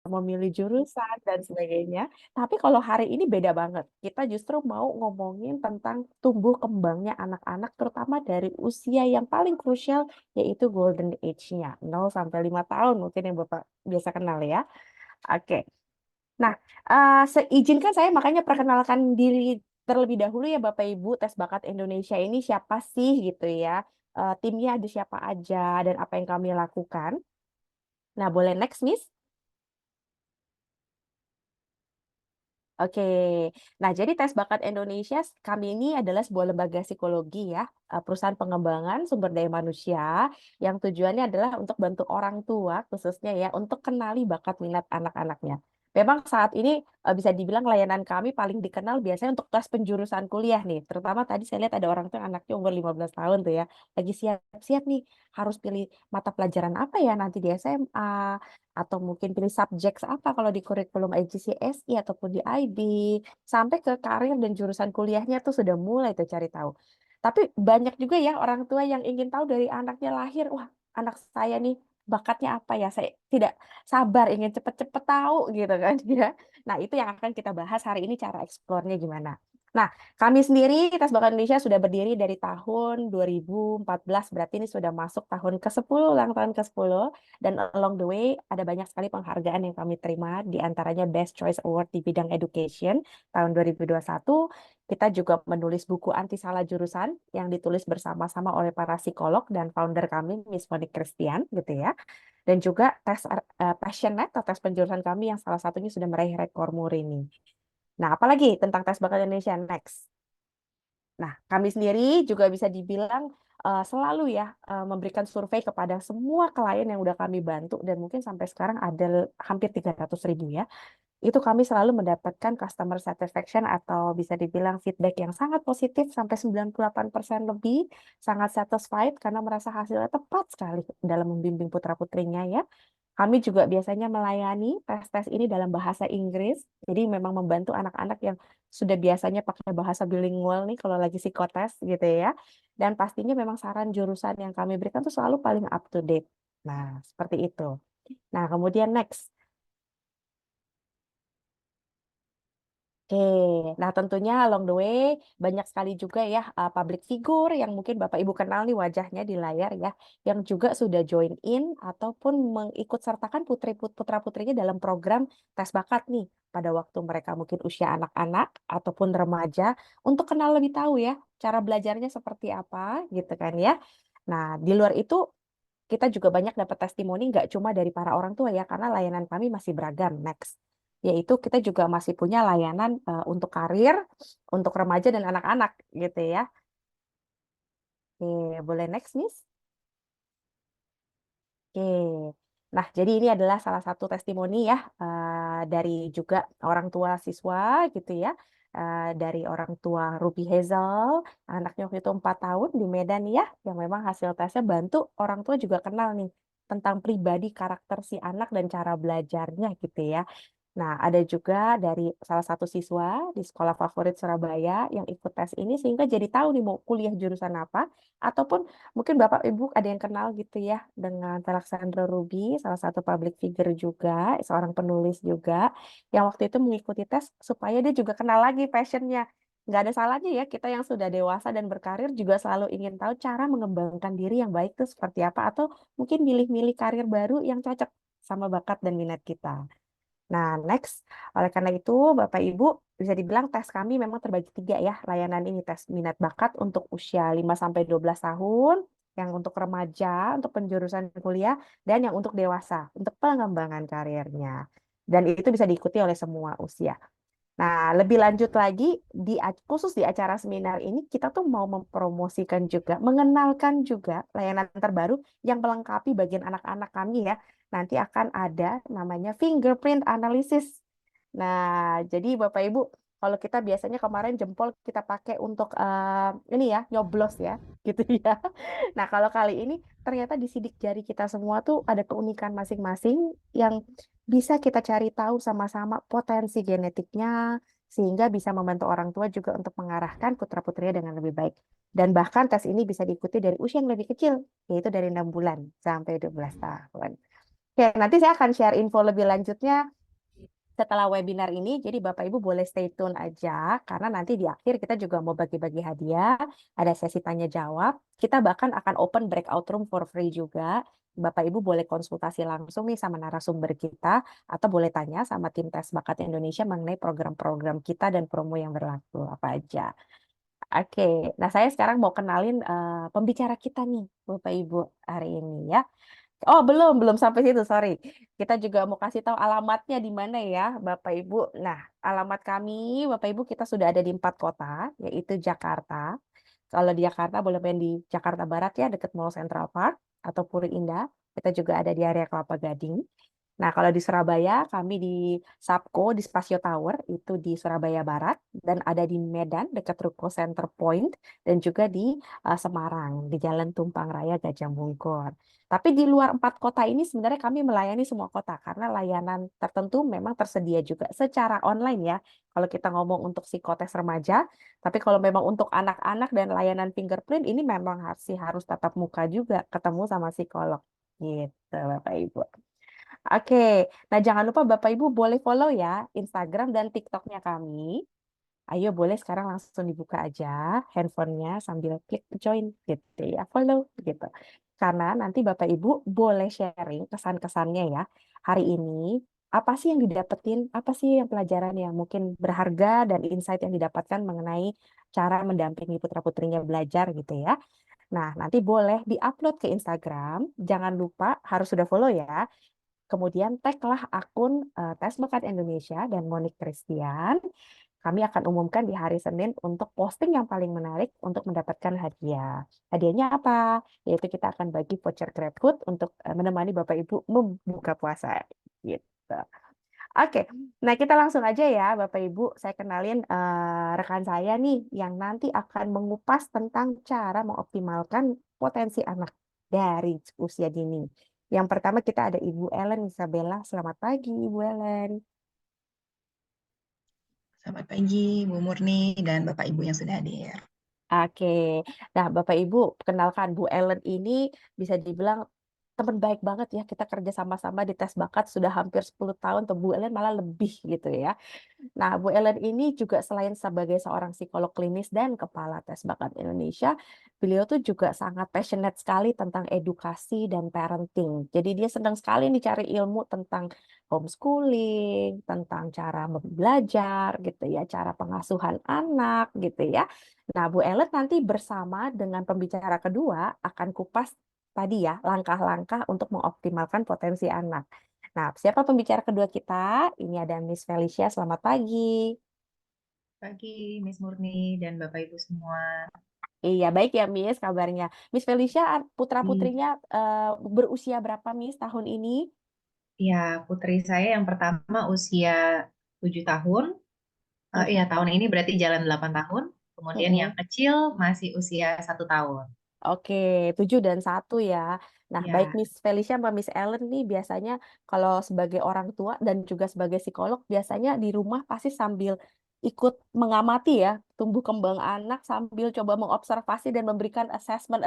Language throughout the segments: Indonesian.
memilih jurusan dan sebagainya. Tapi kalau hari ini beda banget. Kita justru mau ngomongin tentang tumbuh kembangnya anak-anak, terutama dari usia yang paling krusial, yaitu golden age-nya, 0 sampai 5 tahun mungkin yang Bapak biasa kenal ya. Oke. Nah, seizinkan saya makanya perkenalkan diri terlebih dahulu ya Bapak Ibu, Tes Bakat Indonesia ini siapa sih gitu ya. Timnya ada siapa aja dan apa yang kami lakukan. Nah, boleh next, Miss? Oke, nah jadi Tes Bakat Indonesia kami ini adalah sebuah lembaga psikologi ya, perusahaan pengembangan sumber daya manusia yang tujuannya adalah untuk bantu orang tua khususnya ya untuk kenali bakat minat anak-anaknya. Memang saat ini bisa dibilang layanan kami paling dikenal biasanya untuk kelas penjurusan kuliah nih, terutama tadi saya lihat ada orang tuh yang anaknya umur 15 tahun tuh ya, lagi siap-siap nih harus pilih mata pelajaran apa ya nanti di SMA atau mungkin pilih subjek apa kalau di kurikulum IGCSE ataupun di IB, sampai ke karir dan jurusan kuliahnya tuh sudah mulai tuh cari tahu. Tapi banyak juga ya orang tua yang ingin tahu dari anaknya lahir, wah anak saya nih bakatnya apa ya, saya tidak sabar ingin cepet-cepet tahu gitu kan ya. Nah itu yang akan kita bahas hari ini cara eksplornya gimana. Nah, kami sendiri, Tes Bakat Indonesia sudah berdiri dari tahun 2014, berarti ini sudah masuk tahun ke-10, ulang tahun ke-10. Dan along the way ada banyak sekali penghargaan yang kami terima, di antaranya Best Choice Award di bidang education tahun 2021. Kita juga menulis buku anti salah jurusan yang ditulis bersama-sama oleh para psikolog dan founder kami, Miss Monique Christian, gitu ya. Dan juga tes passionate atau tes penjurusan kami yang salah satunya sudah meraih rekor muri nih. Nah, apalagi tentang tes bakat Indonesia next. Nah, kami sendiri juga bisa dibilang selalu ya memberikan survei kepada semua klien yang udah kami bantu dan mungkin sampai sekarang ada hampir 300.000 ya. Itu kami selalu mendapatkan customer satisfaction atau bisa dibilang feedback yang sangat positif sampai 98% lebih, sangat satisfied karena merasa hasilnya tepat sekali dalam membimbing putra-putrinya ya. Kami juga biasanya melayani tes-tes ini dalam bahasa Inggris. Jadi memang membantu anak-anak yang sudah biasanya pakai bahasa bilingual nih kalau lagi psikotes gitu ya. Dan pastinya memang saran jurusan yang kami berikan tuh selalu paling up to date. Nah, seperti itu. Nah, kemudian next. Oke, nah tentunya along the way banyak sekali juga ya public figure yang mungkin Bapak Ibu kenal nih wajahnya di layar ya, yang juga sudah join in ataupun mengikut sertakan putra-putrinya dalam program tes bakat nih pada waktu mereka mungkin usia anak-anak ataupun remaja untuk kenal lebih tahu ya cara belajarnya seperti apa gitu kan ya. Nah, di luar itu kita juga banyak dapat testimoni nggak cuma dari para orang tua ya, karena layanan kami masih beragam. Next, yaitu kita juga masih punya layanan untuk karir, untuk remaja dan anak-anak gitu ya. Oke, boleh next, Miss? Oke. Nah, jadi ini adalah salah satu testimoni ya dari juga orang tua siswa gitu ya. Dari orang tua Ruby Hazel, anaknya waktu itu 4 tahun di Medan ya, yang memang hasil tesnya bantu orang tua juga kenal nih tentang pribadi karakter si anak dan cara belajarnya gitu ya. Nah, ada juga dari salah satu siswa di sekolah favorit Surabaya yang ikut tes ini sehingga jadi tahu nih mau kuliah jurusan apa ataupun mungkin Bapak Ibu ada yang kenal gitu ya dengan Alexandra Ruby, salah satu public figure juga, seorang penulis juga yang waktu itu mengikuti tes supaya dia juga kenal lagi passionnya. Nggak ada salahnya ya kita yang sudah dewasa dan berkarir juga selalu ingin tahu cara mengembangkan diri yang baik itu seperti apa atau mungkin milih-milih karir baru yang cocok sama bakat dan minat kita. Nah, next, oleh karena itu, Bapak Ibu, bisa dibilang tes kami memang terbagi tiga ya, layanan ini tes minat bakat untuk usia 5 sampai 12 tahun, yang untuk remaja, untuk penjurusan kuliah, dan yang untuk dewasa, untuk pengembangan karirnya. Dan itu bisa diikuti oleh semua usia. Nah, lebih lanjut lagi, khusus di acara seminar ini, kita tuh mau mempromosikan juga, mengenalkan juga layanan terbaru yang melengkapi bagian anak-anak kami ya. Nanti akan ada namanya fingerprint analysis. Nah, jadi Bapak Ibu, kalau kita biasanya kemarin jempol kita pakai untuk ini ya, nyoblos ya, gitu ya. Nah, kalau kali ini ternyata di sidik jari kita semua tuh ada keunikan masing-masing yang bisa kita cari tahu sama-sama potensi genetiknya, sehingga bisa membantu orang tua juga untuk mengarahkan putra-putrinya dengan lebih baik. Dan bahkan tes ini bisa diikuti dari usia yang lebih kecil, yaitu dari 6 bulan sampai 12 tahun. Oke, nanti saya akan share info lebih lanjutnya setelah webinar ini. Jadi Bapak Ibu boleh stay tune aja karena nanti di akhir kita juga mau bagi-bagi hadiah, ada sesi tanya jawab. Kita bahkan akan open breakout room for free juga. Bapak Ibu boleh konsultasi langsung nih sama narasumber kita atau boleh tanya sama tim Tes Bakat Indonesia mengenai program-program kita dan promo yang berlaku apa aja. Oke, nah saya sekarang mau kenalin pembicara kita nih, Bapak Ibu hari ini ya. Oh, belum sampai situ, sorry. Kita juga mau kasih tahu alamatnya di mana ya, Bapak Ibu. Nah, alamat kami, Bapak Ibu, kita sudah ada di 4 kota, yaitu Jakarta. Kalau di Jakarta boleh main di Jakarta Barat ya, dekat Mall Central Park atau Puri Indah. Kita juga ada di area Kelapa Gading. Nah, kalau di Surabaya, kami di Sapko, di Spasio Tower, itu di Surabaya Barat, dan ada di Medan, dekat Ruko Center Point, dan juga di Semarang, di Jalan Tumpang Raya Gajah Mungkur. Tapi di luar 4 kota ini sebenarnya kami melayani semua kota, karena layanan tertentu memang tersedia juga secara online ya, kalau kita ngomong untuk psikotes remaja, tapi kalau memang untuk anak-anak dan layanan fingerprint, ini memang harus tatap muka juga, ketemu sama psikolog. Gitu, Bapak Ibu. Oke, nah jangan lupa Bapak Ibu boleh follow ya Instagram dan TikToknya kami. Ayo boleh sekarang langsung dibuka aja handphonenya sambil klik join gitu ya, follow gitu. Karena nanti Bapak Ibu boleh sharing kesan-kesannya ya. Hari ini apa sih yang didapetin, apa sih yang pelajaran yang mungkin berharga dan insight yang didapatkan mengenai cara mendampingi putra-putrinya belajar gitu ya. Nah, nanti boleh diupload ke Instagram. Jangan lupa harus sudah follow ya. Kemudian taglah akun Tes Bakat Indonesia dan Monik Christian. Kami akan umumkan di hari Senin untuk posting yang paling menarik untuk mendapatkan hadiah. Hadiahnya apa? Yaitu kita akan bagi voucher GrabFood untuk menemani Bapak Ibu membuka puasa. Gitu. Oke, nah kita langsung aja ya Bapak Ibu. Saya kenalin rekan saya nih yang nanti akan mengupas tentang cara mengoptimalkan potensi anak dari usia dini. Yang pertama kita ada Ibu Ellen Isabella. Selamat pagi Ibu Ellen. Selamat pagi, Bu Murni dan Bapak Ibu yang sudah hadir. Oke, nah Bapak Ibu, kenalkan Bu Ellen ini bisa dibilang teman baik banget ya. Kita kerja sama-sama di tes bakat sudah hampir 10 tahun, atau Bu Ellen malah lebih gitu ya. Nah, Bu Ellen ini juga selain sebagai seorang psikolog klinis dan kepala tes bakat Indonesia, beliau tuh juga sangat passionate sekali tentang edukasi dan parenting. Jadi dia senang sekali nih cari ilmu tentang homeschooling, tentang cara belajar gitu ya, cara pengasuhan anak gitu ya. Nah, Bu Ellen nanti bersama dengan pembicara kedua akan kupas tadi ya, langkah-langkah untuk mengoptimalkan potensi anak. Nah, siapa pembicara kedua kita? Ini ada Miss Felicia. Selamat pagi. Pagi, Miss Murni dan Bapak Ibu semua. Iya, baik ya, Miss, kabarnya. Miss Felicia, Di, putra-putrinya berusia berapa, Miss, tahun ini? ya, putri saya yang pertama usia 7 tahun. Ya, Mhm, tahun ini berarti jalan 8 tahun. Kemudian yang mhm. kecil masih usia 1 tahun. Oke, 7 dan 1 ya. Nah, baik Ya, Miss Felicia sama Miss Ellen nih biasanya kalau sebagai orang tua dan juga sebagai psikolog biasanya di rumah pasti sambil ikut mengamati ya tumbuh kembang anak sambil coba mengobservasi dan memberikan assessment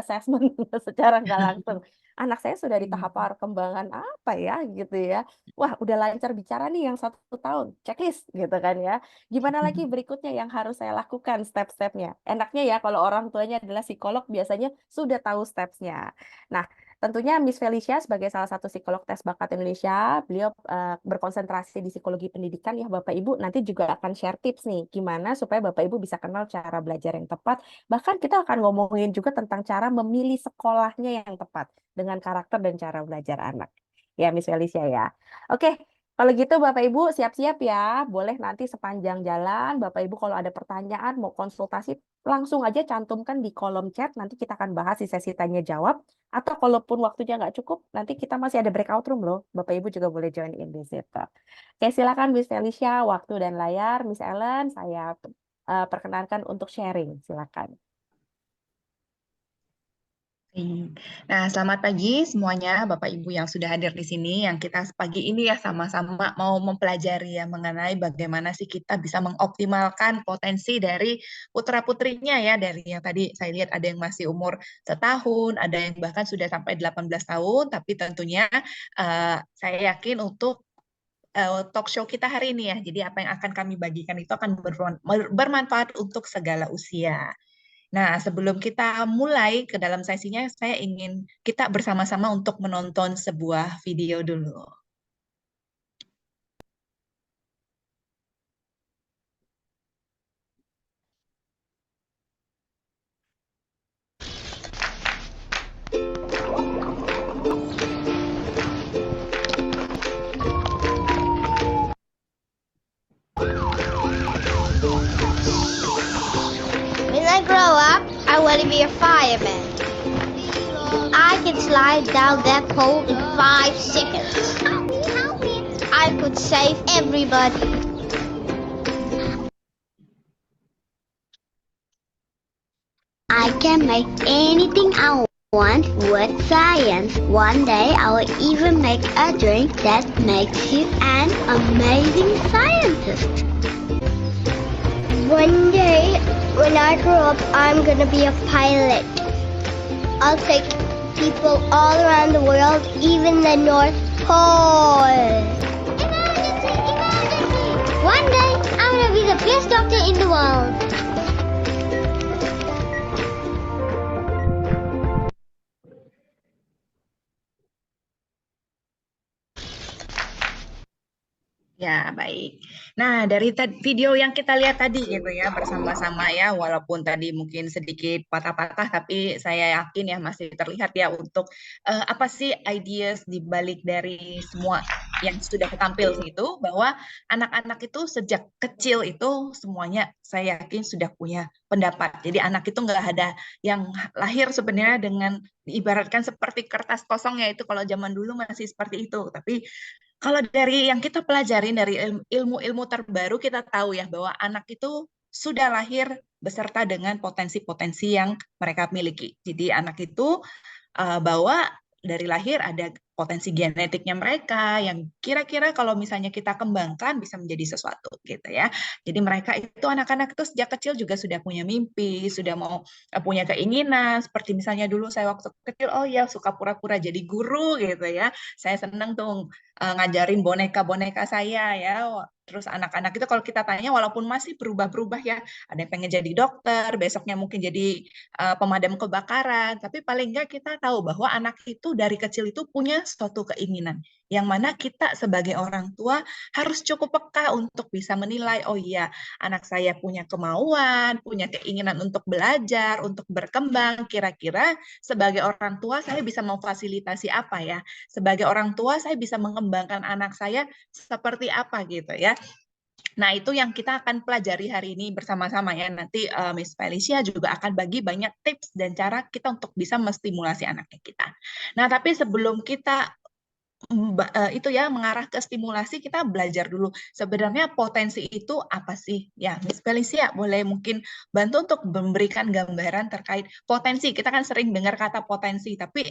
secara nggak langsung. Anak saya sudah di tahap iya. perkembangan apa ya gitu ya. Wah, udah lancar bicara nih yang 1 tahun, checklist gitu kan ya. Gimana lagi berikutnya yang harus saya lakukan step-stepnya? Enaknya ya kalau orang tuanya adalah psikolog biasanya sudah tahu steps-nya. Nah, tentunya Miss Felicia sebagai salah satu psikolog tes bakat Indonesia, beliau berkonsentrasi di psikologi pendidikan ya Bapak Ibu. Nanti juga akan share tips nih gimana supaya Bapak Ibu bisa kenal cara belajar yang tepat. Bahkan kita akan ngomongin juga tentang cara memilih sekolahnya yang tepat dengan karakter dan cara belajar anak. Ya, Miss Felicia ya. Oke, kalau gitu Bapak Ibu siap-siap ya. Boleh nanti sepanjang jalan Bapak Ibu kalau ada pertanyaan mau konsultasi langsung aja cantumkan di kolom chat. Nanti kita akan bahas di sesi tanya jawab. Atau kalaupun waktunya nggak cukup, nanti kita masih ada breakout room loh. Bapak Ibu juga boleh join in di situ. Oke, silakan Miss Felicia, waktu dan layar. Miss Ellen, saya perkenankan untuk sharing. Silakan. Baik. Nah, selamat pagi semuanya, Bapak Ibu yang sudah hadir di sini. Yang kita pagi ini ya sama-sama mau mempelajari ya mengenai bagaimana sih kita bisa mengoptimalkan potensi dari putra-putrinya ya. Dari yang tadi saya lihat ada yang masih umur setahun, ada yang bahkan sudah sampai 18 tahun, tapi tentunya saya yakin untuk talk show kita hari ini ya. Jadi apa yang akan kami bagikan itu akan bermanfaat untuk segala usia. Nah, sebelum kita mulai ke dalam sesinya, saya ingin kita bersama-sama untuk menonton sebuah video dulu. When I grow up, I want to be a fireman. I can slide down that pole in 5 seconds. Help me. I could save everybody. I can make anything I want with science. One day I will even make a drink that makes you an amazing scientist. One day, when I grow up, I'm gonna be a pilot. I'll take people all around the world, even the North Pole. Emergency! Emergency! One day, I'm gonna be the best doctor in the world. Ya, baik. Nah, dari video yang kita lihat tadi gitu ya bersama-sama ya, walaupun tadi mungkin sedikit patah-patah, tapi saya yakin ya masih terlihat ya untuk apa sih ideas di balik dari semua yang sudah tampil itu, bahwa anak-anak itu sejak kecil itu semuanya saya yakin sudah punya pendapat. Jadi anak itu nggak ada yang lahir sebenarnya dengan diibaratkan seperti kertas kosong ya, itu kalau zaman dulu masih seperti itu. Tapi kalau dari yang kita pelajarin dari ilmu-ilmu terbaru, kita tahu ya bahwa anak itu sudah lahir beserta dengan potensi-potensi yang mereka miliki. Jadi anak itu bahwa dari lahir ada potensi genetiknya mereka yang kira-kira kalau misalnya kita kembangkan bisa menjadi sesuatu gitu ya. Jadi mereka itu anak-anak itu sejak kecil juga sudah punya mimpi, sudah mau punya keinginan. Seperti misalnya dulu saya waktu kecil, oh ya suka pura-pura jadi guru gitu ya. Saya seneng tuh ngajarin boneka-boneka saya ya. Terus anak-anak itu kalau kita tanya walaupun masih berubah-berubah ya, ada yang pengen jadi dokter, besoknya mungkin jadi pemadam kebakaran, tapi paling nggak kita tahu bahwa anak itu dari kecil itu punya suatu keinginan, yang mana kita sebagai orang tua harus cukup peka untuk bisa menilai, oh iya, anak saya punya kemauan, punya keinginan untuk belajar, untuk berkembang, kira-kira sebagai orang tua saya bisa memfasilitasi apa ya? Sebagai orang tua saya bisa mengembangkan anak saya seperti apa gitu ya. Nah, itu yang kita akan pelajari hari ini bersama-sama ya. Nanti Miss Felicia juga akan bagi banyak tips dan cara kita untuk bisa menstimulasi anaknya kita. Nah, tapi sebelum kita itu ya mengarah ke stimulasi, kita belajar dulu sebenarnya potensi itu apa sih? Ya, Miss Felicia boleh mungkin bantu untuk memberikan gambaran terkait potensi. Kita kan sering dengar kata potensi, tapi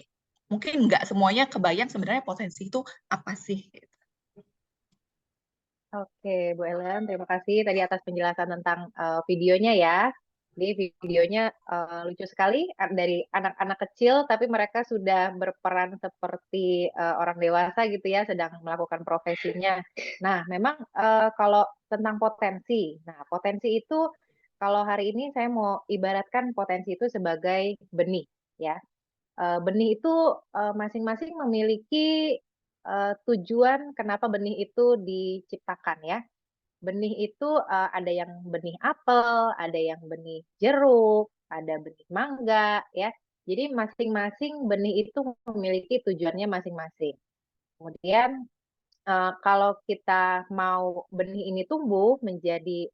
mungkin nggak semuanya kebayang sebenarnya potensi itu apa sih? Oke, Bu Ellen, terima kasih tadi atas penjelasan tentang videonya ya. Jadi videonya lucu sekali dari anak-anak kecil, tapi mereka sudah berperan seperti orang dewasa gitu ya, sedang melakukan profesinya. Nah, memang kalau tentang potensi, nah potensi itu kalau hari ini saya mau ibaratkan potensi itu sebagai benih ya. Benih itu masing-masing memiliki tujuan kenapa benih itu diciptakan ya. Benih itu ada yang benih apel, ada yang benih jeruk, ada benih mangga ya. Jadi masing-masing benih itu memiliki tujuannya masing-masing. Kemudian kalau kita mau benih ini tumbuh menjadi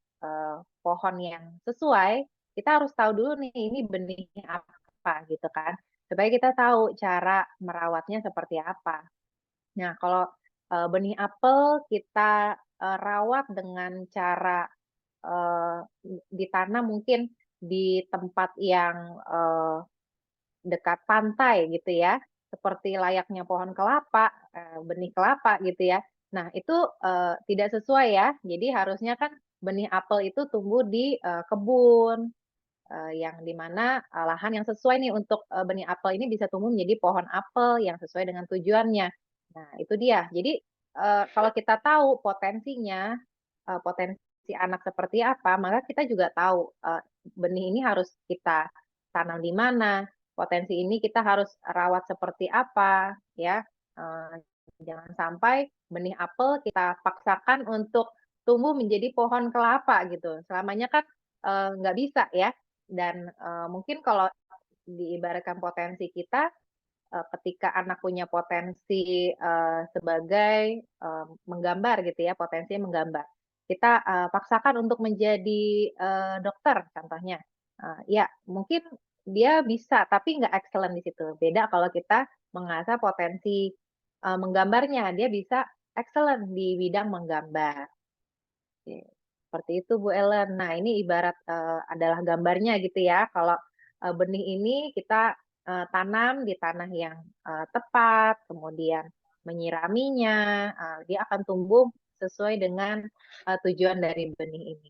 pohon yang sesuai, kita harus tahu dulu nih ini benihnya apa gitu kan, supaya kita tahu cara merawatnya seperti apa. Nah, kalau benih apel kita rawat dengan cara ditanam mungkin di tempat yang dekat pantai gitu ya, seperti layaknya pohon kelapa, benih kelapa gitu ya. Nah, itu tidak sesuai ya. Jadi harusnya kan benih apel itu tumbuh di kebun, yang dimana lahan yang sesuai nih untuk benih apel ini bisa tumbuh menjadi pohon apel yang sesuai dengan tujuannya. Nah, itu dia. Jadi kalau kita tahu potensinya, potensi anak seperti apa, maka kita juga tahu benih ini harus kita tanam di mana, potensi ini kita harus rawat seperti apa, ya. Jangan sampai benih apel kita paksakan untuk tumbuh menjadi pohon kelapa gitu. Selamanya kan nggak bisa ya. Dan mungkin kalau diibaratkan potensi kita, ketika anak punya potensi sebagai menggambar gitu ya, potensinya menggambar. Kita paksakan untuk menjadi dokter contohnya. Ya, mungkin dia bisa, tapi nggak excellent di situ. Beda kalau kita mengasah potensi menggambarnya, dia bisa excellent di bidang menggambar. Oke, seperti itu Bu Ellen. Nah, ini ibarat adalah gambarnya gitu ya. Kalau benih ini kita tanam di tanah yang tepat, kemudian menyiraminya, dia akan tumbuh sesuai dengan tujuan dari benih ini.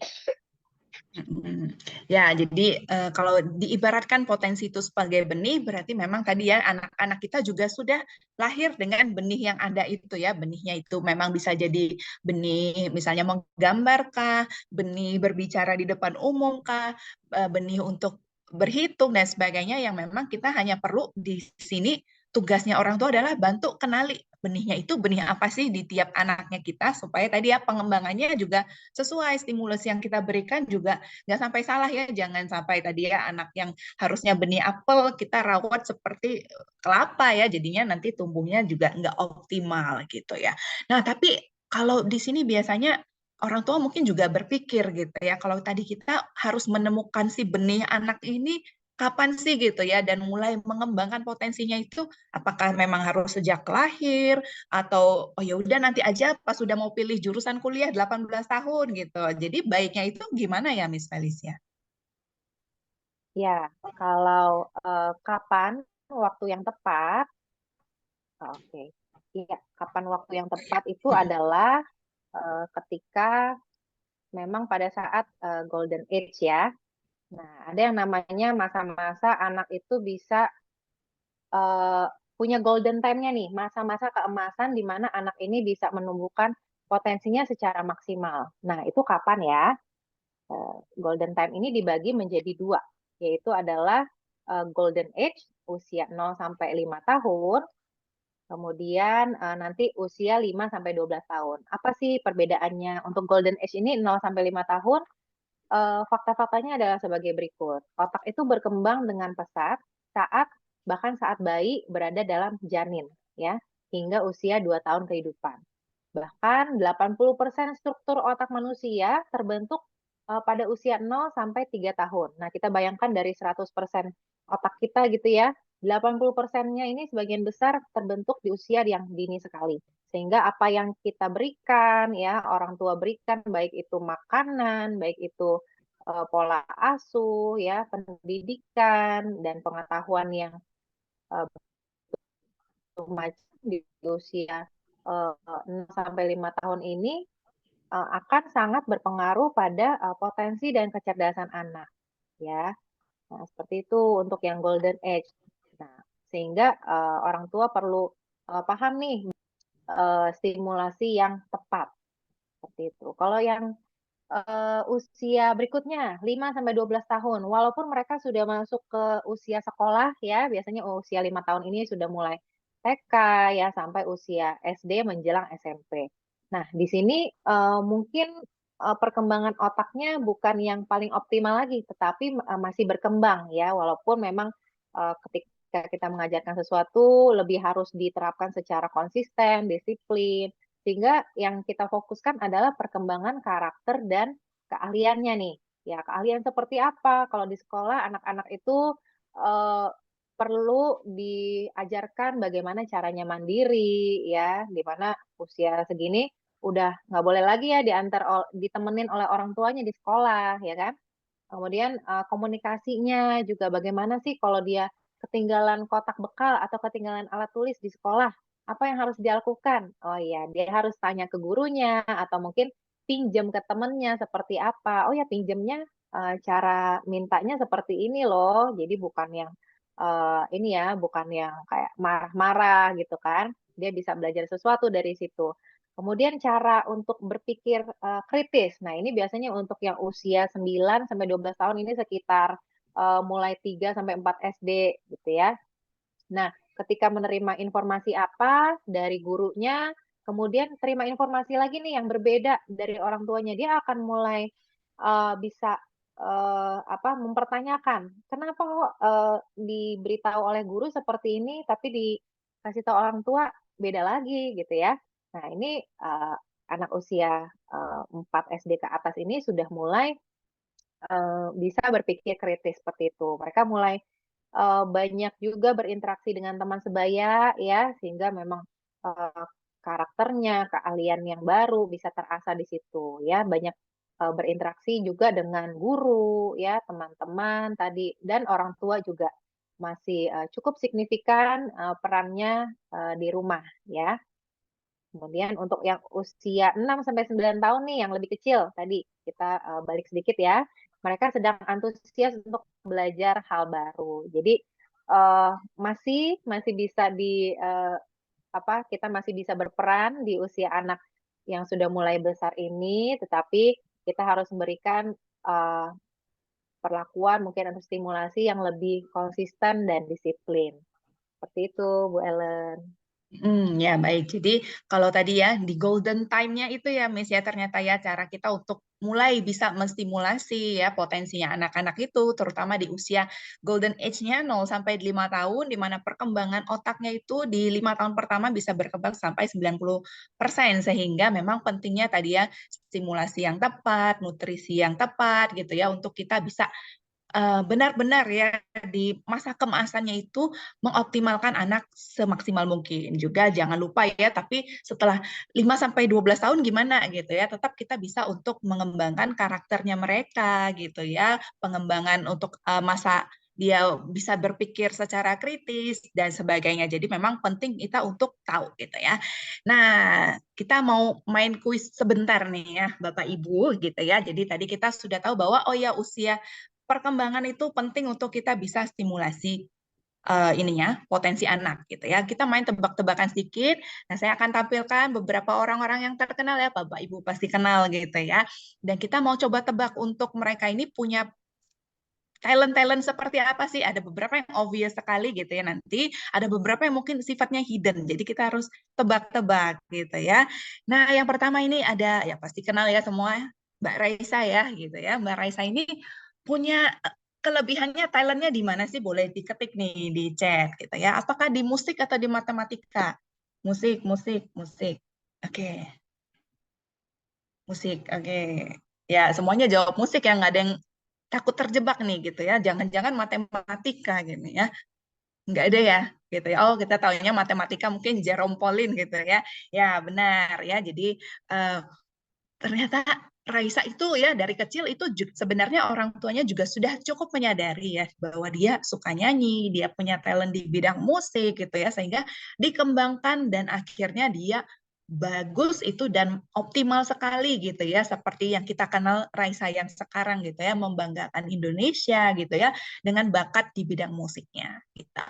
Ya, jadi kalau diibaratkan potensi itu sebagai benih, berarti memang tadi ya anak-anak kita juga sudah lahir dengan benih yang ada itu ya. Benihnya itu memang bisa jadi benih misalnya menggambarkah, benih berbicara di depan umum kah, benih untuk berhitung dan sebagainya yang memang kita hanya perlu di sini tugasnya orang tua adalah bantu kenali benihnya itu benih apa sih di tiap anaknya kita supaya tadi ya pengembangannya juga sesuai stimulus yang kita berikan juga nggak sampai salah ya, jangan sampai tadi ya anak yang harusnya benih apel kita rawat seperti kelapa ya, jadinya nanti tumbuhnya juga nggak optimal gitu ya. Nah, tapi kalau di sini biasanya orang tua mungkin juga berpikir gitu ya, kalau tadi kita harus menemukan si benih anak ini kapan sih gitu ya, dan mulai mengembangkan potensinya itu apakah memang harus sejak lahir atau oh ya udah nanti aja pas sudah mau pilih jurusan kuliah 18 tahun gitu. Jadi baiknya itu gimana ya Miss Felicia? Ya, kalau kapan waktu yang tepat, oke. Iya, kapan waktu yang tepat itu adalah ketika memang pada saat golden age ya. Nah, ada yang namanya masa-masa anak itu bisa punya golden time-nya nih, masa-masa keemasan di mana anak ini bisa menumbuhkan potensinya secara maksimal. Nah, itu kapan ya? Golden time ini dibagi menjadi dua, yaitu adalah golden age, usia 0 sampai 5 tahun, kemudian nanti usia 5 sampai 12 tahun. Apa sih perbedaannya? Untuk golden age ini 0 sampai 5 tahun, fakta-faktanya adalah sebagai berikut. Otak itu berkembang dengan pesat bahkan saat bayi berada dalam janin, ya, hingga usia 2 tahun kehidupan. Bahkan 80% struktur otak manusia terbentuk pada usia 0 sampai 3 tahun. Nah, kita bayangkan dari 100% otak kita gitu ya, 80%-nya ini sebagian besar terbentuk di usia yang dini sekali. Sehingga apa yang kita berikan, ya, orang tua berikan, baik itu makanan, baik itu pola asuh, ya, pendidikan, dan pengetahuan yang macam di usia 0 sampai 5 tahun ini akan sangat berpengaruh pada potensi dan kecerdasan anak, ya. Nah, seperti itu untuk yang golden age. Nah, sehingga orang tua perlu paham nih stimulasi yang tepat, seperti itu. Kalau yang usia berikutnya 5 sampai 12 tahun, walaupun mereka sudah masuk ke usia sekolah ya, biasanya usia 5 tahun ini sudah mulai TK ya sampai usia SD menjelang SMP. Nah, di sini mungkin perkembangan otaknya bukan yang paling optimal lagi, tetapi masih berkembang ya, walaupun memang ketika kita mengajarkan sesuatu lebih harus diterapkan secara konsisten, disiplin, sehingga yang kita fokuskan adalah perkembangan karakter dan keahliannya nih. Ya, keahlian seperti apa? Kalau di sekolah anak-anak itu perlu diajarkan bagaimana caranya mandiri, ya, di mana usia segini udah nggak boleh lagi ya ditemenin oleh orang tuanya di sekolah, ya kan? Kemudian komunikasinya juga bagaimana sih kalau dia ketinggalan kotak bekal atau ketinggalan alat tulis di sekolah, apa yang harus dia lakukan? Oh iya, dia harus tanya ke gurunya atau mungkin pinjam ke temennya seperti apa. Oh ya, pinjamnya cara mintanya seperti ini loh. Jadi bukan yang ini ya, bukan yang kayak marah-marah gitu kan. Dia bisa belajar sesuatu dari situ. Kemudian cara untuk berpikir kritis. Nah, ini biasanya untuk yang usia 9 sampai 12 tahun ini sekitar mulai 3 sampai 4 SD gitu ya. Nah, ketika menerima informasi apa dari gurunya, kemudian terima informasi lagi nih yang berbeda dari orang tuanya, dia akan mulai bisa mempertanyakan, kenapa kok diberitahu oleh guru seperti ini, tapi dikasih tahu orang tua beda lagi gitu ya. Nah, ini anak usia 4 SD ke atas ini sudah mulai bisa berpikir kritis seperti itu. Mereka mulai banyak juga berinteraksi dengan teman sebaya ya, sehingga memang karakternya, keahlian yang baru bisa terasah di situ ya. Banyak berinteraksi juga dengan guru ya, teman-teman tadi, dan orang tua juga masih cukup signifikan perannya di rumah ya. Kemudian untuk yang usia 6 sampai 9 tahun nih yang lebih kecil tadi kita balik sedikit ya. Mereka sedang antusias untuk belajar hal baru. Jadi masih bisa kita masih bisa berperan di usia anak yang sudah mulai besar ini, tetapi kita harus memberikan perlakuan mungkin atau stimulasi yang lebih konsisten dan disiplin. Seperti itu, Bu Ellen. Ya baik. Jadi kalau tadi ya di golden time-nya itu ya Miss ya, ternyata ya cara kita untuk mulai bisa menstimulasi ya potensinya anak-anak itu, terutama di usia golden age-nya 0 sampai 5 tahun, di mana perkembangan otaknya itu di 5 tahun pertama bisa berkembang sampai 90%, sehingga memang pentingnya tadi ya stimulasi yang tepat, nutrisi yang tepat gitu ya, untuk kita bisa benar-benar ya di masa kemasannya itu mengoptimalkan anak semaksimal mungkin. Juga jangan lupa ya, tapi setelah 5 sampai 12 tahun gimana gitu ya, tetap kita bisa untuk mengembangkan karakternya mereka gitu ya, pengembangan untuk masa dia bisa berpikir secara kritis dan sebagainya. Jadi memang penting kita untuk tahu gitu ya. Nah, kita mau main kuis sebentar nih ya, Bapak Ibu gitu ya. Jadi tadi kita sudah tahu bahwa oh ya usia perkembangan itu penting untuk kita bisa stimulasi potensi anak gitu ya. Kita main tebak-tebakan sedikit. Nah, saya akan tampilkan beberapa orang-orang yang terkenal ya, Bapak Ibu pasti kenal gitu ya. Dan kita mau coba tebak untuk mereka ini punya talent-talent seperti apa sih? Ada beberapa yang obvious sekali gitu ya, nanti ada beberapa yang mungkin sifatnya hidden. Jadi kita harus tebak-tebak gitu ya. Nah, yang pertama ini ada ya pasti kenal ya semua, Mbak Raisa ya gitu ya. Mbak Raisa ini punya kelebihannya, talentnya di mana sih? Boleh diketik nih di chat gitu ya. Apakah di musik atau di matematika? Musik, musik, musik. Oke. Musik, oke. Ya, semuanya jawab musik ya, nggak ada yang takut terjebak nih gitu ya. Jangan-jangan matematika gitu ya. Nggak ada ya gitu ya. Oh, kita tahunya matematika mungkin Jerome Pauline gitu ya. Ya, benar ya. Jadi ternyata Raisa itu ya dari kecil itu sebenarnya orang tuanya juga sudah cukup menyadari ya bahwa dia suka nyanyi, dia punya talent di bidang musik gitu ya, sehingga dikembangkan dan akhirnya dia bagus itu dan optimal sekali gitu ya, seperti yang kita kenal Raisa yang sekarang gitu ya, membanggakan Indonesia gitu ya dengan bakat di bidang musiknya gitu.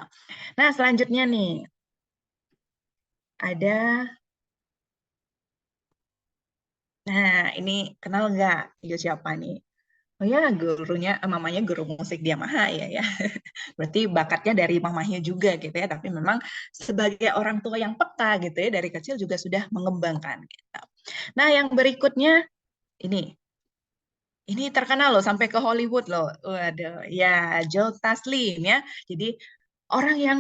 Nah, selanjutnya nih ada. Nah, ini kenal nggak? Itu siapa nih? Oh ya, gurunya, mamanya guru musik dia Yamaha ya. Berarti bakatnya dari mamanya juga gitu ya. Tapi memang sebagai orang tua yang peka gitu ya, dari kecil juga sudah mengembangkan gitu. Nah, yang berikutnya ini. Ini terkenal loh sampai ke Hollywood loh. Waduh, ya Joe Taslim ya. Jadi orang yang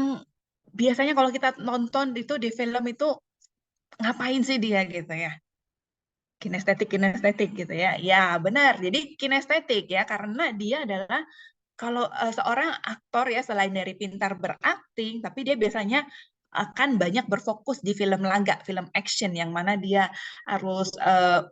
biasanya kalau kita nonton itu di film itu ngapain sih dia gitu ya? Kinestetik gitu ya. Ya, benar. Jadi kinestetik ya, karena dia adalah kalau seorang aktor ya, selain dari pintar berakting, tapi dia biasanya akan banyak berfokus di film laga, film action yang mana dia harus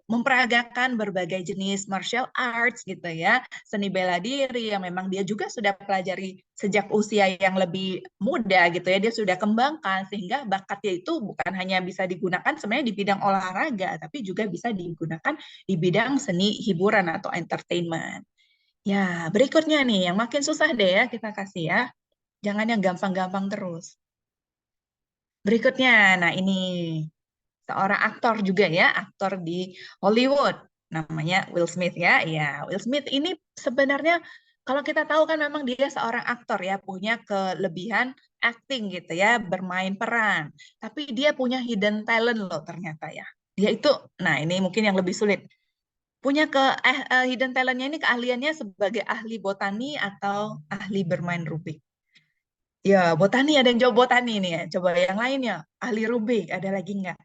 memperagakan berbagai jenis martial arts gitu ya, seni bela diri yang memang dia juga sudah pelajari sejak usia yang lebih muda gitu ya, dia sudah kembangkan sehingga bakatnya itu bukan hanya bisa digunakan sebenarnya di bidang olahraga, tapi juga bisa digunakan di bidang seni hiburan atau entertainment. Ya, berikutnya nih yang makin susah deh ya kita kasih ya. Jangan yang gampang-gampang terus. Berikutnya, nah ini seorang aktor juga ya, aktor di Hollywood, namanya Will Smith ya. Ya, Will Smith ini sebenarnya kalau kita tahu kan memang dia seorang aktor ya, punya kelebihan acting gitu ya, bermain peran. Tapi dia punya hidden talent loh ternyata ya. Dia itu, nah ini mungkin yang lebih sulit. Punya hidden talentnya ini keahliannya sebagai ahli botani atau ahli bermain Rubik. Ya, botani ada yang jawab botani nih ya. Coba yang lainnya, ahli Rubik ada lagi nggak?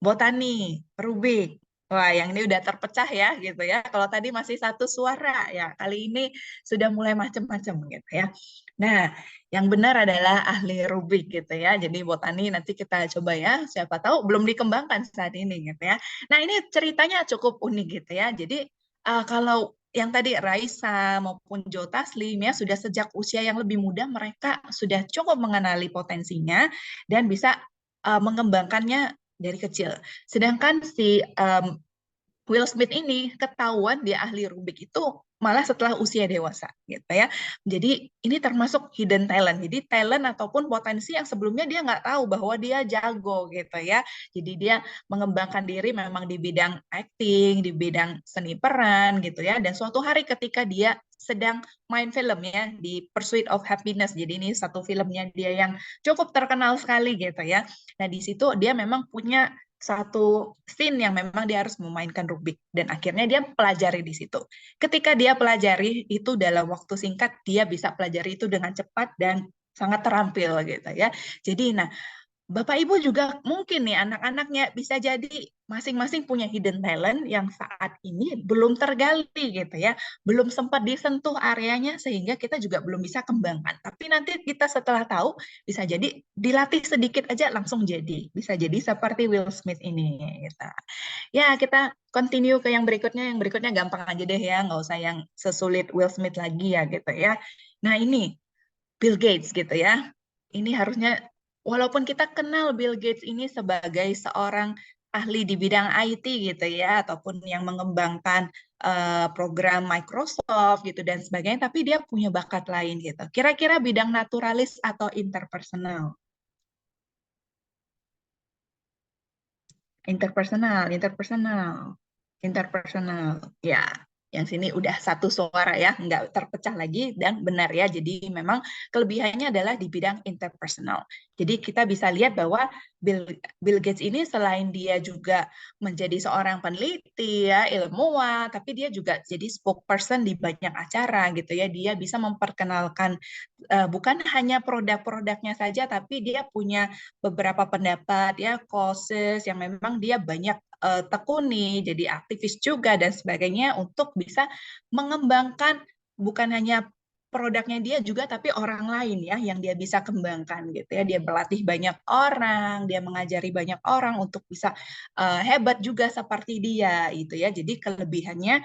Botani, Rubik. Wah, yang ini udah terpecah ya gitu ya. Kalau tadi masih satu suara ya, kali ini sudah mulai macam-macam gitu ya. Nah, yang benar adalah ahli Rubik gitu ya. Jadi botani nanti kita coba ya. Siapa tahu belum dikembangkan saat ini gitu ya. Nah, ini ceritanya cukup unik gitu ya. Jadi kalau yang tadi Raisa maupun Joe Taslim ya sudah sejak usia yang lebih muda mereka sudah cukup mengenali potensinya dan bisa mengembangkannya dari kecil. Sedangkan si Will Smith ini ketahuan dia ahli Rubik itu malah setelah usia dewasa gitu ya. Jadi ini termasuk hidden talent. Jadi talent ataupun potensi yang sebelumnya dia nggak tahu bahwa dia jago gitu ya. Jadi dia mengembangkan diri memang di bidang acting, di bidang seni peran gitu ya. Dan suatu hari ketika dia sedang main film ya di Pursuit of Happiness. Jadi ini satu filmnya dia yang cukup terkenal sekali gitu ya. Nah di situ dia memang punya satu scene yang memang dia harus memainkan Rubik dan akhirnya dia pelajari di situ. Ketika dia pelajari itu dalam waktu singkat dia bisa pelajari itu dengan cepat dan sangat terampil gitu ya. Jadi nah Bapak Ibu juga mungkin nih anak-anaknya bisa jadi masing-masing punya hidden talent yang saat ini belum tergali gitu ya, belum sempat disentuh areanya sehingga kita juga belum bisa kembangkan. Tapi nanti kita setelah tahu bisa jadi dilatih sedikit aja langsung jadi, bisa jadi seperti Will Smith ini gitu. Ya kita continue ke yang berikutnya gampang aja deh ya, nggak usah yang sesulit Will Smith lagi ya gitu ya. Nah ini Bill Gates gitu ya. Ini harusnya walaupun kita kenal Bill Gates ini sebagai seorang ahli di bidang IT gitu ya, ataupun yang mengembangkan program Microsoft gitu dan sebagainya, tapi dia punya bakat lain gitu. Kira-kira bidang naturalis atau interpersonal? Interpersonal. Ya, yang sini udah satu suara ya, nggak terpecah lagi dan benar ya. Jadi memang kelebihannya adalah di bidang interpersonal. Jadi kita bisa lihat bahwa Bill Gates ini selain dia juga menjadi seorang peneliti ya, ilmuwan, tapi dia juga jadi spokesperson di banyak acara gitu ya. Dia bisa memperkenalkan bukan hanya produk-produknya saja, tapi dia punya beberapa pendapat ya, causes yang memang dia banyak tekuni, jadi aktivis juga dan sebagainya untuk bisa mengembangkan bukan hanya produknya dia juga tapi orang lain ya yang dia bisa kembangkan gitu ya. Dia berlatih banyak orang, dia mengajari banyak orang untuk bisa hebat juga seperti dia gitu ya. Jadi kelebihannya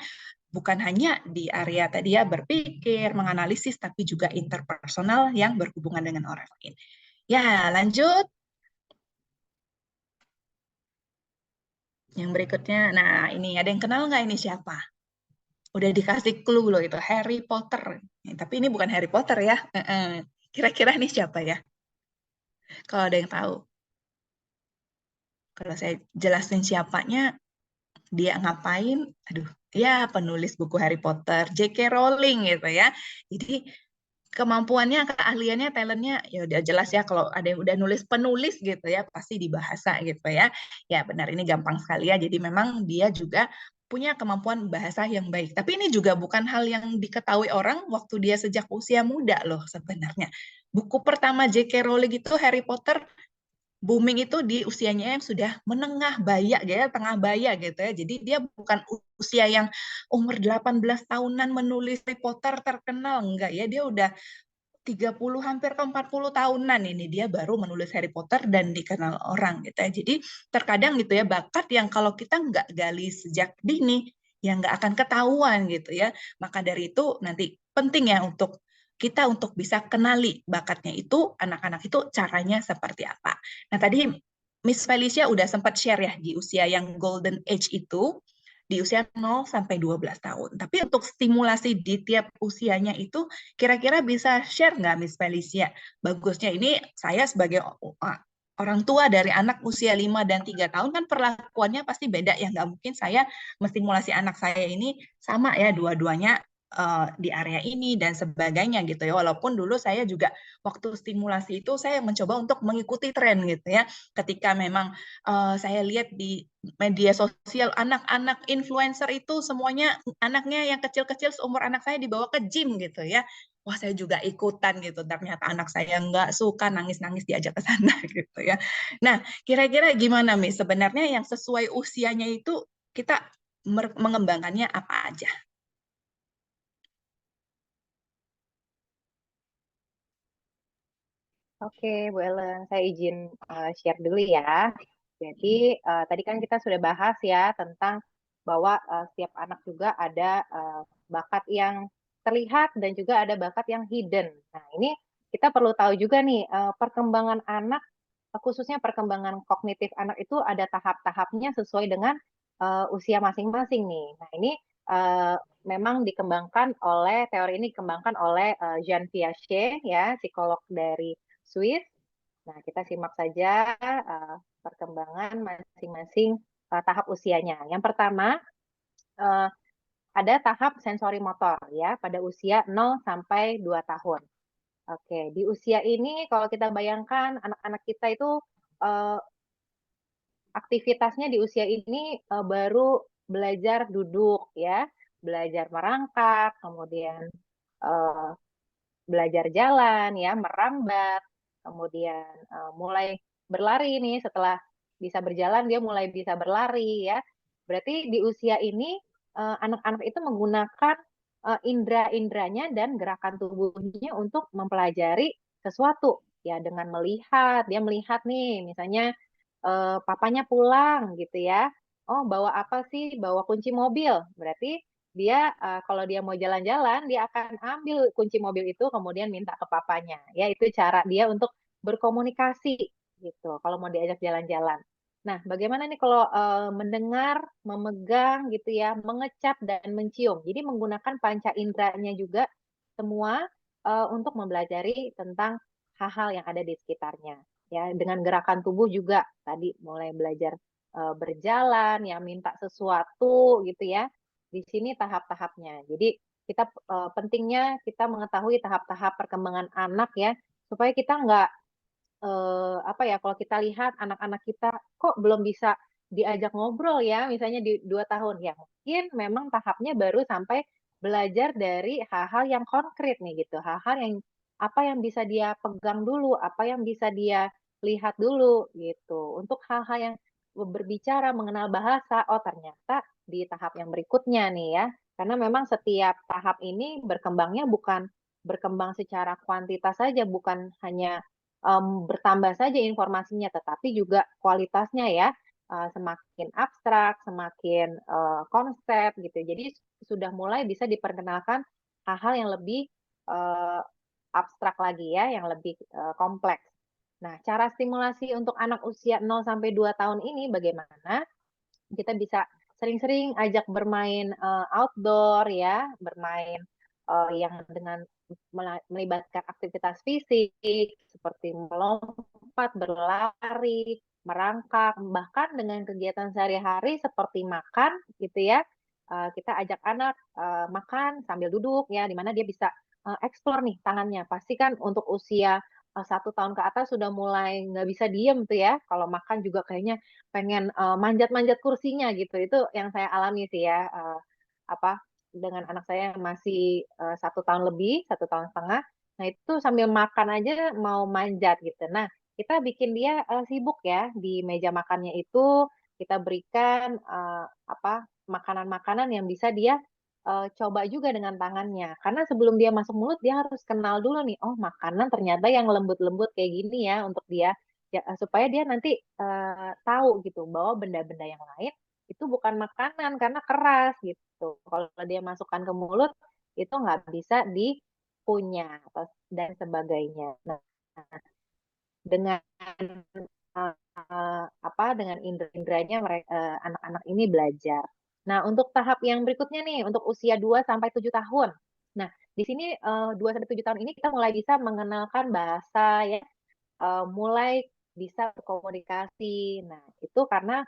bukan hanya di area tadi ya berpikir, menganalisis tapi juga interpersonal yang berhubungan dengan orang lain. Ya, lanjut. Yang berikutnya, nah ini ada yang kenal nggak ini siapa? Udah dikasih clue loh itu Harry Potter. Tapi ini bukan Harry Potter ya. Kira-kira ini siapa ya? Kalau ada yang tahu. Kalau saya jelasin siapanya, dia ngapain? Aduh, ya penulis buku Harry Potter, J.K. Rowling gitu ya. Jadi kemampuannya, keahliannya, talentnya ya udah jelas ya kalau ada yang udah nulis penulis gitu ya pasti di bahasa gitu ya. Ya benar ini gampang sekali ya. Jadi memang dia juga punya kemampuan bahasa yang baik. Tapi ini juga bukan hal yang diketahui orang waktu dia sejak usia muda loh sebenarnya. Buku pertama J.K. Rowling itu Harry Potter booming itu di usianya yang sudah menengah baya ya, tengah baya gitu ya. Jadi dia bukan usia yang umur 18 tahunan menulis Harry Potter terkenal enggak ya, dia udah 30 hampir ke 40 tahunan ini dia baru menulis Harry Potter dan dikenal orang gitu ya. Jadi terkadang gitu ya, bakat yang kalau kita nggak gali sejak dini ya nggak akan ketahuan gitu ya. Maka dari itu nanti penting ya untuk kita untuk bisa kenali bakatnya itu, anak-anak itu caranya seperti apa. Nah tadi Miss Felicia udah sempat share ya di usia yang golden age itu, di usia 0 sampai 12 tahun. Tapi untuk stimulasi di tiap usianya itu kira-kira bisa share nggak Miss Felicia? Bagusnya ini saya sebagai orang tua dari anak usia 5 dan 3 tahun kan perlakuannya pasti beda ya. Nggak mungkin saya menstimulasi anak saya ini sama ya dua-duanya di area ini dan sebagainya gitu ya. Walaupun dulu saya juga waktu stimulasi itu saya mencoba untuk mengikuti tren gitu ya. Ketika memang saya lihat di media sosial anak-anak influencer itu semuanya anaknya yang kecil-kecil seumur anak saya dibawa ke gym gitu ya. Wah saya juga ikutan gitu. Ternyata anak saya nggak suka nangis-nangis diajak ke sana gitu ya. Nah kira-kira gimana Mi? Sebenarnya yang sesuai usianya itu kita mengembangkannya apa aja? Oke, Bu Ellen, saya izin share dulu ya. Jadi tadi kan kita sudah bahas ya tentang bahwa setiap anak juga ada bakat yang terlihat dan juga ada bakat yang hidden. Nah, ini kita perlu tahu juga nih perkembangan anak, khususnya perkembangan kognitif anak itu ada tahap-tahapnya sesuai dengan usia masing-masing nih. Nah, ini memang dikembangkan oleh teori ini dikembangkan oleh Jean Piaget ya, psikolog dari Swiss. Nah, kita simak saja perkembangan masing-masing tahap usianya. Yang pertama, ada tahap sensori motor ya pada usia 0 sampai 2 tahun. Oke, di usia ini kalau kita bayangkan anak-anak kita itu aktivitasnya di usia ini baru belajar duduk ya, belajar merangkak, kemudian belajar jalan ya, merambat, kemudian mulai berlari nih setelah bisa berjalan dia mulai bisa berlari ya. Berarti di usia ini anak-anak itu menggunakan indera-inderanya dan gerakan tubuhnya untuk mempelajari sesuatu ya dengan melihat, dia melihat nih misalnya papanya pulang gitu ya. Oh, bawa apa sih? Bawa kunci mobil. Berarti dia kalau dia mau jalan-jalan, dia akan ambil kunci mobil itu kemudian minta ke papanya. Ya, itu cara dia untuk berkomunikasi gitu. Kalau mau diajak jalan-jalan. Nah, bagaimana nih kalau mendengar, memegang gitu ya, mengecap dan mencium. Jadi menggunakan panca inderanya juga semua untuk mempelajari tentang hal-hal yang ada di sekitarnya. Ya, dengan gerakan tubuh juga tadi mulai belajar berjalan, ya minta sesuatu gitu ya. Di sini tahap-tahapnya. Jadi kita pentingnya kita mengetahui tahap-tahap perkembangan anak ya, supaya kita nggak apa ya, kalau kita lihat anak-anak kita kok belum bisa diajak ngobrol ya, misalnya di 2 tahun. Ya mungkin memang tahapnya baru sampai belajar dari hal-hal yang konkret nih gitu, hal-hal yang apa yang bisa dia pegang dulu, apa yang bisa dia lihat dulu gitu. Untuk hal-hal yang berbicara mengenal bahasa, oh ternyata di tahap yang berikutnya nih ya. Karena memang setiap tahap ini berkembangnya bukan berkembang secara kuantitas saja, bukan hanya bertambah saja informasinya, tetapi juga kualitasnya ya semakin abstrak, semakin konsep gitu. Jadi sudah mulai bisa diperkenalkan hal-hal yang lebih abstrak lagi ya, yang lebih kompleks. Nah, cara stimulasi untuk anak usia 0 sampai 2 tahun ini bagaimana? Kita bisa sering-sering ajak bermain outdoor ya, bermain yang dengan melibatkan aktivitas fisik seperti melompat, berlari, merangkak, bahkan dengan kegiatan sehari-hari seperti makan gitu ya. Kita ajak anak makan sambil duduk ya, di mana dia bisa explore nih tangannya. Pasti kan untuk usia 1 tahun ke atas sudah mulai nggak bisa diem tuh ya. Kalau makan juga kayaknya pengen manjat-manjat kursinya gitu. Itu yang saya alami sih ya. Apa dengan anak saya yang masih 1 tahun lebih, 1 tahun setengah. Nah itu sambil makan aja mau manjat gitu. Nah kita bikin dia sibuk ya di meja makannya itu kita berikan apa makanan-makanan yang bisa dia coba juga dengan tangannya. Karena sebelum dia masuk mulut, dia harus kenal dulu nih, oh makanan ternyata yang lembut-lembut kayak gini ya untuk dia, ya, supaya dia nanti tahu gitu bahwa benda-benda yang lain itu bukan makanan karena keras gitu. Kalau dia masukkan ke mulut itu nggak bisa dikunyah dan sebagainya. Nah, dengan dengan indera-inderanya anak-anak ini belajar. Nah, untuk tahap yang berikutnya nih, untuk usia 2 sampai 7 tahun. Nah, di sini 2 sampai 7 tahun ini kita mulai bisa mengenalkan bahasa ya, mulai bisa berkomunikasi. Nah, itu karena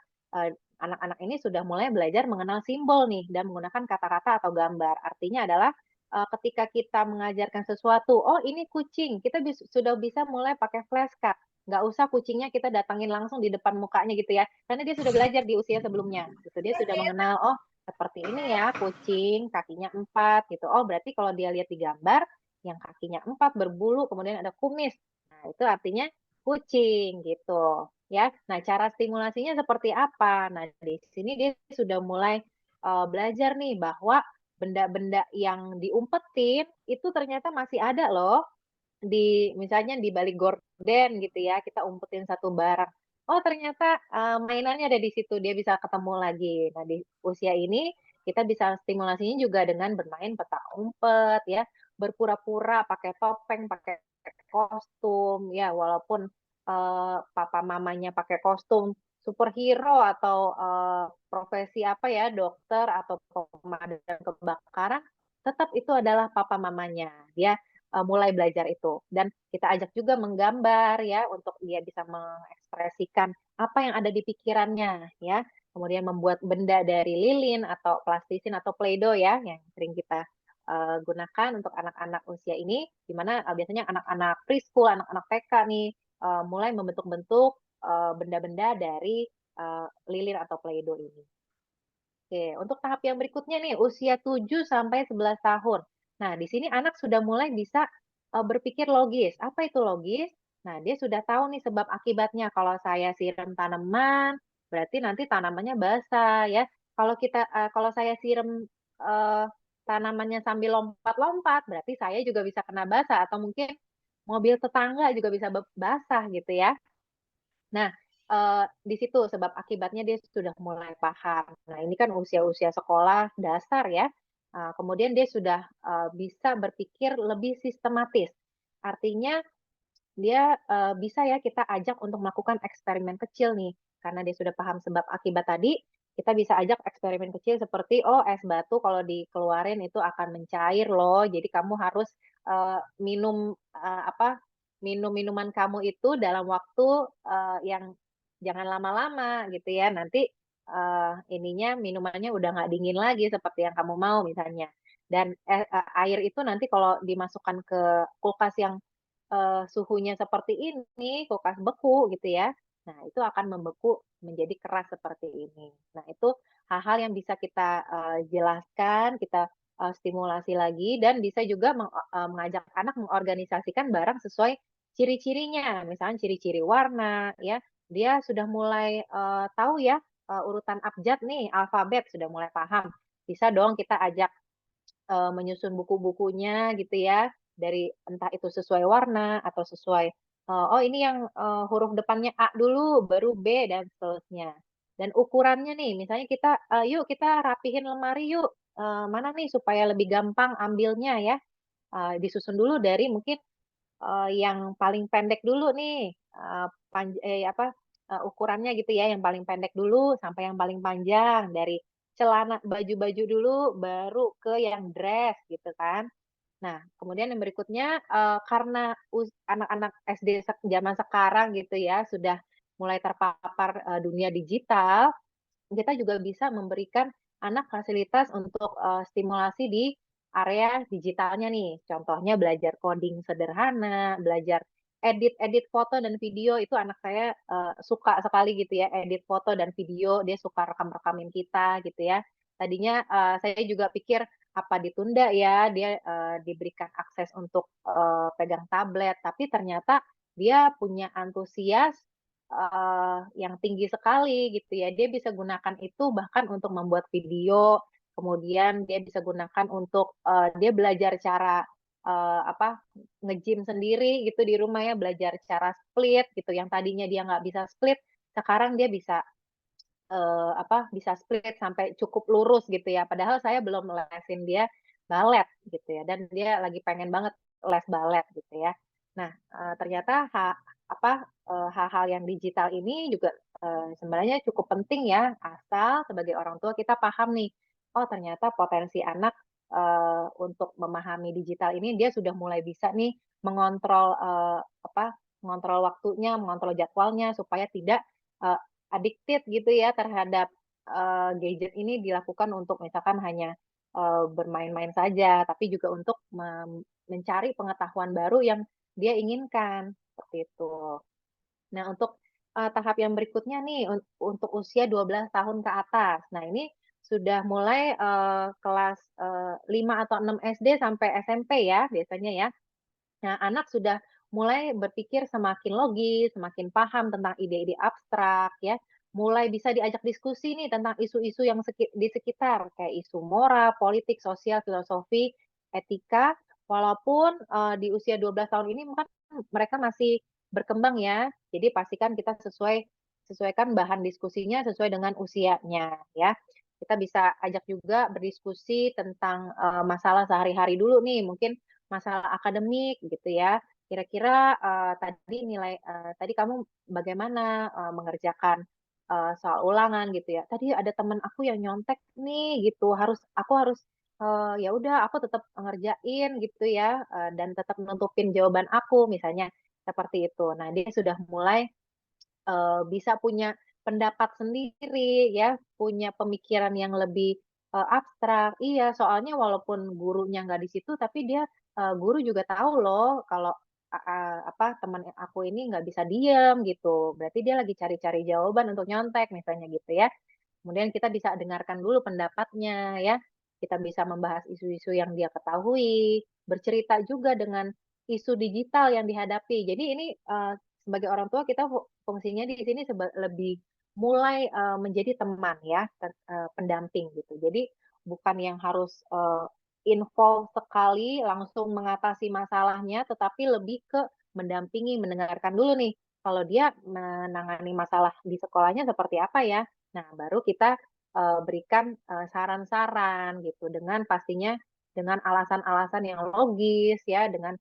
anak-anak ini sudah mulai belajar mengenal simbol nih dan menggunakan kata-kata atau gambar. Artinya adalah ketika kita mengajarkan sesuatu, oh ini kucing, kita sudah bisa mulai pakai flashcard. Nggak usah kucingnya kita datangin langsung di depan mukanya gitu ya, karena dia sudah belajar di usia sebelumnya. Gitu. Dia sudah mengenal, oh seperti ini ya kucing, kakinya 4 gitu. Oh berarti kalau dia lihat di gambar, yang kakinya 4 berbulu, kemudian ada kumis. Nah itu artinya kucing gitu ya. Nah, cara stimulasinya seperti apa? Nah, di sini dia sudah mulai belajar nih bahwa benda-benda yang diumpetin itu ternyata masih ada loh di misalnya di balik gorden gitu ya, kita umpetin satu barang. Oh, ternyata mainannya ada di situ, dia bisa ketemu lagi. Nah, di usia ini kita bisa stimulasinya juga dengan bermain petak umpet ya, berpura-pura pakai topeng, pakai kostum ya, walaupun papa mamanya pakai kostum superhero atau profesi apa ya, dokter atau pemadam kebakaran, tetap itu adalah papa mamanya. Dia mulai belajar itu. Dan kita ajak juga menggambar ya untuk dia bisa mengekspresikan apa yang ada di pikirannya ya. Kemudian membuat benda dari lilin atau plastisin atau play-doh ya yang sering kita gunakan untuk anak-anak usia ini, di mana biasanya anak-anak preschool, anak-anak TK nih mulai membentuk-bentuk benda-benda dari lilin atau play-doh ini. Oke, untuk tahap yang berikutnya nih, usia 7 sampai 11 tahun. Nah, di sini anak sudah mulai bisa berpikir logis. Apa itu logis? Nah, dia sudah tahu nih sebab akibatnya. Kalau saya siram tanaman, berarti nanti tanamannya basah ya. Kalau saya siram tanamannya sambil lompat-lompat, berarti saya juga bisa kena basah atau mungkin mobil tetangga juga bisa basah gitu ya. Nah, di situ sebab akibatnya dia sudah mulai paham. Nah, ini kan usia-usia sekolah dasar ya. Kemudian dia sudah bisa berpikir lebih sistematis. Artinya dia bisa ya kita ajak untuk melakukan eksperimen kecil nih. Karena dia sudah paham sebab akibat tadi, kita bisa ajak eksperimen kecil seperti, oh es batu kalau dikeluarin itu akan mencair loh. Jadi kamu harus minum minum minuman kamu itu dalam waktu yang jangan lama-lama gitu ya. Nanti ininya minumannya udah nggak dingin lagi seperti yang kamu mau misalnya. Dan air itu nanti kalau dimasukkan ke kulkas yang suhunya seperti ini, kulkas beku gitu ya. Nah, itu akan membeku menjadi keras seperti ini. Nah, itu hal-hal yang bisa kita jelaskan, kita stimulasi lagi dan bisa juga mengajak anak mengorganisasikan barang sesuai ciri-cirinya. Misalnya ciri-ciri warna ya. Dia sudah mulai tahu ya urutan abjad nih, alfabet sudah mulai paham. Bisa dong kita ajak menyusun buku-bukunya gitu ya, dari entah itu sesuai warna atau sesuai, oh ini yang huruf depannya A dulu, baru B, dan seterusnya. Dan ukurannya nih, misalnya kita, yuk kita rapihin lemari yuk, mana nih supaya lebih gampang ambilnya ya, disusun dulu dari mungkin yang paling pendek dulu nih, ukurannya gitu ya, yang paling pendek dulu sampai yang paling panjang, dari celana baju-baju dulu baru ke yang dress gitu kan. Nah, kemudian yang berikutnya, karena anak-anak SD zaman sekarang gitu ya, sudah mulai terpapar dunia digital, kita juga bisa memberikan anak fasilitas untuk stimulasi di area digitalnya nih. Contohnya belajar coding sederhana, belajar edit foto dan video, itu anak saya suka sekali gitu ya, edit foto dan video, dia suka rekam-rekamin kita gitu ya. Tadinya saya juga pikir apa ditunda ya, dia diberikan akses untuk pegang tablet, tapi ternyata dia punya antusias yang tinggi sekali gitu ya. Dia bisa gunakan itu bahkan untuk membuat video, kemudian dia bisa gunakan untuk dia belajar cara nge-gym sendiri gitu di rumah ya, belajar cara split gitu, yang tadinya dia nggak bisa split, sekarang dia bisa bisa split sampai cukup lurus gitu ya. Padahal saya belum lesin dia balet gitu ya, dan dia lagi pengen banget les balet gitu ya. Nah, ternyata hal-hal yang digital ini juga sebenarnya cukup penting ya, asal sebagai orang tua kita paham nih, oh ternyata potensi anak untuk memahami digital ini dia sudah mulai bisa nih mengontrol mengontrol waktunya, mengontrol jadwalnya supaya tidak eee, addicted gitu ya terhadap gadget ini dilakukan untuk misalkan hanya bermain-main saja, tapi juga untuk mencari pengetahuan baru yang dia inginkan, seperti itu. Nah, untuk tahap yang berikutnya nih, untuk usia 12 tahun ke atas. Nah, ini sudah mulai kelas 5 atau 6 SD sampai SMP ya, biasanya ya. Nah, anak sudah mulai berpikir semakin logis, semakin paham tentang ide-ide abstrak ya, mulai bisa diajak diskusi nih tentang isu-isu yang di sekitar, kayak isu moral, politik, sosial, filosofi, etika, walaupun di usia 12 tahun ini kan mereka masih berkembang ya. Jadi pastikan kita sesuaikan bahan diskusinya sesuai dengan usianya ya. Kita bisa ajak juga berdiskusi tentang masalah sehari-hari dulu nih, mungkin masalah akademik gitu ya. Kira-kira tadi kamu bagaimana mengerjakan soal ulangan gitu ya. Tadi ada teman aku yang nyontek nih gitu, aku harus ya udah aku tetap ngerjain gitu ya, dan tetap nutupin jawaban aku misalnya seperti itu. Nah, dia sudah mulai bisa punya pendapat sendiri ya, punya pemikiran yang lebih abstrak. Iya, soalnya walaupun gurunya nggak di situ, tapi guru juga tahu loh kalau teman aku ini nggak bisa diem gitu. Berarti dia lagi cari-cari jawaban untuk nyontek misalnya gitu ya. Kemudian kita bisa dengarkan dulu pendapatnya ya. Kita bisa membahas isu-isu yang dia ketahui, bercerita juga dengan isu digital yang dihadapi. Jadi ini sebagai orang tua kita fungsinya di sini lebih mulai menjadi teman ya, pendamping gitu. Jadi bukan yang harus involve sekali langsung mengatasi masalahnya, tetapi lebih ke mendampingi, mendengarkan dulu nih. Kalau dia menangani masalah di sekolahnya seperti apa ya? Nah, baru kita berikan saran-saran gitu dengan pastinya dengan alasan-alasan yang logis ya, dengan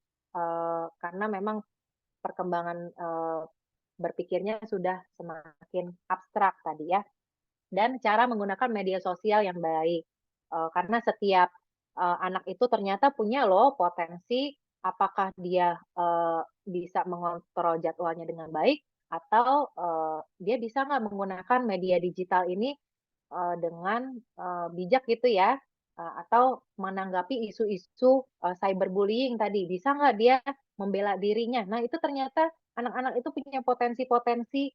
karena memang perkembangan berpikirnya sudah semakin abstrak tadi ya. Dan cara menggunakan media sosial yang baik. Karena setiap anak itu ternyata punya loh potensi apakah dia bisa mengontrol jadwalnya dengan baik atau dia bisa nggak menggunakan media digital ini dengan bijak gitu ya, atau menanggapi isu-isu cyberbullying tadi, bisa nggak dia membela dirinya. Nah, itu ternyata anak-anak itu punya potensi-potensi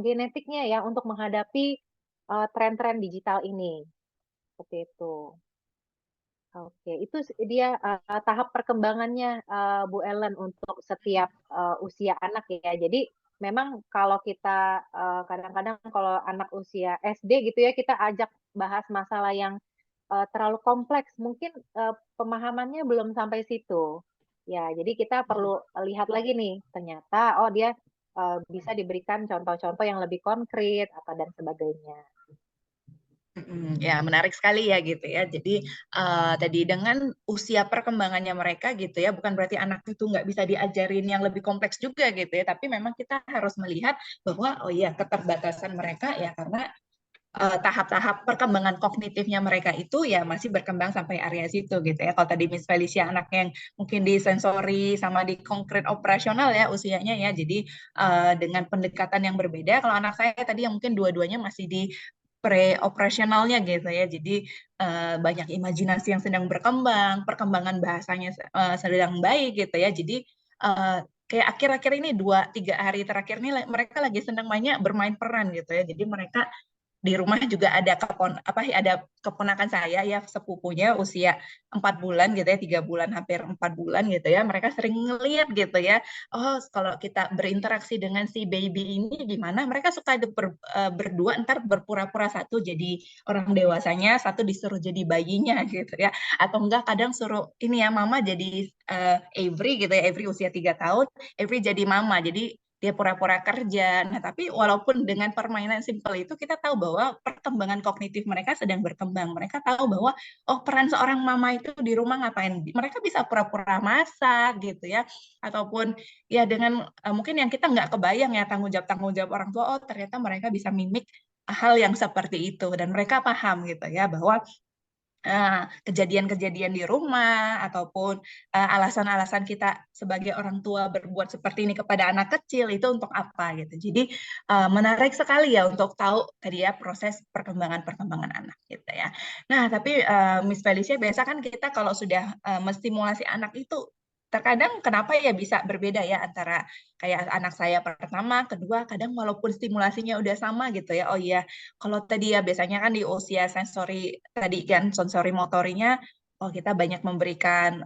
genetiknya ya untuk menghadapi tren-tren digital ini, seperti itu. Oke, itu dia tahap perkembangannya Bu Ellen untuk setiap usia anak ya. Jadi memang kalau kita kadang-kadang kalau anak usia SD gitu ya, kita ajak bahas masalah yang terlalu kompleks, mungkin pemahamannya belum sampai situ. Ya, jadi kita perlu lihat lagi nih, ternyata oh dia bisa diberikan contoh-contoh yang lebih konkret apa dan sebagainya. Ya, menarik sekali ya gitu ya. Jadi tadi dengan usia perkembangannya mereka gitu ya, bukan berarti anak itu nggak bisa diajarin yang lebih kompleks juga gitu ya, tapi memang kita harus melihat bahwa oh iya keterbatasan mereka ya karena tahap-tahap perkembangan kognitifnya mereka itu ya masih berkembang sampai area situ gitu ya. Kalau tadi Miss Felicia anaknya yang mungkin di sensori sama di konkret operasional ya usianya ya. Jadi dengan pendekatan yang berbeda. Kalau anak saya tadi yang mungkin dua-duanya masih di pre-operasionalnya gitu ya. Jadi banyak imajinasi yang sedang berkembang, perkembangan bahasanya sedang baik gitu ya. Jadi kayak akhir-akhir ini 2-3 hari terakhir ini mereka lagi senang bermain peran gitu ya. Jadi mereka di rumah juga ada ada keponakan saya ya, sepupunya usia 4 bulan gitu ya, 3 bulan hampir 4 bulan gitu ya. Mereka sering ngeliat gitu ya. Oh, kalau kita berinteraksi dengan si baby ini gimana? Mereka suka berdua, ntar berpura-pura satu jadi orang dewasanya, satu disuruh jadi bayinya gitu ya. Atau enggak kadang suruh ini ya, mama jadi Avery gitu ya, Avery usia 3 tahun, Avery jadi mama. Jadi dia pura-pura kerja. Nah, tapi walaupun dengan permainan simpel itu kita tahu bahwa perkembangan kognitif mereka sedang berkembang. Mereka tahu bahwa oh, peran seorang mama itu di rumah ngapain. Mereka bisa pura-pura masak gitu ya. Ataupun ya dengan mungkin yang kita nggak kebayang ya tanggung jawab orang tua, oh ternyata mereka bisa mimik hal yang seperti itu dan mereka paham gitu ya bahwa kejadian-kejadian di rumah ataupun alasan-alasan kita sebagai orang tua berbuat seperti ini kepada anak kecil itu untuk apa gitu. Jadi menarik sekali ya untuk tahu tadi ya proses perkembangan anak gitu ya. Nah, tapi Miss Felicia, biasa kan kita kalau sudah menstimulasi anak itu terkadang kenapa ya bisa berbeda ya antara kayak anak saya pertama, kedua, kadang walaupun stimulasinya udah sama gitu ya. Oh iya, kalau tadi ya biasanya kan di usia sensori tadi kan sensori motorinya, oh kita banyak memberikan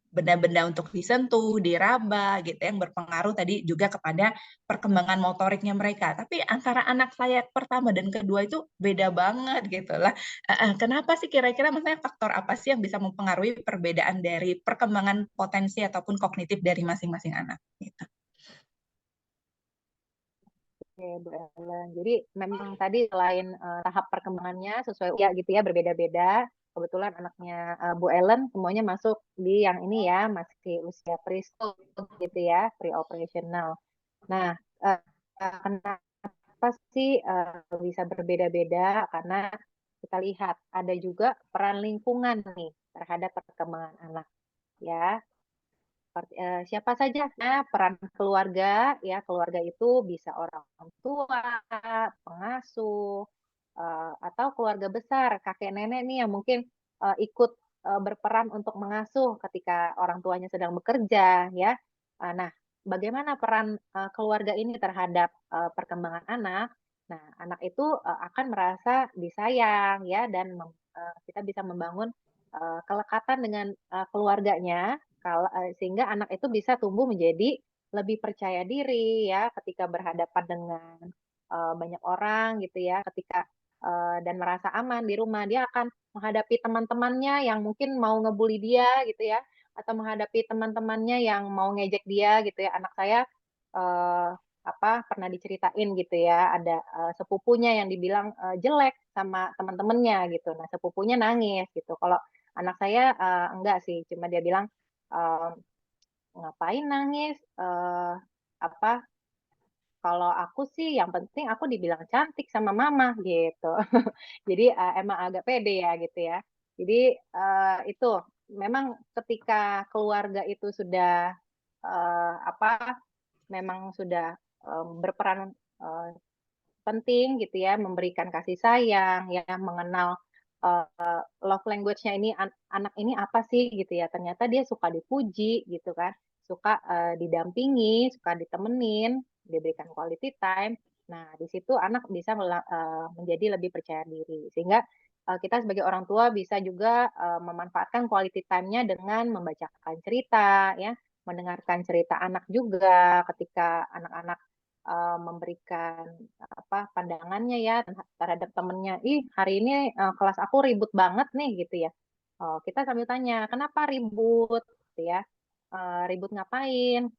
benda-benda untuk disentuh, diraba gitu yang berpengaruh tadi juga kepada perkembangan motoriknya mereka. Tapi antara anak saya pertama dan kedua itu beda banget gitu lah. Kenapa sih kira-kira maksudnya faktor apa sih yang bisa mempengaruhi perbedaan dari perkembangan potensi ataupun kognitif dari masing-masing anak gitu. Oke, Bu Ellen. Jadi memang tadi selain tahap perkembangannya sesuai usia gitu ya berbeda-beda. Kebetulan anaknya Bu Ellen semuanya masuk di yang ini ya, masih usia preschool gitu ya, pre-operational. Nah, kenapa sih bisa berbeda-beda? Karena kita lihat ada juga peran lingkungan nih terhadap perkembangan anak ya. Siapa saja peran keluarga ya, keluarga itu bisa orang tua, pengasuh, atau keluarga besar, kakek nenek nih yang mungkin ikut berperan untuk mengasuh ketika orang tuanya sedang bekerja ya. Nah, bagaimana peran keluarga ini terhadap perkembangan anak? Nah, anak itu akan merasa disayang ya dan kita bisa membangun kelekatan dengan keluarganya sehingga anak itu bisa tumbuh menjadi lebih percaya diri ya ketika berhadapan dengan banyak orang gitu ya, ketika dan merasa aman di rumah, dia akan menghadapi teman-temannya yang mungkin mau ngebully dia gitu ya, atau menghadapi teman-temannya yang mau ngejek dia gitu ya. Anak saya pernah diceritain gitu ya, ada sepupunya yang dibilang jelek sama teman-temannya gitu. Nah, sepupunya nangis gitu. Kalau anak saya enggak sih, cuma dia bilang ngapain nangis? Kalau aku sih yang penting aku dibilang cantik sama mama gitu. Jadi emang agak pede ya gitu ya. Jadi itu memang ketika keluarga itu sudah memang sudah berperan penting gitu ya, memberikan kasih sayang ya, mengenal love language-nya ini anak ini apa sih gitu ya. Ternyata dia suka dipuji gitu kan, suka didampingi, suka ditemenin, diberikan quality time. Nah, di situ anak bisa menjadi lebih percaya diri. Sehingga kita sebagai orang tua bisa juga memanfaatkan quality time-nya dengan membacakan cerita ya, mendengarkan cerita anak juga ketika anak-anak memberikan pandangannya ya terhadap temennya. Ih, hari ini kelas aku ribut banget nih gitu ya. Kita sambil tanya, kenapa ribut? Gitu ya. Ribut ngapain?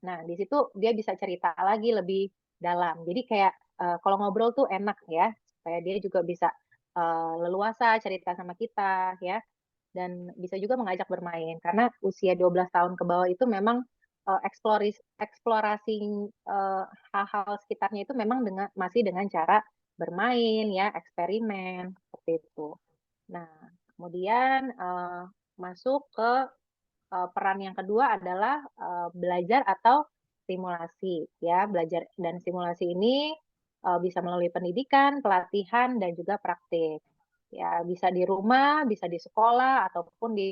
Nah, di situ dia bisa cerita lagi lebih dalam. Jadi kayak kalau ngobrol tuh enak ya, supaya dia juga bisa leluasa cerita sama kita ya. Dan bisa juga mengajak bermain karena usia 12 tahun ke bawah itu memang eksplorasi hal-hal sekitarnya itu memang masih dengan cara bermain ya, eksperimen seperti itu. Nah, kemudian masuk ke peran yang kedua adalah belajar atau simulasi ya. Belajar dan simulasi ini bisa melalui pendidikan, pelatihan dan juga praktik. Ya, bisa di rumah, bisa di sekolah ataupun di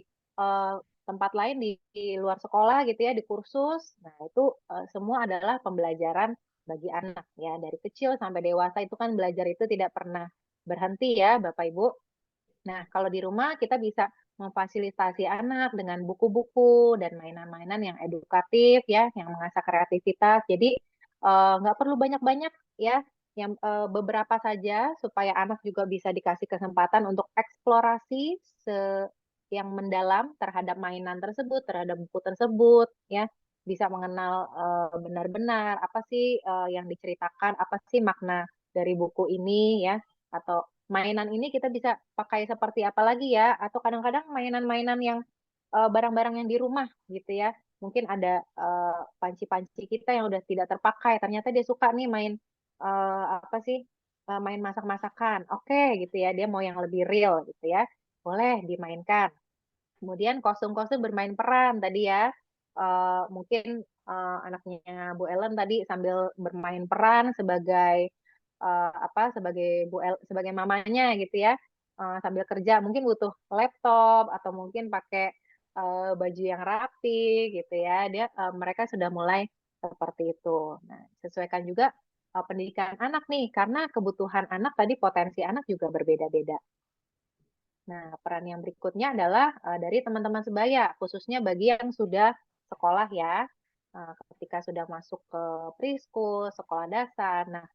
tempat lain di luar sekolah gitu ya, di kursus. Nah, itu semua adalah pembelajaran bagi anak ya. Dari kecil sampai dewasa itu kan belajar itu tidak pernah berhenti ya Bapak Ibu. Nah, kalau di rumah kita bisa memfasilitasi anak dengan buku-buku dan mainan-mainan yang edukatif ya, yang mengasah kreativitas. Jadi nggak perlu banyak-banyak ya, yang beberapa saja supaya anak juga bisa dikasih kesempatan untuk eksplorasi yang mendalam terhadap mainan tersebut, terhadap buku tersebut ya, bisa mengenal benar-benar apa sih yang diceritakan, apa sih makna dari buku ini ya, atau mainan ini kita bisa pakai seperti apa lagi ya, atau kadang-kadang mainan-mainan yang barang-barang yang di rumah gitu ya. Mungkin ada panci-panci kita yang udah tidak terpakai, ternyata dia suka nih main apa sih? Main masak-masakan. Oke gitu ya, dia mau yang lebih real gitu ya. Boleh dimainkan. Kemudian kostum-kostum bermain peran tadi ya. Mungkin anaknya Bu Ellen tadi sambil bermain peran sebagai sebagai mamanya gitu ya, sambil kerja mungkin butuh laptop atau mungkin pakai baju yang rapi gitu ya. Mereka sudah mulai seperti itu. Nah, sesuaikan juga pendidikan anak nih, karena kebutuhan anak tadi, potensi anak juga berbeda-beda. Nah, peran yang berikutnya adalah dari teman-teman sebaya, khususnya bagi yang sudah sekolah ya. Ketika sudah masuk ke preschool, sekolah dasar. Nah,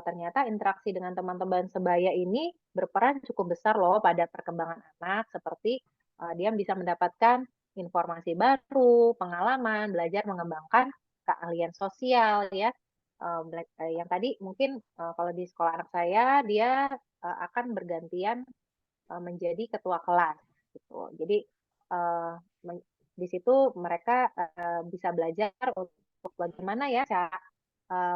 ternyata interaksi dengan teman-teman sebaya ini berperan cukup besar loh pada perkembangan anak, seperti dia bisa mendapatkan informasi baru, pengalaman, belajar mengembangkan keahlian sosial ya. Yang tadi mungkin kalau di sekolah anak saya, dia akan bergantian menjadi ketua kelas gitu. Jadi di situ mereka bisa belajar untuk bagaimana ya cara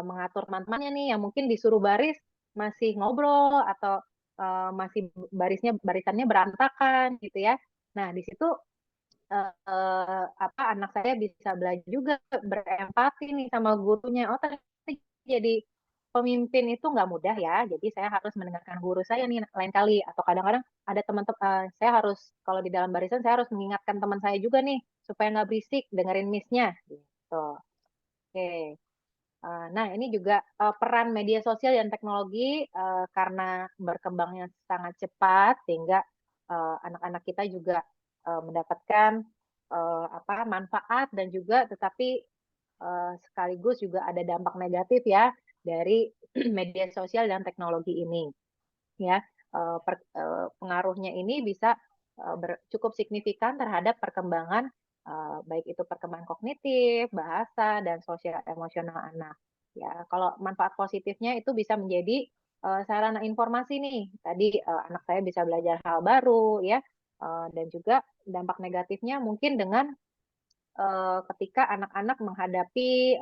mengatur teman-temannya nih yang mungkin disuruh baris masih ngobrol atau masih barisannya berantakan gitu ya. Nah, di situ anak saya bisa belajar juga berempati nih sama gurunya. Oh, ternyata jadi pemimpin itu nggak mudah ya. Jadi saya harus mendengarkan guru saya nih lain kali. Atau kadang-kadang ada teman-teman, saya harus kalau di dalam barisan saya harus mengingatkan teman saya juga nih supaya nggak berisik, dengerin miss-nya. Gitu. Oke. Nah, ini juga peran media sosial dan teknologi karena berkembangnya sangat cepat sehingga anak-anak kita juga mendapatkan manfaat dan juga tetapi sekaligus juga ada dampak negatif ya dari media sosial dan teknologi ini. Ya, pengaruhnya ini bisa cukup signifikan terhadap perkembangan baik itu perkembangan kognitif, bahasa, dan sosial emosional anak. Ya, kalau manfaat positifnya itu bisa menjadi sarana informasi nih. Tadi anak saya bisa belajar hal baru, ya, dan juga dampak negatifnya mungkin dengan ketika anak-anak menghadapi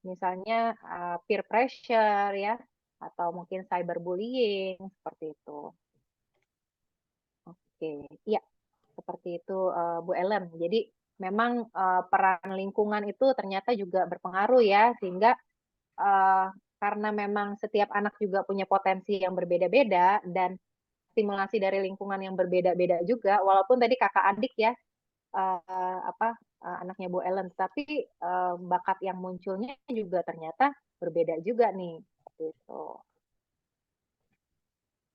misalnya peer pressure, ya, atau mungkin cyberbullying seperti itu. Oke, iya. Seperti itu Bu Ellen. Jadi memang peran lingkungan itu ternyata juga berpengaruh ya, sehingga karena memang setiap anak juga punya potensi yang berbeda-beda dan stimulasi dari lingkungan yang berbeda-beda juga, walaupun tadi kakak adik ya anaknya Bu Ellen, tapi bakat yang munculnya juga ternyata berbeda juga nih. Seperti itu.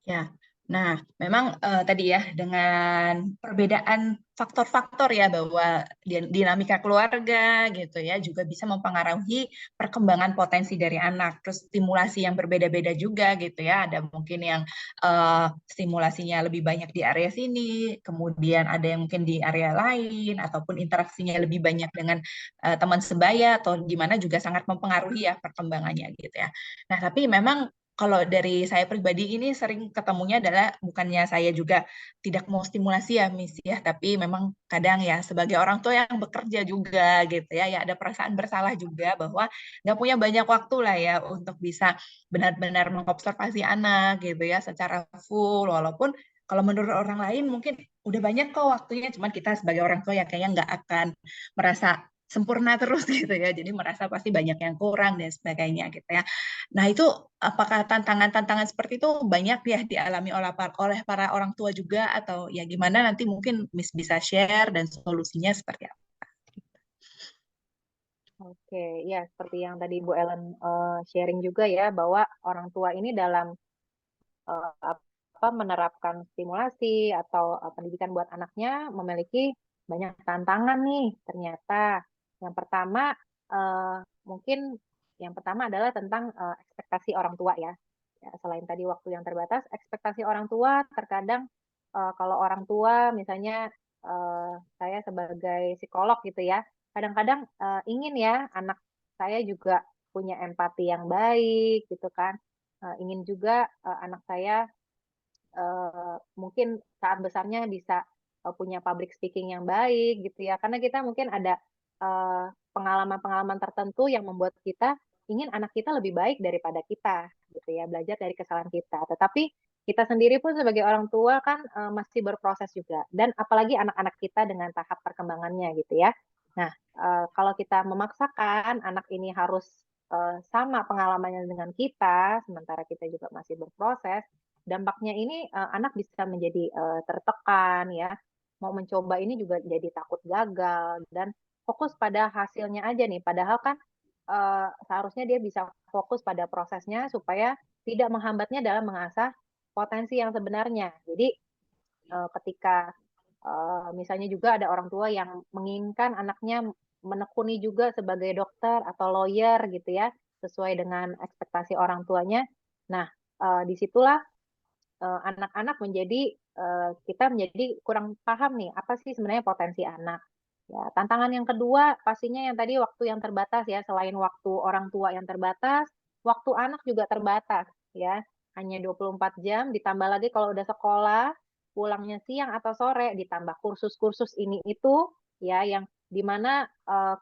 Ya, nah memang tadi ya dengan perbedaan faktor-faktor ya bahwa dinamika keluarga gitu ya juga bisa mempengaruhi perkembangan potensi dari anak. Terus stimulasi yang berbeda-beda juga gitu ya. Ada mungkin yang stimulasinya lebih banyak di area sini, kemudian ada yang mungkin di area lain, ataupun interaksinya lebih banyak dengan teman sebaya atau gimana juga sangat mempengaruhi ya perkembangannya gitu ya. Nah tapi memang kalau dari saya pribadi ini sering ketemunya adalah bukannya saya juga tidak mau stimulasi ya Miss ya, tapi memang kadang ya sebagai orang tua yang bekerja juga gitu ya, ya ada perasaan bersalah juga bahwa nggak punya banyak waktu lah ya untuk bisa benar-benar mengobservasi anak gitu ya secara full, walaupun kalau menurut orang lain mungkin udah banyak kok waktunya, cuman kita sebagai orang tua ya kayaknya nggak akan merasa sempurna terus gitu ya, jadi merasa pasti banyak yang kurang dan sebagainya gitu ya. Nah itu apakah tantangan-tantangan seperti itu banyak ya dialami oleh para orang tua juga atau ya gimana nanti mungkin Miss bisa share dan solusinya seperti apa? Oke, ya seperti yang tadi Bu Ellen sharing juga ya, bahwa orang tua ini dalam menerapkan stimulasi atau pendidikan buat anaknya memiliki banyak tantangan nih ternyata. Yang pertama mungkin yang pertama adalah tentang ekspektasi orang tua ya. Ya, selain tadi waktu yang terbatas, ekspektasi orang tua terkadang kalau orang tua misalnya saya sebagai psikolog gitu ya, kadang-kadang ingin ya anak saya juga punya empati yang baik gitu kan. Ingin juga anak saya mungkin saat besarnya bisa punya public speaking yang baik gitu ya. Karena kita mungkin ada pengalaman-pengalaman tertentu yang membuat kita ingin anak kita lebih baik daripada kita gitu ya, belajar dari kesalahan kita. Tetapi kita sendiri pun sebagai orang tua kan masih berproses juga. Dan apalagi anak-anak kita dengan tahap perkembangannya gitu ya. Nah, kalau kita memaksakan anak ini harus sama pengalamannya dengan kita, sementara kita juga masih berproses, dampaknya ini anak bisa menjadi tertekan ya, mau mencoba ini juga jadi takut gagal dan fokus pada hasilnya aja nih. Padahal kan seharusnya dia bisa fokus pada prosesnya supaya tidak menghambatnya dalam mengasah potensi yang sebenarnya. Jadi ketika misalnya juga ada orang tua yang menginginkan anaknya menekuni juga sebagai dokter atau lawyer gitu ya, sesuai dengan ekspektasi orang tuanya. Nah, disitulah anak-anak menjadi kita menjadi kurang paham nih apa sih sebenarnya potensi anak. Ya, tantangan yang kedua pastinya yang tadi waktu yang terbatas ya, selain waktu orang tua yang terbatas, waktu anak juga terbatas ya. Hanya 24 jam ditambah lagi kalau udah sekolah, pulangnya siang atau sore ditambah kursus-kursus ini itu ya yang dimana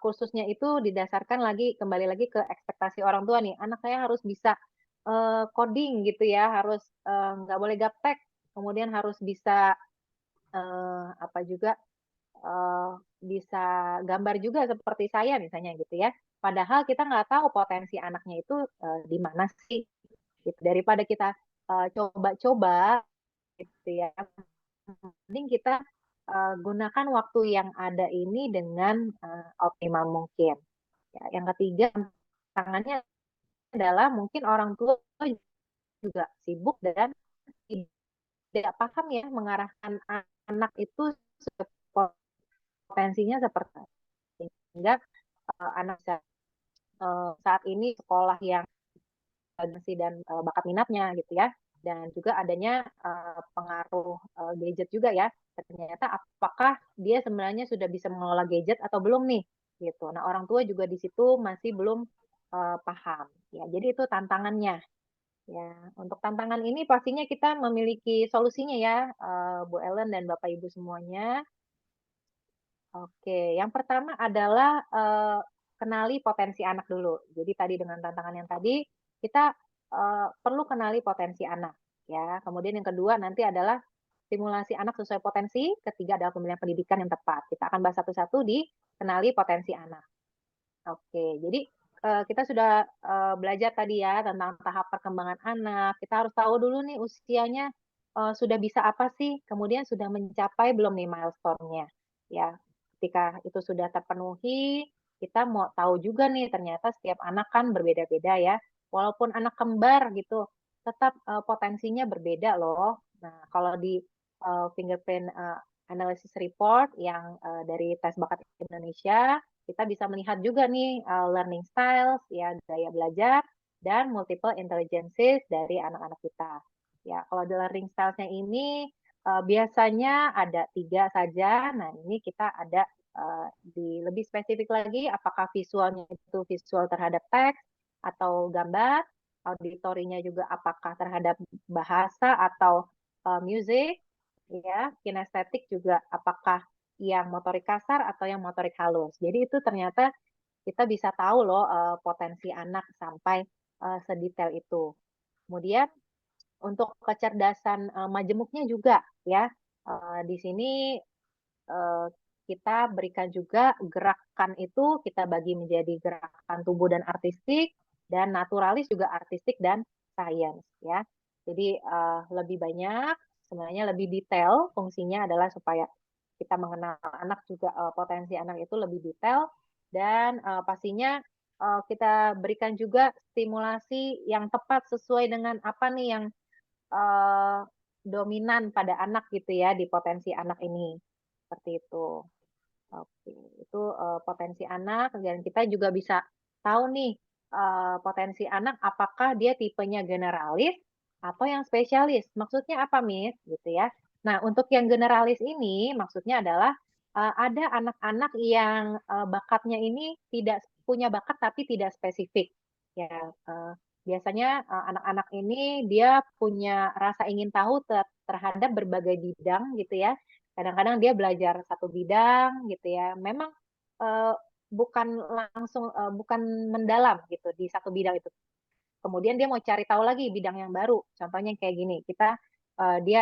kursusnya itu didasarkan lagi kembali lagi ke ekspektasi orang tua nih. Anak saya harus bisa coding gitu ya, harus nggak boleh gaptek, kemudian harus bisa apa juga bisa gambar juga seperti saya misalnya gitu ya. Padahal kita nggak tahu potensi anaknya itu di mana sih. Gitu. Daripada kita coba-coba gitu ya, mending kita gunakan waktu yang ada ini dengan optimal mungkin. Ya, yang ketiga tantangannya adalah mungkin orang tua juga sibuk dan tidak paham ya mengarahkan anak itu potensinya seperti apa. Sehingga anak saat ini sekolah yang bagus dan bakat minatnya gitu ya, dan juga adanya pengaruh gadget juga ya, ternyata apakah dia sebenarnya sudah bisa mengelola gadget atau belum nih gitu. Nah orang tua juga di situ masih belum paham ya, jadi itu tantangannya. Ya, untuk tantangan ini pastinya kita memiliki solusinya ya, Bu Ellen dan Bapak Ibu semuanya. Oke, yang pertama adalah kenali potensi anak dulu. Jadi tadi dengan tantangan yang tadi, kita perlu kenali potensi anak, ya. Kemudian yang kedua nanti adalah stimulasi anak sesuai potensi. Ketiga adalah pemilihan pendidikan yang tepat. Kita akan bahas satu-satu di kenali potensi anak. Oke, jadi kita sudah belajar tadi ya tentang tahap perkembangan anak. Kita harus tahu dulu nih usianya sudah bisa apa sih, kemudian sudah mencapai belum nih milestone-nya. Ya, ketika itu sudah terpenuhi, kita mau tahu juga nih ternyata setiap anak kan berbeda-beda ya. Walaupun anak kembar gitu, tetap potensinya berbeda loh. Nah, kalau di fingerprint analysis report yang dari Tes Bakat Indonesia, kita bisa melihat juga nih learning styles, ya gaya belajar, dan multiple intelligences dari anak-anak kita. Ya, kalau di learning stylesnya ini biasanya ada 3 saja. Nah, ini kita ada di lebih spesifik lagi, apakah visualnya itu visual terhadap teks atau gambar, auditorinya juga apakah terhadap bahasa atau music, ya, kinestetik juga apakah yang motorik kasar atau yang motorik halus. Jadi itu ternyata kita bisa tahu loh potensi anak sampai sedetail itu. Kemudian untuk kecerdasan majemuknya juga ya. Di sini kita berikan juga gerakan itu kita bagi menjadi gerakan tubuh dan artistik, dan naturalis juga artistik dan sains ya. Jadi lebih banyak, sebenarnya lebih detail, fungsinya adalah supaya kita mengenal anak juga potensi anak itu lebih detail. Dan pastinya kita berikan juga stimulasi yang tepat sesuai dengan apa nih yang dominan pada anak gitu ya, di potensi anak ini. Seperti itu. Oke, itu potensi anak, dan kita juga bisa tahu nih potensi anak apakah dia tipenya generalis atau yang spesialis. Maksudnya apa, Miss? Gitu ya. Nah, untuk yang generalis ini maksudnya adalah ada anak-anak yang bakatnya ini tidak punya bakat tapi tidak spesifik. Ya, biasanya anak-anak ini dia punya rasa ingin tahu terhadap berbagai bidang gitu ya. Kadang-kadang dia belajar satu bidang gitu ya. Memang eh, bukan bukan mendalam gitu di satu bidang itu. Kemudian dia mau cari tahu lagi bidang yang baru. Contohnya kayak gini, dia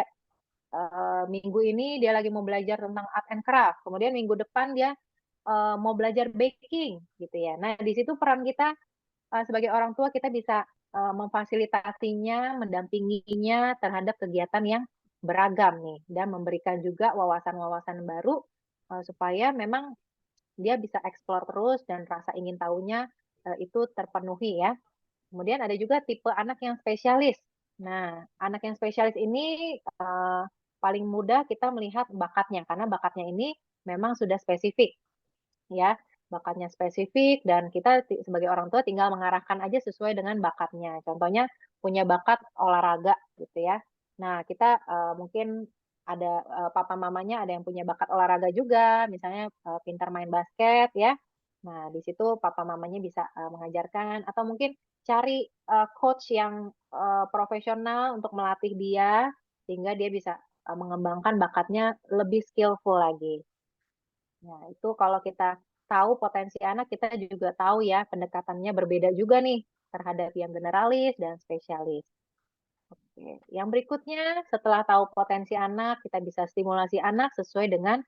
minggu ini dia lagi mau belajar tentang art and craft. Kemudian minggu depan dia mau belajar baking gitu ya. Nah, di situ peran kita sebagai orang tua kita bisa memfasilitasinya, mendampinginya terhadap kegiatan yang beragam nih, dan memberikan juga wawasan-wawasan baru supaya memang dia bisa eksplor terus dan rasa ingin tahunya itu terpenuhi ya. Kemudian ada juga tipe anak yang spesialis. Nah, anak yang spesialis ini paling mudah kita melihat bakatnya, karena bakatnya ini memang sudah spesifik ya, bakatnya spesifik, dan kita sebagai orang tua tinggal mengarahkan aja sesuai dengan bakatnya. Contohnya punya bakat olahraga gitu ya. Nah, kita mungkin ada papa mamanya ada yang punya bakat olahraga juga, misalnya pintar main basket ya. Nah, di situ papa mamanya bisa mengajarkan, atau mungkin cari coach yang profesional untuk melatih dia sehingga dia bisa mengembangkan bakatnya lebih skillful lagi. Nah, itu kalau kita tahu potensi anak, kita juga tahu ya pendekatannya berbeda juga nih terhadap yang generalis dan spesialis. Oke. Yang berikutnya, setelah tahu potensi anak, kita bisa stimulasi anak sesuai dengan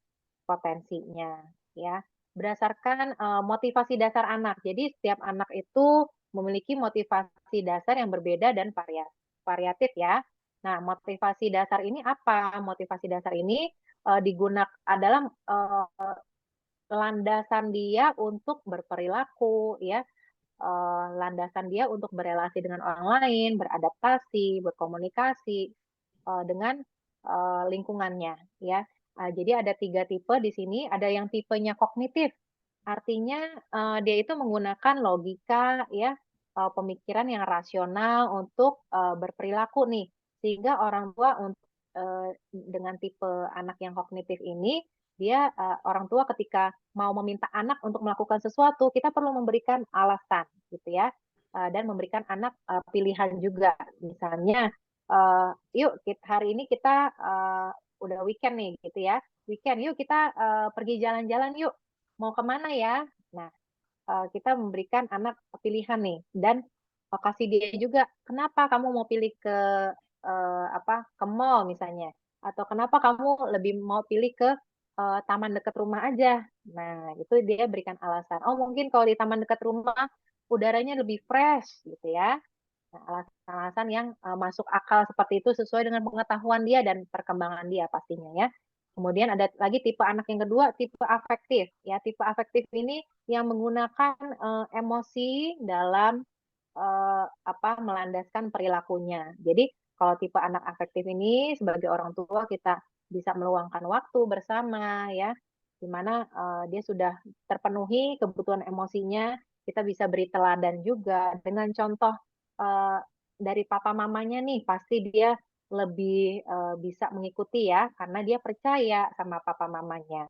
potensinya, ya. Berdasarkan motivasi dasar anak. Jadi setiap anak itu memiliki motivasi dasar yang berbeda dan variatif ya. Nah, motivasi dasar ini apa? Motivasi dasar ini digunakan adalah landasan dia untuk berperilaku ya, landasan dia untuk berelasi dengan orang lain, beradaptasi, berkomunikasi dengan lingkungannya ya. Jadi ada 3 tipe di sini. Ada yang tipenya kognitif, artinya dia itu menggunakan logika ya, pemikiran yang rasional untuk berperilaku nih, sehingga orang tua dengan tipe anak yang kognitif ini, dia orang tua ketika mau meminta anak untuk melakukan sesuatu, kita perlu memberikan alasan gitu ya, dan memberikan anak pilihan juga. Misalnya, yuk hari ini kita udah weekend nih gitu ya, weekend yuk kita pergi jalan-jalan yuk, mau kemana ya? Nah, kita memberikan anak pilihan nih, dan kasih dia juga, kenapa kamu mau pilih ke ke mall misalnya, atau kenapa kamu lebih mau pilih ke taman dekat rumah aja. Nah, itu dia berikan alasan. Oh, mungkin kalau di taman dekat rumah udaranya lebih fresh gitu ya. Nah, alasan-alasan yang masuk akal seperti itu sesuai dengan pengetahuan dia dan perkembangan dia pastinya ya. Kemudian ada lagi tipe anak yang kedua, tipe afektif. Ya, tipe afektif ini yang menggunakan emosi dalam melandaskan perilakunya. Jadi kalau tipe anak afektif ini sebagai orang tua kita bisa meluangkan waktu bersama ya, di mana dia sudah terpenuhi kebutuhan emosinya, kita bisa beri teladan juga dengan contoh uh, dari papa mamanya nih, pasti dia lebih bisa mengikuti ya, karena dia percaya sama papa mamanya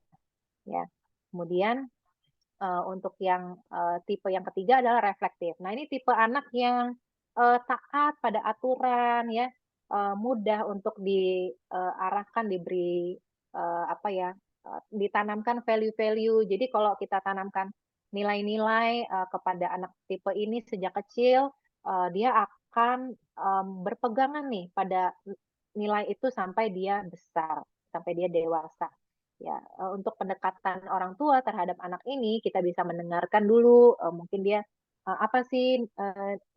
ya. Kemudian untuk yang tipe yang ketiga adalah reflektif. Nah, ini tipe anak yang taat pada aturan ya, mudah untuk diarahkan, diberi ditanamkan value-value. Jadi kalau kita tanamkan nilai-nilai kepada anak tipe ini sejak kecil, dia akan berpegangan nih pada nilai itu sampai dia besar, sampai dia dewasa. Ya, untuk pendekatan orang tua terhadap anak ini, kita bisa mendengarkan dulu, mungkin dia apa sih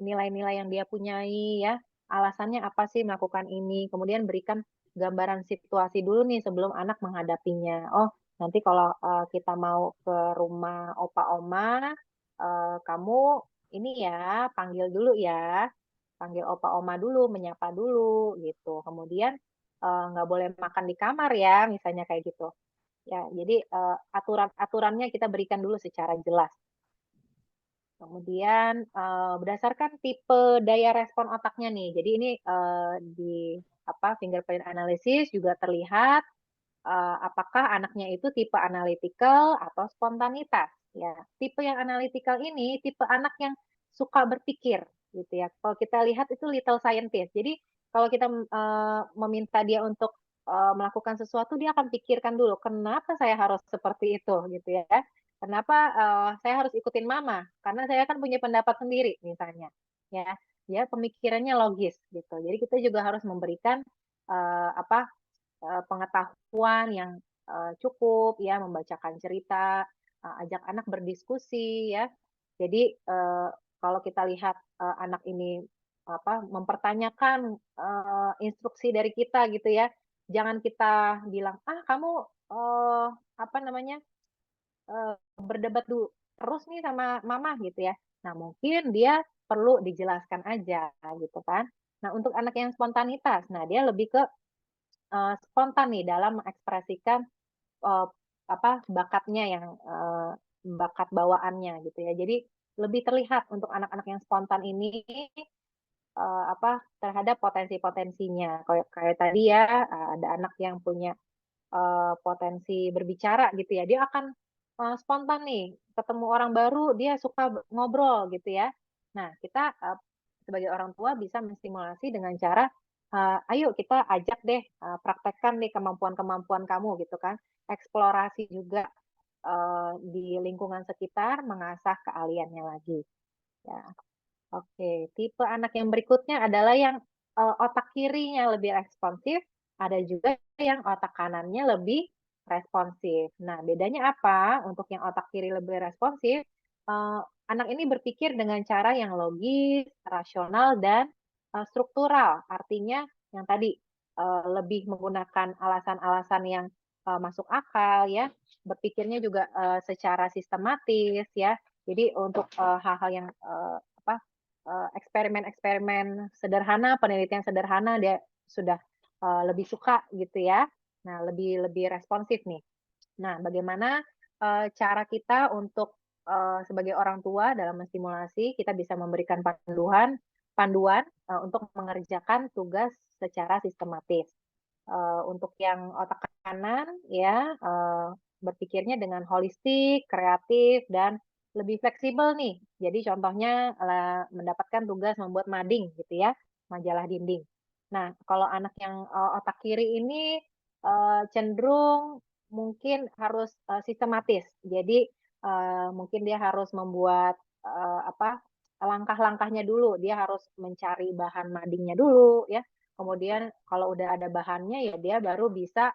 nilai-nilai yang dia punyai ya, alasannya apa sih melakukan ini, kemudian berikan gambaran situasi dulu nih sebelum anak menghadapinya. Oh, Nanti kalau kita mau ke rumah opa oma, kamu ini ya panggil dulu ya, panggil opa oma dulu, menyapa dulu gitu. Kemudian nggak boleh makan di kamar ya, misalnya kayak gitu. Ya, jadi aturan-aturannya kita berikan dulu secara jelas. Kemudian berdasarkan tipe daya respon otaknya nih. Jadi ini di fingerprint analysis juga terlihat apakah anaknya itu tipe analytical atau spontanitas. Ya, tipe yang analytical ini tipe anak yang suka berpikir gitu ya. Kalau kita lihat itu little scientist. Jadi kalau kita meminta dia untuk melakukan sesuatu, dia akan pikirkan dulu, kenapa saya harus seperti itu gitu ya. Kenapa saya harus ikutin mama? Karena saya kan punya pendapat sendiri misalnya. Ya, dia pemikirannya logis gitu. Jadi kita juga harus memberikan pengetahuan yang cukup ya, membacakan cerita, ajak anak berdiskusi ya. Jadi kalau kita lihat anak ini mempertanyakan instruksi dari kita gitu ya, jangan kita bilang kamu apa namanya berdebat dulu terus nih sama mama gitu ya. Nah mungkin dia perlu dijelaskan aja gitu kan. Nah untuk anak yang spontanitas, nah dia lebih ke spontan nih dalam mengekspresikan uh, bakatnya yang bakat bawaannya gitu ya. Jadi lebih terlihat untuk anak-anak yang spontan ini terhadap potensi-potensinya. Kayak tadi ya ada anak yang punya potensi berbicara gitu ya. Dia akan spontan nih ketemu orang baru dia suka ngobrol gitu ya. Nah, kita sebagai orang tua bisa menstimulasi dengan cara ayo kita ajak deh praktekkan nih kemampuan-kemampuan kamu gitu kan. Eksplorasi juga di lingkungan sekitar, mengasah keahliannya lagi. Ya. Oke, tipe anak yang berikutnya adalah yang otak kirinya lebih responsif, ada juga yang otak kanannya lebih responsif. Nah, bedanya apa? Untuk yang otak kiri lebih responsif, anak ini berpikir dengan cara yang logis, rasional, dan struktural. Artinya yang tadi lebih menggunakan alasan-alasan yang masuk akal, ya. Berpikirnya juga secara sistematis, ya. Jadi untuk hal-hal yang eksperimen-eksperimen sederhana, penelitian sederhana dia sudah lebih suka gitu ya. Nah, lebih responsif nih. Nah, bagaimana cara kita untuk sebagai orang tua dalam menstimulasi, kita bisa memberikan panduan untuk mengerjakan tugas secara sistematis. Untuk yang otak kanan ya berpikirnya dengan holistik, kreatif, dan lebih fleksibel nih. Jadi contohnya mendapatkan tugas membuat mading gitu ya, majalah dinding. Nah, kalau anak yang otak kiri ini cenderung mungkin harus sistematis. Jadi mungkin dia harus membuat langkah-langkahnya dulu. Dia harus mencari bahan madingnya dulu ya. Kemudian kalau udah ada bahannya ya dia baru bisa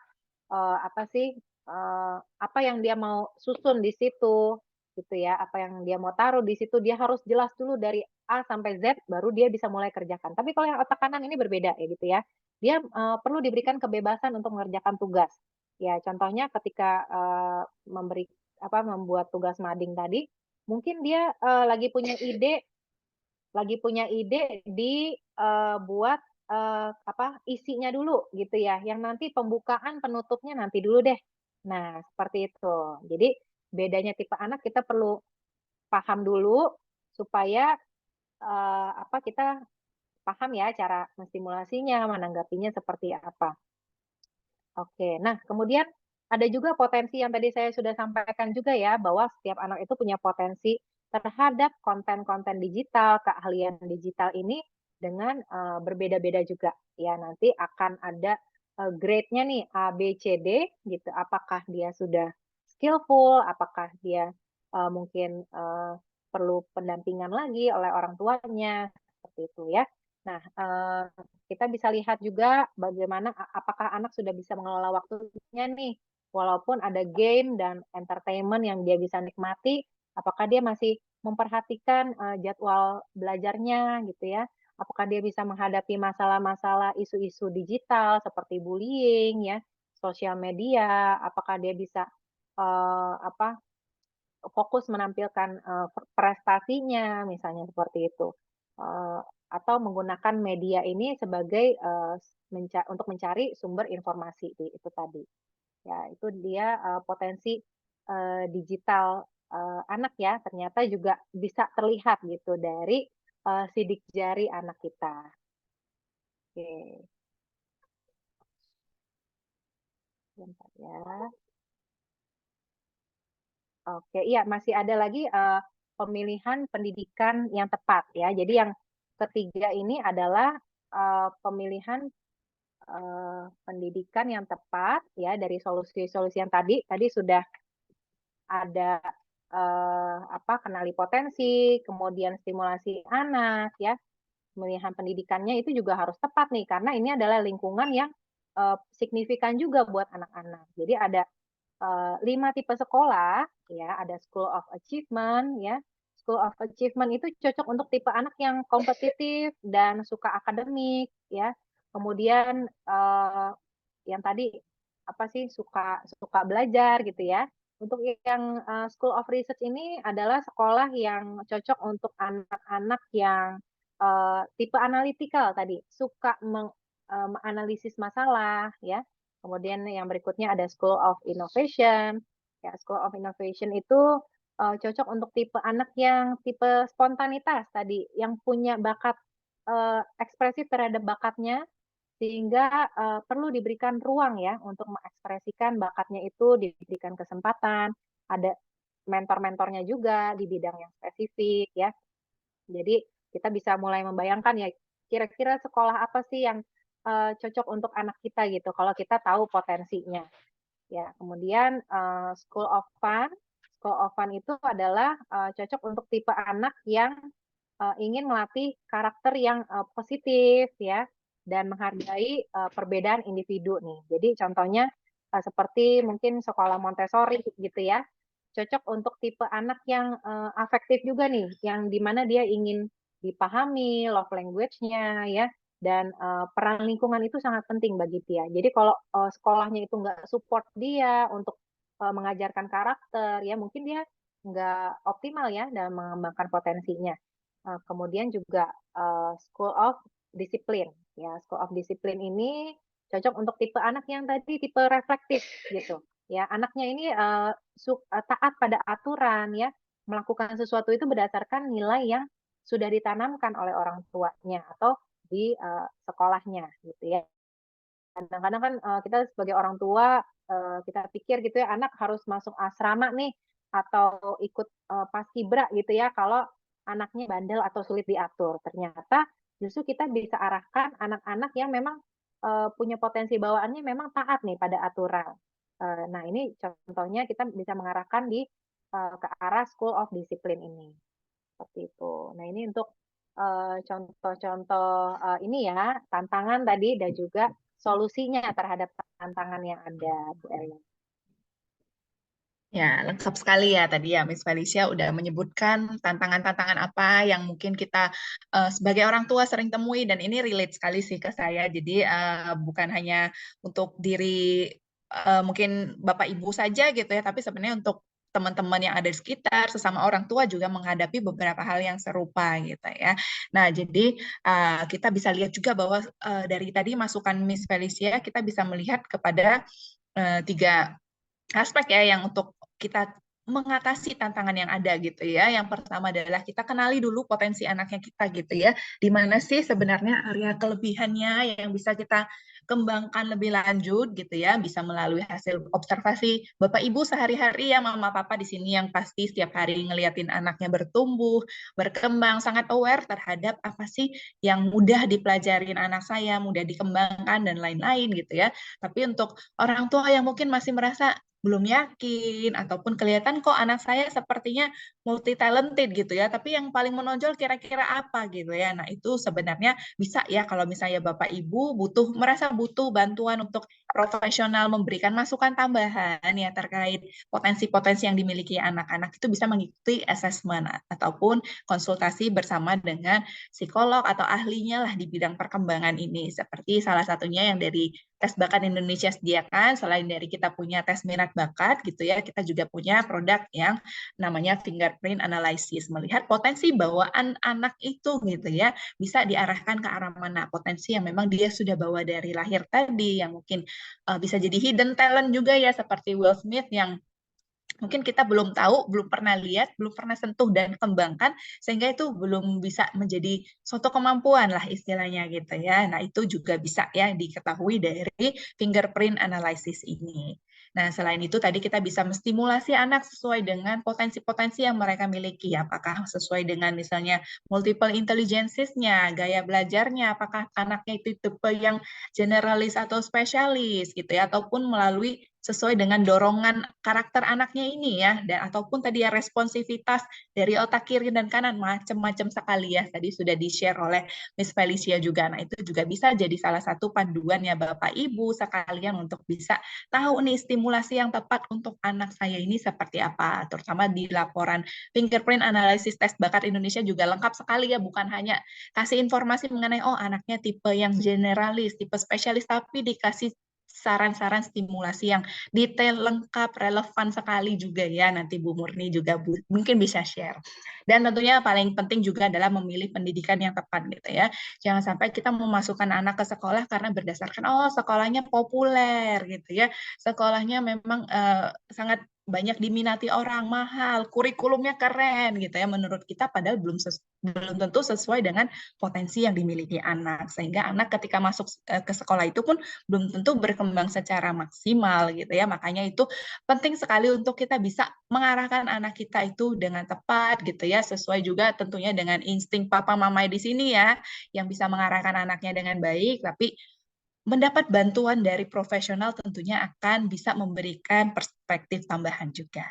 apa yang dia mau susun di situ gitu ya, apa yang dia mau taruh di situ dia harus jelas dulu dari A sampai Z baru dia bisa mulai kerjakan. Tapi kalau yang otak kanan ini berbeda ya gitu ya. Dia perlu diberikan kebebasan untuk mengerjakan tugas. Ya, contohnya ketika membuat tugas mading tadi, mungkin dia lagi punya ide buat isinya dulu gitu ya, yang nanti pembukaan penutupnya nanti dulu deh. Nah, seperti itu. Jadi bedanya tipe anak kita perlu paham dulu supaya kita paham ya cara menstimulasinya, menanggapinya seperti apa. Oke, nah kemudian ada juga potensi yang tadi saya sudah sampaikan juga ya, bahwa setiap anak itu punya potensi terhadap konten-konten digital, keahlian digital ini dengan berbeda-beda juga. Ya, nanti akan ada grade-nya nih A, B, C, D gitu. Apakah dia sudah skillful, apakah dia mungkin perlu pendampingan lagi oleh orang tuanya, seperti itu ya. Nah, kita bisa lihat juga bagaimana apakah anak sudah bisa mengelola waktunya nih, walaupun ada game dan entertainment yang dia bisa nikmati, apakah dia masih memperhatikan jadwal belajarnya gitu ya, apakah dia bisa menghadapi masalah-masalah isu-isu digital seperti bullying ya, sosial media, apakah dia bisa apa, fokus menampilkan prestasinya, misalnya seperti itu. Atau menggunakan media ini sebagai untuk mencari sumber informasi itu tadi. Ya, itu dia potensi digital anak ya, ternyata juga bisa terlihat gitu dari sidik jari anak kita. Oke, bentar ya. Oke, iya masih ada lagi pemilihan pendidikan yang tepat ya. Jadi yang ketiga ini adalah pemilihan pendidikan yang tepat ya, dari solusi-solusi yang tadi sudah ada kenali potensi, kemudian stimulasi anak ya. Pemilihan pendidikannya itu juga harus tepat nih, karena ini adalah lingkungan yang signifikan juga buat anak-anak. Jadi ada 5 tipe sekolah ya, ada School of Achievement ya. School of Achievement itu cocok untuk tipe anak yang kompetitif dan suka akademik ya. Kemudian yang tadi apa sih, suka belajar gitu ya. Untuk yang School of Research ini adalah sekolah yang cocok untuk anak-anak yang tipe analytical tadi, suka menganalisis masalah ya. Kemudian yang berikutnya ada School of Innovation. Ya, School of Innovation itu cocok untuk tipe anak yang tipe spontanitas tadi, yang punya bakat ekspresif terhadap bakatnya, sehingga perlu diberikan ruang ya untuk mengekspresikan bakatnya itu, diberikan kesempatan, ada mentor-mentornya juga di bidang yang spesifik ya. Jadi kita bisa mulai membayangkan ya, kira-kira sekolah apa sih yang cocok untuk anak kita gitu, kalau kita tahu potensinya. Ya, kemudian School of Fun. School of Fun itu adalah cocok untuk tipe anak yang ingin melatih karakter yang positif ya, dan menghargai perbedaan individu nih. Jadi contohnya seperti mungkin sekolah Montessori gitu ya, cocok untuk tipe anak yang afektif juga nih, yang dimana dia ingin dipahami love language-nya ya, dan peran lingkungan itu sangat penting bagi dia. Jadi kalau sekolahnya itu nggak support dia untuk mengajarkan karakter, ya mungkin dia nggak optimal ya dalam mengembangkan potensinya. Kemudian juga School of Discipline. Ya, School of Discipline ini cocok untuk tipe anak yang tadi tipe reflektif gitu. Ya, anaknya ini taat pada aturan ya, melakukan sesuatu itu berdasarkan nilai yang sudah ditanamkan oleh orang tuanya atau di sekolahnya gitu ya. Kadang-kadang kan kita sebagai orang tua kita pikir gitu ya, anak harus masuk asrama nih atau ikut paskibra gitu ya kalau anaknya bandel atau sulit diatur. Ternyata justru kita bisa arahkan anak-anak yang memang punya potensi bawaannya memang taat nih pada aturan. Nah, ini contohnya kita bisa mengarahkan ke arah School of Discipline ini. Seperti itu. Nah, ini untuk contoh-contoh ini ya, tantangan tadi dan juga solusinya terhadap tantangan yang ada, Bu Ellen. Ya, lengkap sekali ya tadi ya Miss Felicia udah menyebutkan tantangan-tantangan apa yang mungkin kita sebagai orang tua sering temui, dan ini relate sekali sih ke saya. Jadi bukan hanya untuk diri mungkin Bapak Ibu saja gitu ya, tapi sebenarnya untuk teman-teman yang ada di sekitar, sesama orang tua juga menghadapi beberapa hal yang serupa gitu ya. Nah, jadi kita bisa lihat juga bahwa dari tadi masukan Miss Felicia, kita bisa melihat kepada 3 aspek ya yang untuk kita mengatasi tantangan yang ada gitu ya. Yang pertama adalah kita kenali dulu potensi anaknya kita gitu ya. Di mana sih sebenarnya area kelebihannya yang bisa kita kembangkan lebih lanjut gitu ya. Bisa melalui hasil observasi Bapak Ibu sehari-hari ya, Mama Papa di sini yang pasti setiap hari ngeliatin anaknya bertumbuh, berkembang, sangat aware terhadap apa sih yang mudah dipelajarin anak saya, mudah dikembangkan dan lain-lain gitu ya. Tapi untuk orang tua yang mungkin masih merasa belum yakin ataupun kelihatan kok anak saya sepertinya multi talented gitu ya, tapi yang paling menonjol kira-kira apa gitu ya. Nah, itu sebenarnya bisa ya kalau misalnya Bapak Ibu merasa butuh bantuan untuk profesional memberikan masukan tambahan ya terkait potensi-potensi yang dimiliki anak-anak, itu bisa mengikuti assessment ataupun konsultasi bersama dengan psikolog atau ahlinya lah di bidang perkembangan ini. Seperti salah satunya yang dari tes bakat Indonesia sediakan, selain dari kita punya tes minat bakat gitu ya, kita juga punya produk yang namanya fingerprint analysis, melihat potensi bawaan anak itu gitu ya, bisa diarahkan ke arah mana, potensi yang memang dia sudah bawa dari lahir tadi, yang mungkin bisa jadi hidden talent juga ya, seperti Will Smith yang mungkin kita belum tahu, belum pernah lihat, belum pernah sentuh dan kembangkan, sehingga itu belum bisa menjadi suatu kemampuan lah istilahnya gitu ya. Nah, itu juga bisa ya diketahui dari fingerprint analysis ini. Nah, selain itu tadi kita bisa menstimulasi anak sesuai dengan potensi-potensi yang mereka miliki. Apakah sesuai dengan misalnya multiple intelligences-nya, gaya belajarnya, apakah anaknya itu tipe yang generalis atau spesialis gitu ya, ataupun melalui sesuai dengan dorongan karakter anaknya ini ya, dan ataupun tadi ya responsivitas dari otak kiri dan kanan, macam-macam sekali ya, tadi sudah di-share oleh Miss Felicia juga. Nah, itu juga bisa jadi salah satu panduan ya Bapak Ibu sekalian untuk bisa tahu nih stimulasi yang tepat untuk anak saya ini seperti apa, terutama di laporan fingerprint analysis tes bakat Indonesia juga lengkap sekali ya, bukan hanya kasih informasi mengenai oh anaknya tipe yang generalis, tipe spesialis, tapi dikasih saran-saran stimulasi yang detail, lengkap, relevan sekali juga ya. Nanti Bu Murni juga mungkin bisa share. Dan tentunya paling penting juga adalah memilih pendidikan yang tepat gitu ya. Jangan sampai kita memasukkan anak ke sekolah karena berdasarkan oh sekolahnya populer gitu ya. Sekolahnya memang sangat banyak diminati orang, mahal, kurikulumnya keren gitu ya. Menurut kita padahal belum tentu sesuai dengan potensi yang dimiliki anak. Sehingga anak ketika masuk ke sekolah itu pun belum tentu berkembang secara maksimal gitu ya. Makanya itu penting sekali untuk kita bisa mengarahkan anak kita itu dengan tepat gitu ya, sesuai juga tentunya dengan insting papa mama di sini ya, yang bisa mengarahkan anaknya dengan baik, tapi mendapat bantuan dari profesional tentunya akan bisa memberikan perspektif tambahan juga.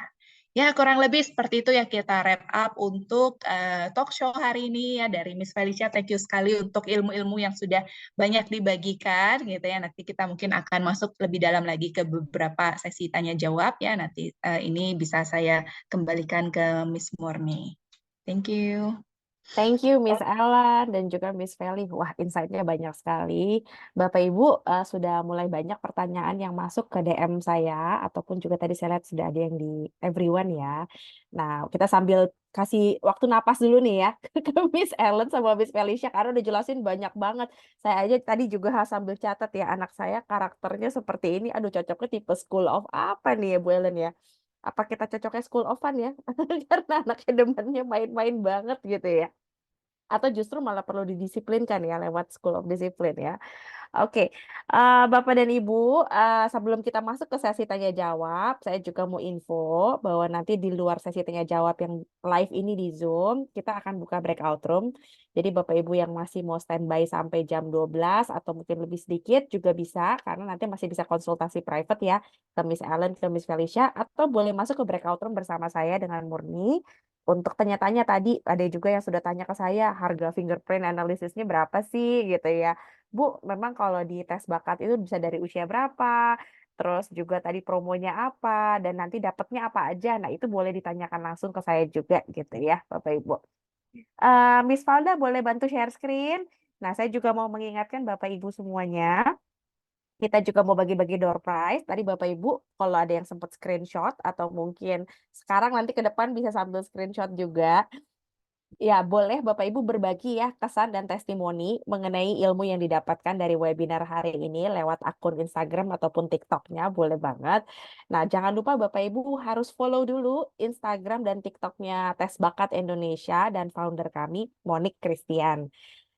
Ya, kurang lebih seperti itu ya kita wrap up untuk talk show hari ini ya dari Miss Felicia. Thank you sekali untuk ilmu-ilmu yang sudah banyak dibagikan gitu ya. Nanti kita mungkin akan masuk lebih dalam lagi ke beberapa sesi tanya jawab ya. Nanti ini bisa saya kembalikan ke Miss Murni. Thank you. Thank you Miss Ellen dan juga Miss Feli. Wah, insight-nya banyak sekali. Bapak Ibu sudah mulai banyak pertanyaan yang masuk ke DM saya ataupun juga tadi saya lihat sudah ada yang di everyone ya. Nah, kita sambil kasih waktu napas dulu nih ya ke Miss Ellen sama Miss Felicia karena udah jelasin banyak banget. Saya aja tadi juga sambil catat ya anak saya karakternya seperti ini. Aduh, cocoknya tipe school of apa nih ya Bu Ellen ya? Apa kita cocoknya school of fun ya? Karena anaknya demennya main-main banget gitu ya. Atau justru malah perlu didisiplinkan ya lewat School of Discipline ya. Oke, Bapak dan Ibu, sebelum kita masuk ke sesi tanya jawab, saya juga mau info bahwa nanti di luar sesi tanya jawab yang live ini di Zoom, kita akan buka breakout room. Jadi Bapak Ibu yang masih mau standby sampai jam 12 atau mungkin lebih sedikit juga bisa, karena nanti masih bisa konsultasi private ya ke Miss Ellen, ke Miss Felicia, atau boleh masuk ke breakout room bersama saya dengan Murni. Untuk tanya-tanya tadi, ada juga yang sudah tanya ke saya, harga fingerprint analisisnya berapa sih gitu ya. Bu, memang kalau di tes bakat itu bisa dari usia berapa, terus juga tadi promonya apa, dan nanti dapatnya apa aja. Nah, itu boleh ditanyakan langsung ke saya juga gitu ya, Bapak Ibu. Miss Valda boleh bantu share screen. Nah, saya juga mau mengingatkan Bapak Ibu semuanya, kita juga mau bagi-bagi door prize. Tadi Bapak Ibu, kalau ada yang sempat screenshot atau mungkin sekarang nanti ke depan bisa sambil screenshot juga. Ya, boleh Bapak Ibu berbagi ya kesan dan testimoni mengenai ilmu yang didapatkan dari webinar hari ini lewat akun Instagram ataupun TikTok-nya, boleh banget. Nah, jangan lupa Bapak Ibu harus follow dulu Instagram dan TikTok-nya Tes Bakat Indonesia dan founder kami, Monik Christian.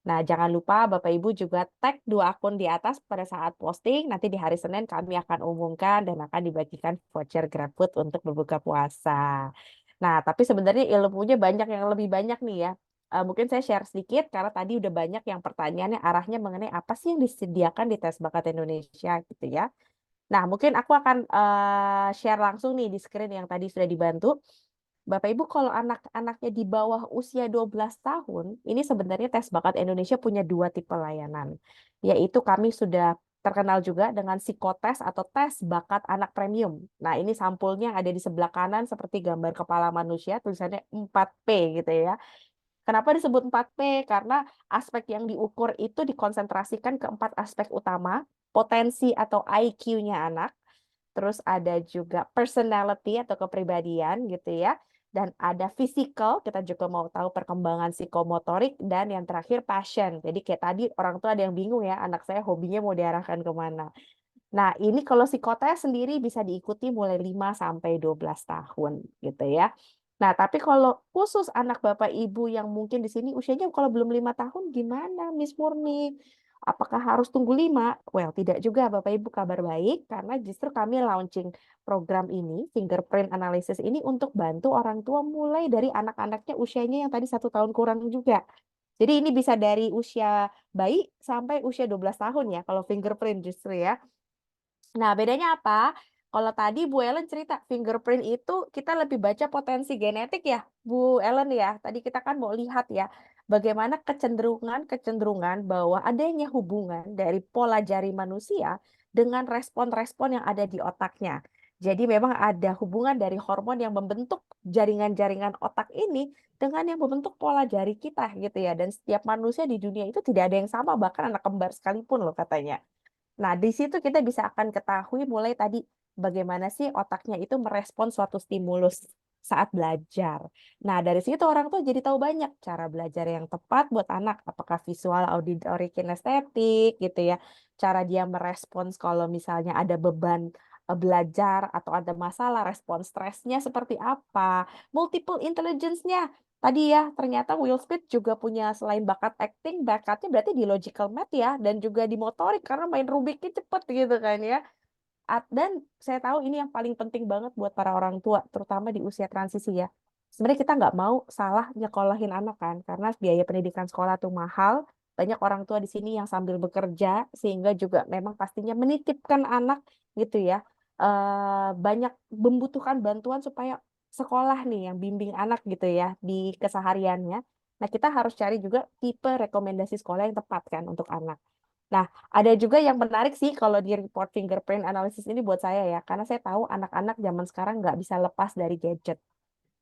Nah, jangan lupa Bapak Ibu juga tag 2 akun di atas pada saat posting. Nanti di hari Senin kami akan umumkan dan akan dibagikan voucher GrabFood untuk berbuka puasa. Nah, tapi sebenarnya ilmunya banyak yang lebih banyak nih ya. Mungkin saya share sedikit karena tadi udah banyak yang pertanyaannya arahnya mengenai apa sih yang disediakan di Tes Bakat Indonesia gitu ya. Nah, mungkin aku akan share langsung nih di screen yang tadi sudah dibantu. Bapak Ibu kalau anak-anaknya di bawah usia 12 tahun, ini sebenarnya Tes Bakat Indonesia punya 2 tipe layanan. Yaitu kami sudah terkenal juga dengan psikotes atau tes bakat anak premium. Nah, ini sampulnya ada di sebelah kanan seperti gambar kepala manusia, tulisannya 4P gitu ya. Kenapa disebut 4P? Karena aspek yang diukur itu dikonsentrasikan ke 4 aspek utama. potensi atau IQ-nya anak, terus ada juga personality atau kepribadian gitu ya, dan ada physical, kita juga mau tahu perkembangan psikomotorik, dan yang terakhir passion. Jadi kayak tadi orang tua ada yang bingung ya, anak saya hobinya mau diarahkan kemana. Nah, ini kalau psikotes sendiri bisa diikuti mulai 5 sampai 12 tahun gitu ya. Nah, tapi kalau khusus anak Bapak Ibu yang mungkin di sini usianya kalau belum 5 tahun gimana Miss Murni? Apakah harus tunggu 5? Well, tidak juga Bapak Ibu, kabar baik karena justru kami launching program ini, fingerprint analysis ini untuk bantu orang tua mulai dari anak-anaknya usianya yang tadi 1 tahun kurang juga. Jadi ini bisa dari usia bayi sampai usia 12 tahun ya kalau fingerprint justru ya. Nah, bedanya apa? Kalau tadi Bu Ellen cerita fingerprint itu kita lebih baca potensi genetik ya, Bu Ellen ya. Tadi kita kan mau lihat ya, bagaimana kecenderungan bahwa adanya hubungan dari pola jari manusia dengan respon-respon yang ada di otaknya. Jadi memang ada hubungan dari hormon yang membentuk jaringan-jaringan otak ini dengan yang membentuk pola jari kita gitu ya. Dan setiap manusia di dunia itu tidak ada yang sama, bahkan anak kembar sekalipun loh katanya. Nah, di situ kita bisa akan ketahui mulai tadi bagaimana sih otaknya itu merespon suatu stimulus saat belajar. Nah, dari situ orang tua jadi tahu banyak cara belajar yang tepat buat anak, apakah visual, auditory, kinestetik gitu ya. Cara dia merespons kalau misalnya ada beban belajar atau ada masalah, respon stresnya seperti apa, multiple intelligence-nya. Tadi ya, ternyata Will Smith juga punya selain bakat acting, bakatnya berarti di logical math ya, dan juga di motorik karena main Rubiknya cepet gitu kan ya. Dan saya tahu ini yang paling penting banget buat para orang tua, terutama di usia transisi ya. Sebenarnya kita nggak mau salah nyekolahin anak kan, karena biaya pendidikan sekolah tuh mahal. Banyak orang tua di sini yang sambil bekerja, sehingga juga memang pastinya menitipkan anak gitu ya. Banyak membutuhkan bantuan supaya sekolah nih yang bimbing anak gitu ya di kesehariannya. Nah, kita harus cari juga tipe rekomendasi sekolah yang tepat kan untuk anak. Nah, ada juga yang menarik sih kalau di report fingerprint analysis ini buat saya ya, karena saya tahu anak-anak zaman sekarang nggak bisa lepas dari gadget.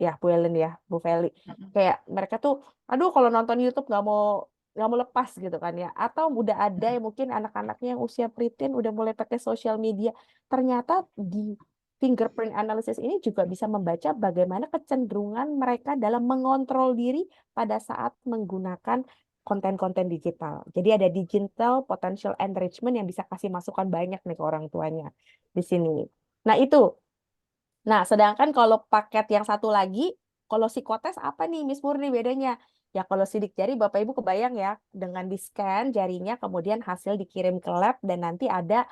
Ya, Bu Ellen ya, Bu Feli. Kayak mereka tuh, aduh kalau nonton YouTube nggak mau lepas gitu kan ya. Atau udah ada yang mungkin anak-anaknya yang usia preteen udah mulai pakai sosial media. Ternyata di fingerprint analysis ini juga bisa membaca bagaimana kecenderungan mereka dalam mengontrol diri pada saat menggunakan konten-konten digital. Jadi ada digital potential enrichment yang bisa kasih masukan banyak nih ke orang tuanya di sini. Nah, itu. Nah, sedangkan kalau paket yang satu lagi, kalau psikotes apa nih Miss Murni bedanya? Ya kalau sidik jari Bapak Ibu kebayang ya, dengan di-scan jarinya kemudian hasil dikirim ke lab dan nanti ada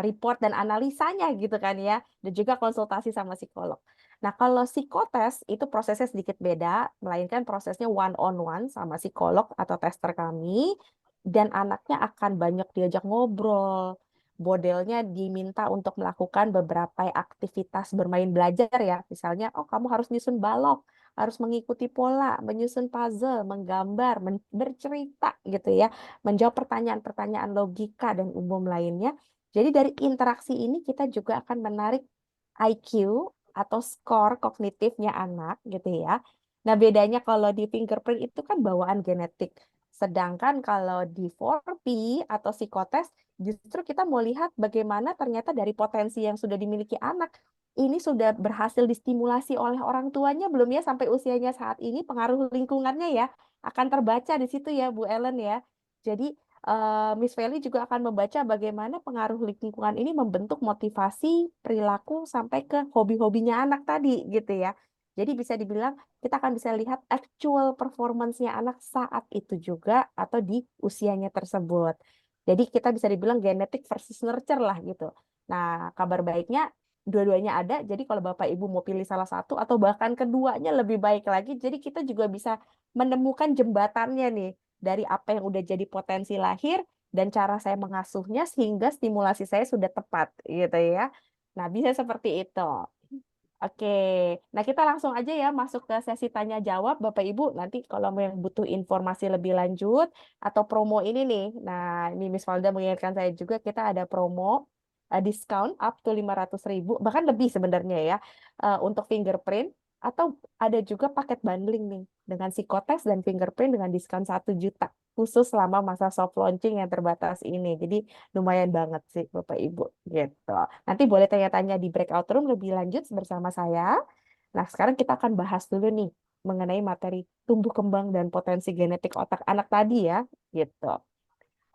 report dan analisanya gitu kan ya, dan juga konsultasi sama psikolog. Nah, kalau psikotes itu prosesnya sedikit beda, melainkan prosesnya one on one sama psikolog atau tester kami, dan anaknya akan banyak diajak ngobrol. Modelnya diminta untuk melakukan beberapa aktivitas bermain belajar ya. Misalnya, oh kamu harus nyusun balok, harus mengikuti pola, menyusun puzzle, menggambar, bercerita gitu ya, menjawab pertanyaan-pertanyaan logika dan umum lainnya. Jadi dari interaksi ini kita juga akan menarik IQ atau skor kognitifnya anak gitu ya. Nah, bedanya kalau di fingerprint itu kan bawaan genetik. Sedangkan kalau di 4P atau psikotes justru kita mau lihat bagaimana ternyata dari potensi yang sudah dimiliki anak ini sudah berhasil distimulasi oleh orang tuanya belum ya sampai usianya saat ini, pengaruh lingkungannya ya akan terbaca di situ ya Bu Ellen ya. Jadi Miss Feli juga akan membaca bagaimana pengaruh lingkungan ini membentuk motivasi, perilaku sampai ke hobi-hobinya anak tadi gitu ya. Jadi bisa dibilang kita akan bisa lihat actual performance-nya anak saat itu juga atau di usianya tersebut. Jadi kita bisa dibilang genetik versus nurture lah gitu. Nah, kabar baiknya dua-duanya ada. Jadi kalau Bapak Ibu mau pilih salah satu atau bahkan keduanya lebih baik lagi. Jadi kita juga bisa menemukan jembatannya nih dari apa yang udah jadi potensi lahir dan cara saya mengasuhnya sehingga stimulasi saya sudah tepat gitu ya. Nah, bisa seperti itu. Oke, nah kita langsung aja ya masuk ke sesi tanya jawab Bapak Ibu. Nanti kalau mau yang butuh informasi lebih lanjut atau promo ini nih. Nah, ini Miss Valda mengingatkan saya juga kita ada promo diskon up to 500.000, bahkan lebih sebenarnya ya untuk fingerprint. Atau ada juga paket bundling nih dengan psikotes dan fingerprint dengan diskon 1 juta khusus selama masa soft launching yang terbatas ini. Jadi lumayan banget sih Bapak Ibu gitu. Nanti boleh tanya-tanya di breakout room lebih lanjut bersama saya. Nah, sekarang kita akan bahas dulu nih mengenai materi tumbuh kembang dan potensi genetik otak anak tadi ya, gitu.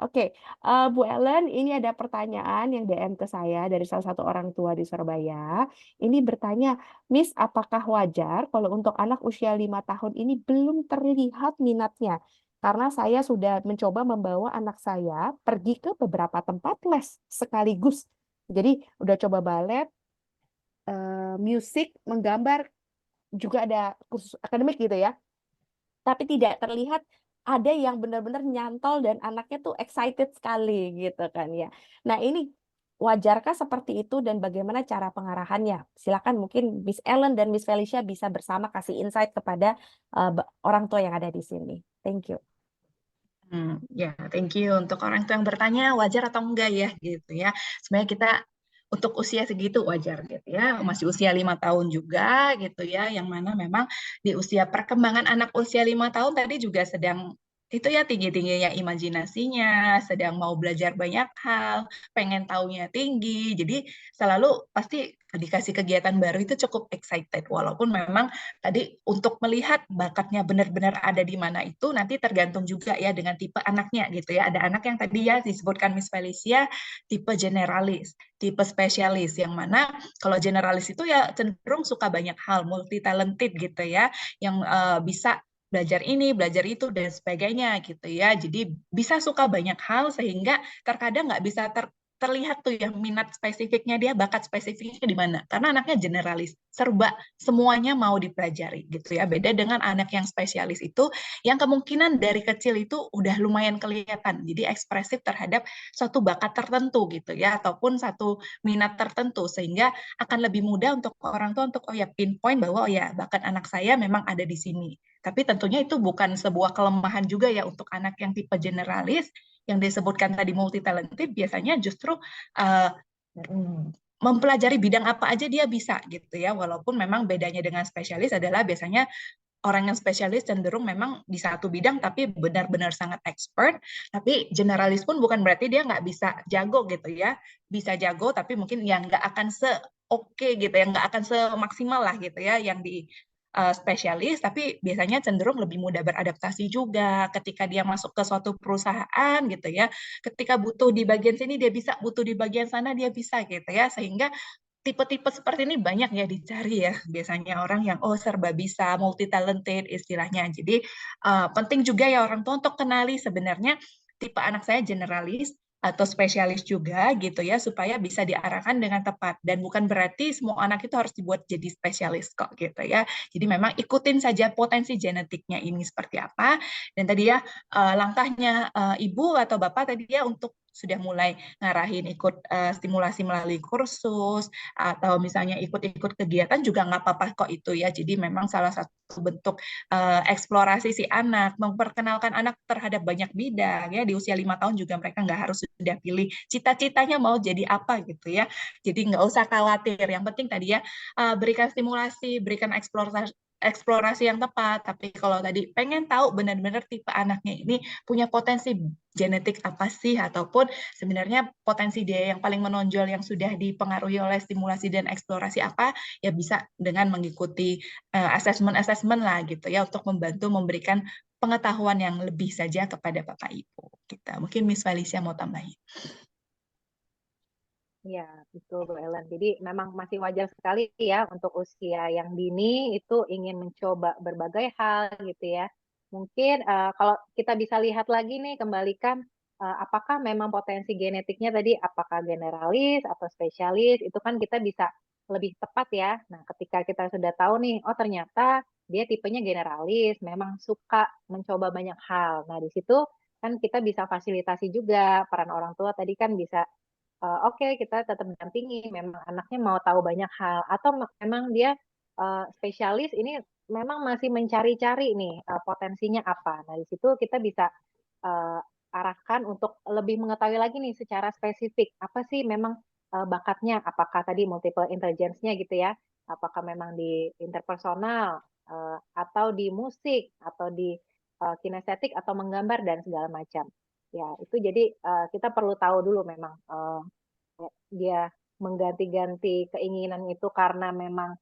Oke, Bu Ellen, ini ada pertanyaan yang DM ke saya dari salah satu orang tua di Surabaya. Ini bertanya, Miss, apakah wajar kalau untuk anak usia 5 tahun ini belum terlihat minatnya? Karena saya sudah mencoba membawa anak saya pergi ke beberapa tempat les sekaligus. Jadi udah coba balet, musik, menggambar, juga ada kursus akademik gitu ya. Tapi tidak terlihat ada yang benar-benar nyantol dan anaknya tuh excited sekali gitu kan ya. Nah ini wajarkah seperti itu dan bagaimana cara pengarahannya? Silakan mungkin Miss Ellen dan Miss Felicia bisa bersama kasih insight kepada orang tua yang ada di sini. Thank you. Ya, thank you untuk orang tua yang bertanya wajar atau enggak ya gitu ya. Sebenarnya kita untuk usia segitu wajar gitu ya, masih usia 5 tahun juga gitu ya, yang mana memang di usia perkembangan anak usia 5 tahun tadi juga sedang itu ya tinggi-tingginya imajinasinya, sedang mau belajar banyak hal, pengen taunya tinggi, jadi selalu pasti dikasih kegiatan baru itu cukup excited, walaupun memang tadi untuk melihat bakatnya benar-benar ada di mana itu nanti tergantung juga ya dengan tipe anaknya gitu ya. Ada anak yang tadi ya disebutkan Miss Felicia tipe generalis, tipe spesialis yang mana kalau generalis itu ya cenderung suka banyak hal, multi talented gitu ya, yang bisa belajar ini, belajar itu dan sebagainya gitu ya. Jadi bisa suka banyak hal sehingga terkadang nggak bisa terlihat tuh yang minat spesifiknya dia, bakat spesifiknya di mana. Karena anaknya generalis, serba semuanya mau dipelajari gitu ya. Beda dengan anak yang spesialis itu yang kemungkinan dari kecil itu udah lumayan kelihatan. Jadi ekspresif terhadap suatu bakat tertentu gitu ya ataupun satu minat tertentu sehingga akan lebih mudah untuk orang tua untuk oh ya pinpoint bahwa oh ya bakat anak saya memang ada di sini. Tapi tentunya itu bukan sebuah kelemahan juga ya untuk anak yang tipe generalis yang disebutkan tadi multi talented biasanya justru uh, mempelajari bidang apa aja dia bisa gitu ya walaupun memang bedanya dengan spesialis adalah biasanya orang yang spesialis cenderung memang di satu bidang tapi benar-benar sangat expert tapi generalis pun bukan berarti dia nggak bisa jago gitu ya bisa jago tapi mungkin yang nggak akan oke gitu yang nggak akan semaksimal lah gitu ya yang di spesialis, tapi biasanya cenderung lebih mudah beradaptasi juga ketika dia masuk ke suatu perusahaan gitu ya. Ketika butuh di bagian sini dia bisa, butuh di bagian sana dia bisa gitu ya. Sehingga tipe-tipe seperti ini banyak ya dicari ya. Biasanya orang yang oh serba bisa, multi talented istilahnya. Jadi penting juga ya orang tua untuk kenali sebenarnya tipe anak saya generalis atau spesialis juga gitu ya supaya bisa diarahkan dengan tepat dan bukan berarti semua anak itu harus dibuat jadi spesialis kok gitu ya. Jadi memang ikutin saja potensi genetiknya ini seperti apa dan tadi ya langkahnya ibu atau bapak tadi ya untuk sudah mulai ngarahin ikut stimulasi melalui kursus atau misalnya ikut-ikut kegiatan juga nggak apa-apa kok itu ya. Jadi memang salah satu bentuk eksplorasi si anak, memperkenalkan anak terhadap banyak bidang ya. Di usia 5 tahun juga mereka nggak harus sudah pilih cita-citanya mau jadi apa gitu ya. Jadi nggak usah khawatir. Yang penting tadi ya berikan stimulasi, berikan eksplorasi yang tepat. Tapi kalau tadi pengen tahu benar-benar tipe anaknya ini punya potensi genetik apa sih ataupun sebenarnya potensi dia yang paling menonjol yang sudah dipengaruhi oleh stimulasi dan eksplorasi apa ya bisa dengan mengikuti assessment lah gitu ya untuk membantu memberikan pengetahuan yang lebih saja kepada Bapak Ibu kita. Mungkin Miss Felicia mau tambahin. Ya, betul Bu Ellen. Jadi memang masih wajar sekali ya untuk usia yang dini itu ingin mencoba berbagai hal gitu ya. Mungkin kalau kita bisa lihat lagi nih kembalikan apakah memang potensi genetiknya tadi apakah generalis atau spesialis itu kan kita bisa lebih tepat ya. Nah, ketika kita sudah tahu nih, oh ternyata dia tipenya generalis, memang suka mencoba banyak hal. Nah, di situ kan kita bisa fasilitasi juga peran orang tua tadi kan bisa oke kita tetap dampingi, memang anaknya mau tahu banyak hal, atau memang dia spesialis ini memang masih mencari-cari nih potensinya apa. Nah di situ kita bisa arahkan untuk lebih mengetahui lagi nih secara spesifik apa sih memang bakatnya, apakah tadi multiple intelligence-nya gitu ya. apakah memang di interpersonal, atau di musik, atau di kinestetik, atau menggambar dan segala macam. Ya, itu jadi kita perlu tahu dulu memang dia mengganti-ganti keinginan itu karena memang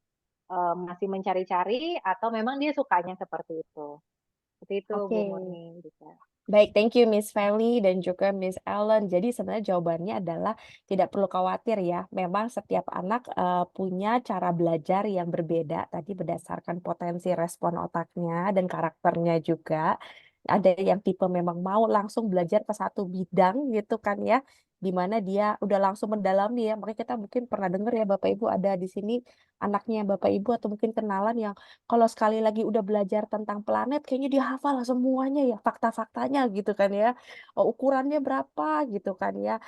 masih mencari-cari atau memang dia sukanya seperti itu. Seperti itu, Oke. Bu Murni. Bisa. Baik, thank you Miss Feli dan juga Miss Ellen. Jadi sebenarnya jawabannya adalah tidak perlu khawatir ya. Memang setiap anak punya cara belajar yang berbeda tadi berdasarkan potensi respon otaknya dan karakternya juga. Ada yang tipe memang mau langsung belajar ke satu bidang gitu kan ya, di mana dia udah langsung mendalami ya. Makanya kita mungkin pernah dengar ya Bapak Ibu ada di sini anaknya Bapak Ibu atau mungkin kenalan yang kalau sekali lagi udah belajar tentang planet kayaknya dia hafal semuanya ya, fakta-faktanya gitu kan ya. Ukurannya berapa gitu kan ya,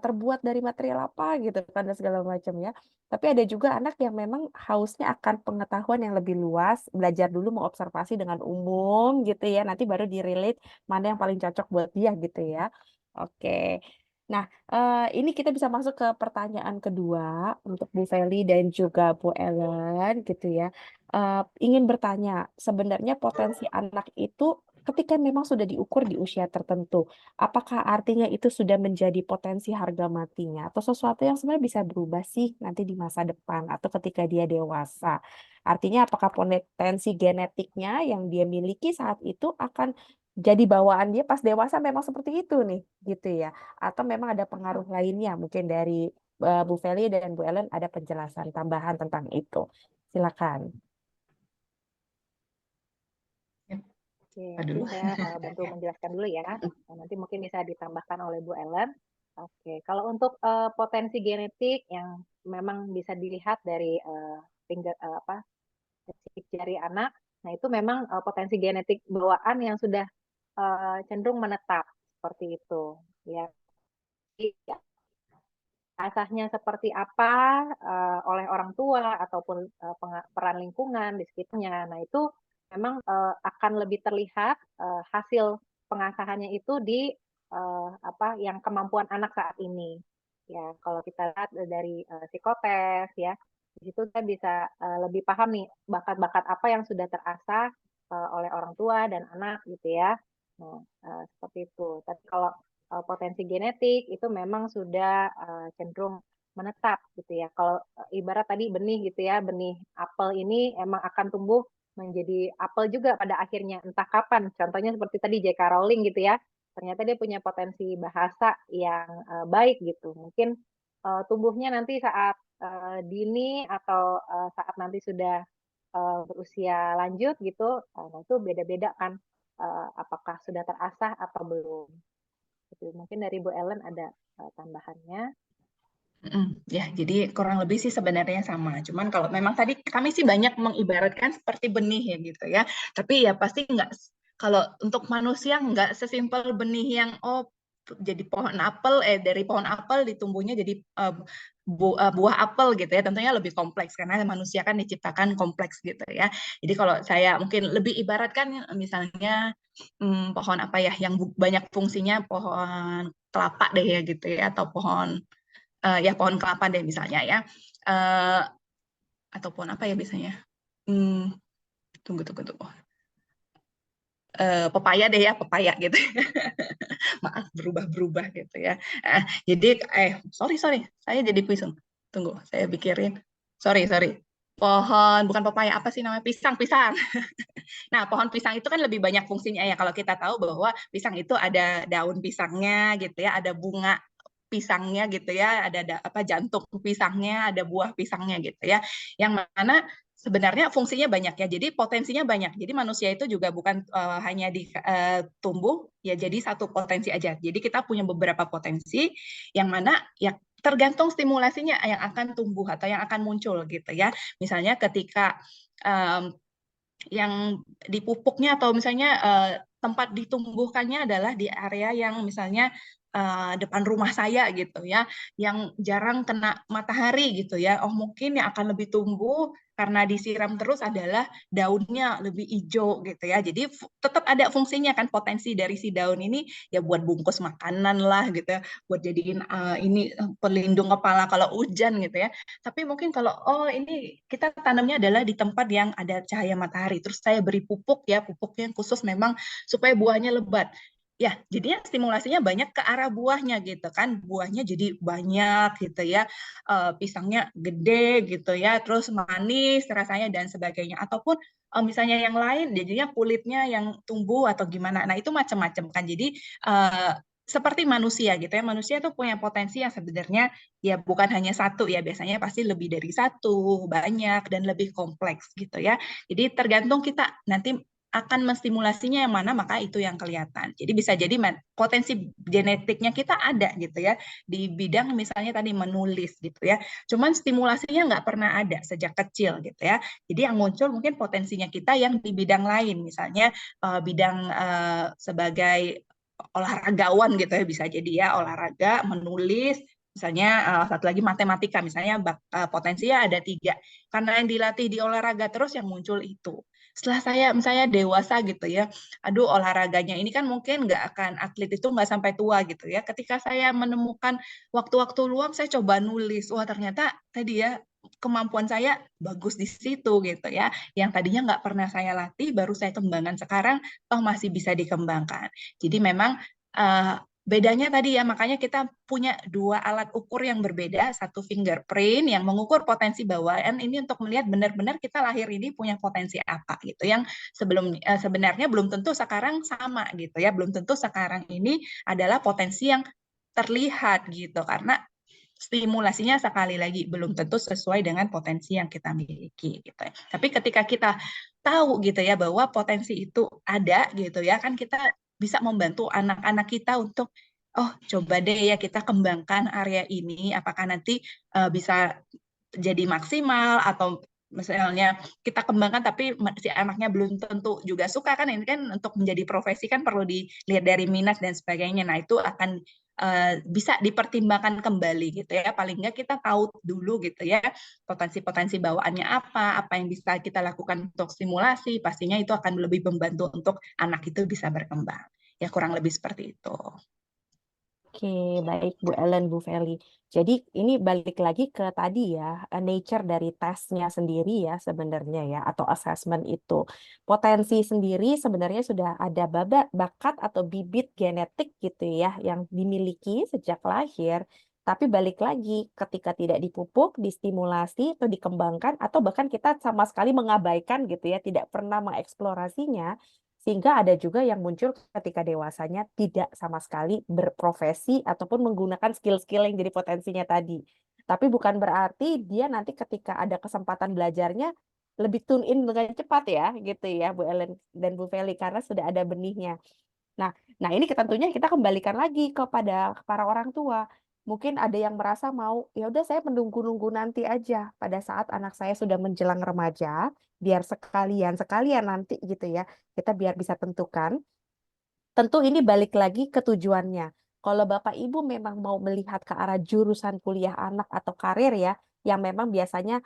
terbuat dari material apa gitu kan dan segala macam ya. Tapi ada juga anak yang memang hausnya akan pengetahuan yang lebih luas, belajar dulu mengobservasi dengan umum gitu ya, nanti baru di-relate mana yang paling cocok buat dia gitu ya. Oke. Nah, ini kita bisa masuk ke pertanyaan kedua untuk Bu Feli dan juga Bu Ellen gitu ya. Ingin bertanya, sebenarnya potensi anak itu ketika memang sudah diukur di usia tertentu, apakah artinya itu sudah menjadi potensi harga matinya atau sesuatu yang sebenarnya bisa berubah sih nanti di masa depan atau ketika dia dewasa? Artinya apakah potensi genetiknya yang dia miliki saat itu akan jadi bawaan dia pas dewasa memang seperti itu nih, gitu ya? Atau memang ada pengaruh lainnya mungkin dari Bu Feli dan Bu Ellen ada penjelasan tambahan tentang itu. Silakan. Oke, Aduh. mungkin saya bantu menjelaskan dulu ya. Nanti mungkin bisa ditambahkan oleh Bu Ellen. Oke, kalau untuk potensi genetik yang memang bisa dilihat dari sidik jari anak, nah itu memang potensi genetik bawaan yang sudah cenderung menetap seperti itu. Ya, asahnya seperti apa oleh orang tua ataupun peran lingkungan di sekitarnya. Nah, itu memang akan lebih terlihat hasil pengasahannya itu di yang kemampuan anak saat ini. Ya, kalau kita lihat dari psikotes ya, di situ kita bisa lebih paham nih bakat-bakat apa yang sudah terasah oleh orang tua dan anak gitu ya. Nah, seperti itu. Tapi kalau potensi genetik itu memang sudah cenderung menetap gitu ya. Kalau ibarat tadi benih gitu ya, benih apel ini emang akan tumbuh menjadi apel juga pada akhirnya entah kapan. Contohnya seperti tadi J.K. Rowling gitu ya. Ternyata dia punya potensi bahasa yang baik gitu. Mungkin tumbuhnya nanti saat dini atau saat nanti sudah berusia lanjut gitu, nah itu beda-beda kan apakah sudah terasah atau belum. Gitu. Mungkin dari Bu Ellen ada tambahannya. Ya, jadi kurang lebih sih sebenarnya sama. Cuman kalau memang tadi kami sih banyak mengibaratkan seperti benih ya gitu ya. Tapi ya pasti nggak, kalau untuk manusia nggak sesimpel benih yang jadi pohon apel, dari pohon apel ditumbuhnya jadi buah apel gitu ya. Tentunya lebih kompleks karena manusia kan diciptakan kompleks gitu ya. Jadi kalau saya mungkin lebih ibaratkan misalnya pohon apa ya yang banyak fungsinya, pohon kelapa deh ya gitu ya, atau pohon ya pohon kelapa deh misalnya ya, ataupun apa ya biasanya, tunggu, pepaya deh ya, pepaya gitu. Maaf berubah-berubah gitu ya. Jadi sorry saya jadi pisang. Tunggu saya pikirin. Sorry pohon bukan pepaya, apa sih namanya, pisang. Nah, pohon pisang itu kan lebih banyak fungsinya ya. Kalau kita tahu bahwa pisang itu ada daun pisangnya gitu ya, ada bunga pisangnya gitu ya, ada apa jantung pisangnya, ada buah pisangnya gitu ya. Yang mana sebenarnya fungsinya banyak ya. Jadi potensinya banyak. Jadi manusia itu juga bukan hanya tumbuh ya jadi satu potensi aja. Jadi kita punya beberapa potensi yang mana ya tergantung stimulasinya yang akan tumbuh atau yang akan muncul gitu ya. Misalnya ketika yang dipupuknya atau misalnya tempat ditumbuhkannya adalah di area yang misalnya depan rumah saya gitu ya, yang jarang kena matahari gitu ya. Oh mungkin yang akan lebih tumbuh karena disiram terus adalah daunnya lebih hijau gitu ya. Jadi tetap ada fungsinya kan, potensi dari si daun ini ya buat bungkus makanan lah gitu ya, buat jadiin ini pelindung kepala kalau hujan gitu ya. Tapi mungkin kalau ini kita tanamnya adalah di tempat yang ada cahaya matahari, terus saya beri pupuk ya, pupuk yang khusus memang supaya buahnya lebat. Ya, jadinya stimulasinya banyak ke arah buahnya gitu kan, buahnya jadi banyak gitu ya, pisangnya gede gitu ya, terus manis rasanya dan sebagainya. Ataupun misalnya yang lain, jadinya kulitnya yang tumbuh atau gimana. Nah itu macam-macam kan. Jadi seperti manusia gitu ya, manusia tuh punya potensi yang sebenarnya ya bukan hanya satu ya, biasanya pasti lebih dari satu, banyak dan lebih kompleks gitu ya. Jadi tergantung kita nanti akan menstimulasinya yang mana, maka itu yang kelihatan. Jadi bisa jadi potensi genetiknya kita ada gitu ya, di bidang misalnya tadi menulis gitu ya. Cuman stimulasinya nggak pernah ada sejak kecil gitu ya. Jadi yang muncul mungkin potensinya kita yang di bidang lain, misalnya bidang sebagai olahragawan gitu ya, bisa jadi ya, olahraga, menulis, misalnya satu lagi matematika, misalnya potensinya ada 3. Karena yang dilatih di olahraga terus yang muncul itu. Setelah saya misalnya dewasa gitu ya, aduh olahraganya ini kan mungkin nggak akan, atlet itu nggak sampai tua gitu ya. Ketika saya menemukan waktu-waktu luang, saya coba nulis. Wah ternyata tadi ya kemampuan saya bagus di situ gitu ya. Yang tadinya nggak pernah saya latih, baru saya kembangkan sekarang, toh masih bisa dikembangkan. Jadi memang bedanya tadi ya, makanya kita punya 2 alat ukur yang berbeda, satu fingerprint yang mengukur potensi bawaan ini untuk melihat benar-benar kita lahir ini punya potensi apa gitu, yang sebenarnya belum tentu sekarang sama gitu ya, belum tentu sekarang ini adalah potensi yang terlihat gitu, karena stimulasinya sekali lagi belum tentu sesuai dengan potensi yang kita miliki gitu ya. Tapi ketika kita tahu gitu ya bahwa potensi itu ada gitu ya, kan kita bisa membantu anak-anak kita untuk coba deh ya kita kembangkan area ini, apakah nanti bisa jadi maksimal, atau misalnya kita kembangkan tapi si anaknya belum tentu juga suka kan, ini kan untuk menjadi profesi kan perlu dilihat dari minat dan sebagainya. Nah itu akan bisa dipertimbangkan kembali gitu ya, paling nggak kita tahu dulu gitu ya potensi-potensi bawaannya apa yang bisa kita lakukan untuk stimulasi, pastinya itu akan lebih membantu untuk anak itu bisa berkembang. Ya kurang lebih seperti itu. Oke, baik Bu Ellen, Bu Feli. Jadi ini balik lagi ke tadi ya, nature dari tesnya sendiri ya sebenarnya ya, atau assessment itu. Potensi sendiri sebenarnya sudah ada bakat atau bibit genetik gitu ya, yang dimiliki sejak lahir. Tapi balik lagi, ketika tidak dipupuk, distimulasi, atau dikembangkan, atau bahkan kita sama sekali mengabaikan gitu ya, tidak pernah mengeksplorasinya, sehingga ada juga yang muncul ketika dewasanya tidak sama sekali berprofesi ataupun menggunakan skill-skill yang jadi potensinya tadi. Tapi bukan berarti dia nanti ketika ada kesempatan belajarnya lebih tune in dengan cepat ya, gitu ya Bu Ellen dan Bu Feli, karena sudah ada benihnya. Nah, ini tentunya kita kembalikan lagi kepada para orang tua. Mungkin ada yang merasa mau, ya udah saya menunggu-nunggu nanti aja pada saat anak saya sudah menjelang remaja, biar sekalian nanti gitu ya. Kita biar bisa tentukan. Tentu ini balik lagi ke tujuannya. Kalau Bapak Ibu memang mau melihat ke arah jurusan kuliah anak atau karir ya, yang memang biasanya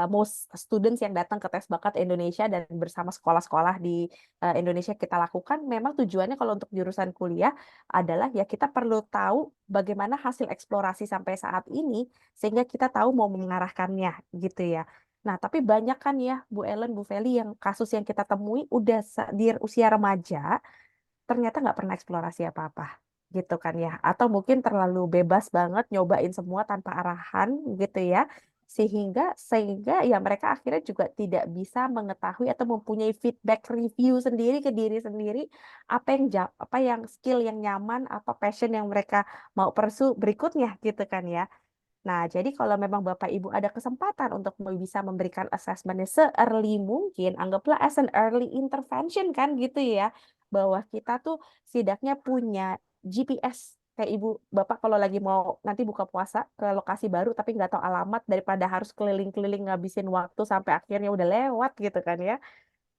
most students yang datang ke tes bakat Indonesia dan bersama sekolah-sekolah di Indonesia kita lakukan, memang tujuannya kalau untuk jurusan kuliah adalah ya kita perlu tahu bagaimana hasil eksplorasi sampai saat ini, sehingga kita tahu mau mengarahkannya gitu ya. Nah, tapi banyak kan ya Bu Ellen, Bu Feli, yang kasus yang kita temui udah di usia remaja, ternyata nggak pernah eksplorasi apa-apa gitu kan ya, atau mungkin terlalu bebas banget nyobain semua tanpa arahan gitu ya, sehingga ya mereka akhirnya juga tidak bisa mengetahui atau mempunyai feedback review sendiri ke diri sendiri, apa yang skill yang nyaman, apa passion yang mereka mau pursue berikutnya gitu kan ya. Nah, jadi kalau memang Bapak Ibu ada kesempatan untuk bisa memberikan assessment-nya se-early mungkin, anggaplah as an early intervention kan gitu ya, bahwa kita tuh setidaknya punya GPS. Kayak Ibu, Bapak kalau lagi mau nanti buka puasa ke lokasi baru tapi nggak tahu alamat, daripada harus keliling-keliling ngabisin waktu sampai akhirnya udah lewat gitu kan ya.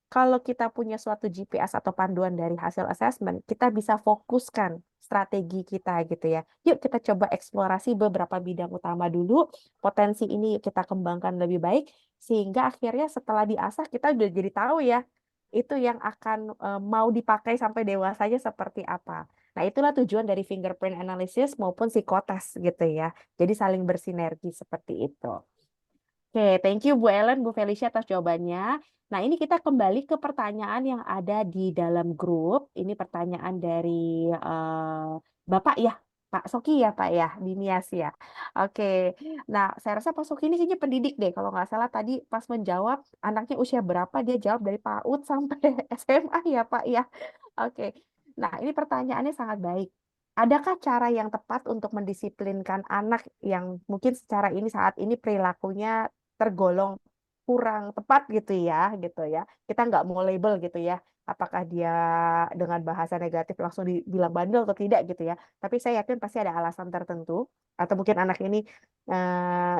kalau kita punya suatu GPS atau panduan dari hasil assessment, kita bisa fokuskan strategi kita gitu ya. Yuk kita coba eksplorasi beberapa bidang utama dulu, potensi ini yuk kita kembangkan lebih baik, sehingga akhirnya setelah diasah kita udah jadi tahu ya, itu yang akan mau dipakai sampai dewasanya seperti apa. Nah, itulah tujuan dari fingerprint analysis maupun psikotes gitu ya. Jadi saling bersinergi seperti itu. Oke, thank you Bu Ellen, Bu Felicia atas jawabannya. Nah, ini kita kembali ke pertanyaan yang ada di dalam grup. Ini pertanyaan dari Bapak ya, Pak Soki ya Pak ya, di Nias ya. Oke, nah saya rasa Pak Soki ini kayaknya pendidik deh. Kalau nggak salah tadi pas menjawab anaknya usia berapa, dia jawab dari PAUD sampai SMA ya Pak ya. Oke, nah ini pertanyaannya sangat baik. Adakah cara yang tepat untuk mendisiplinkan anak yang mungkin secara ini saat ini perilakunya tergolong kurang tepat gitu ya, gitu ya. Kita nggak mau label gitu ya, apakah dia dengan bahasa negatif langsung dibilang bandel atau tidak gitu ya. Tapi saya yakin pasti ada alasan tertentu, atau mungkin anak ini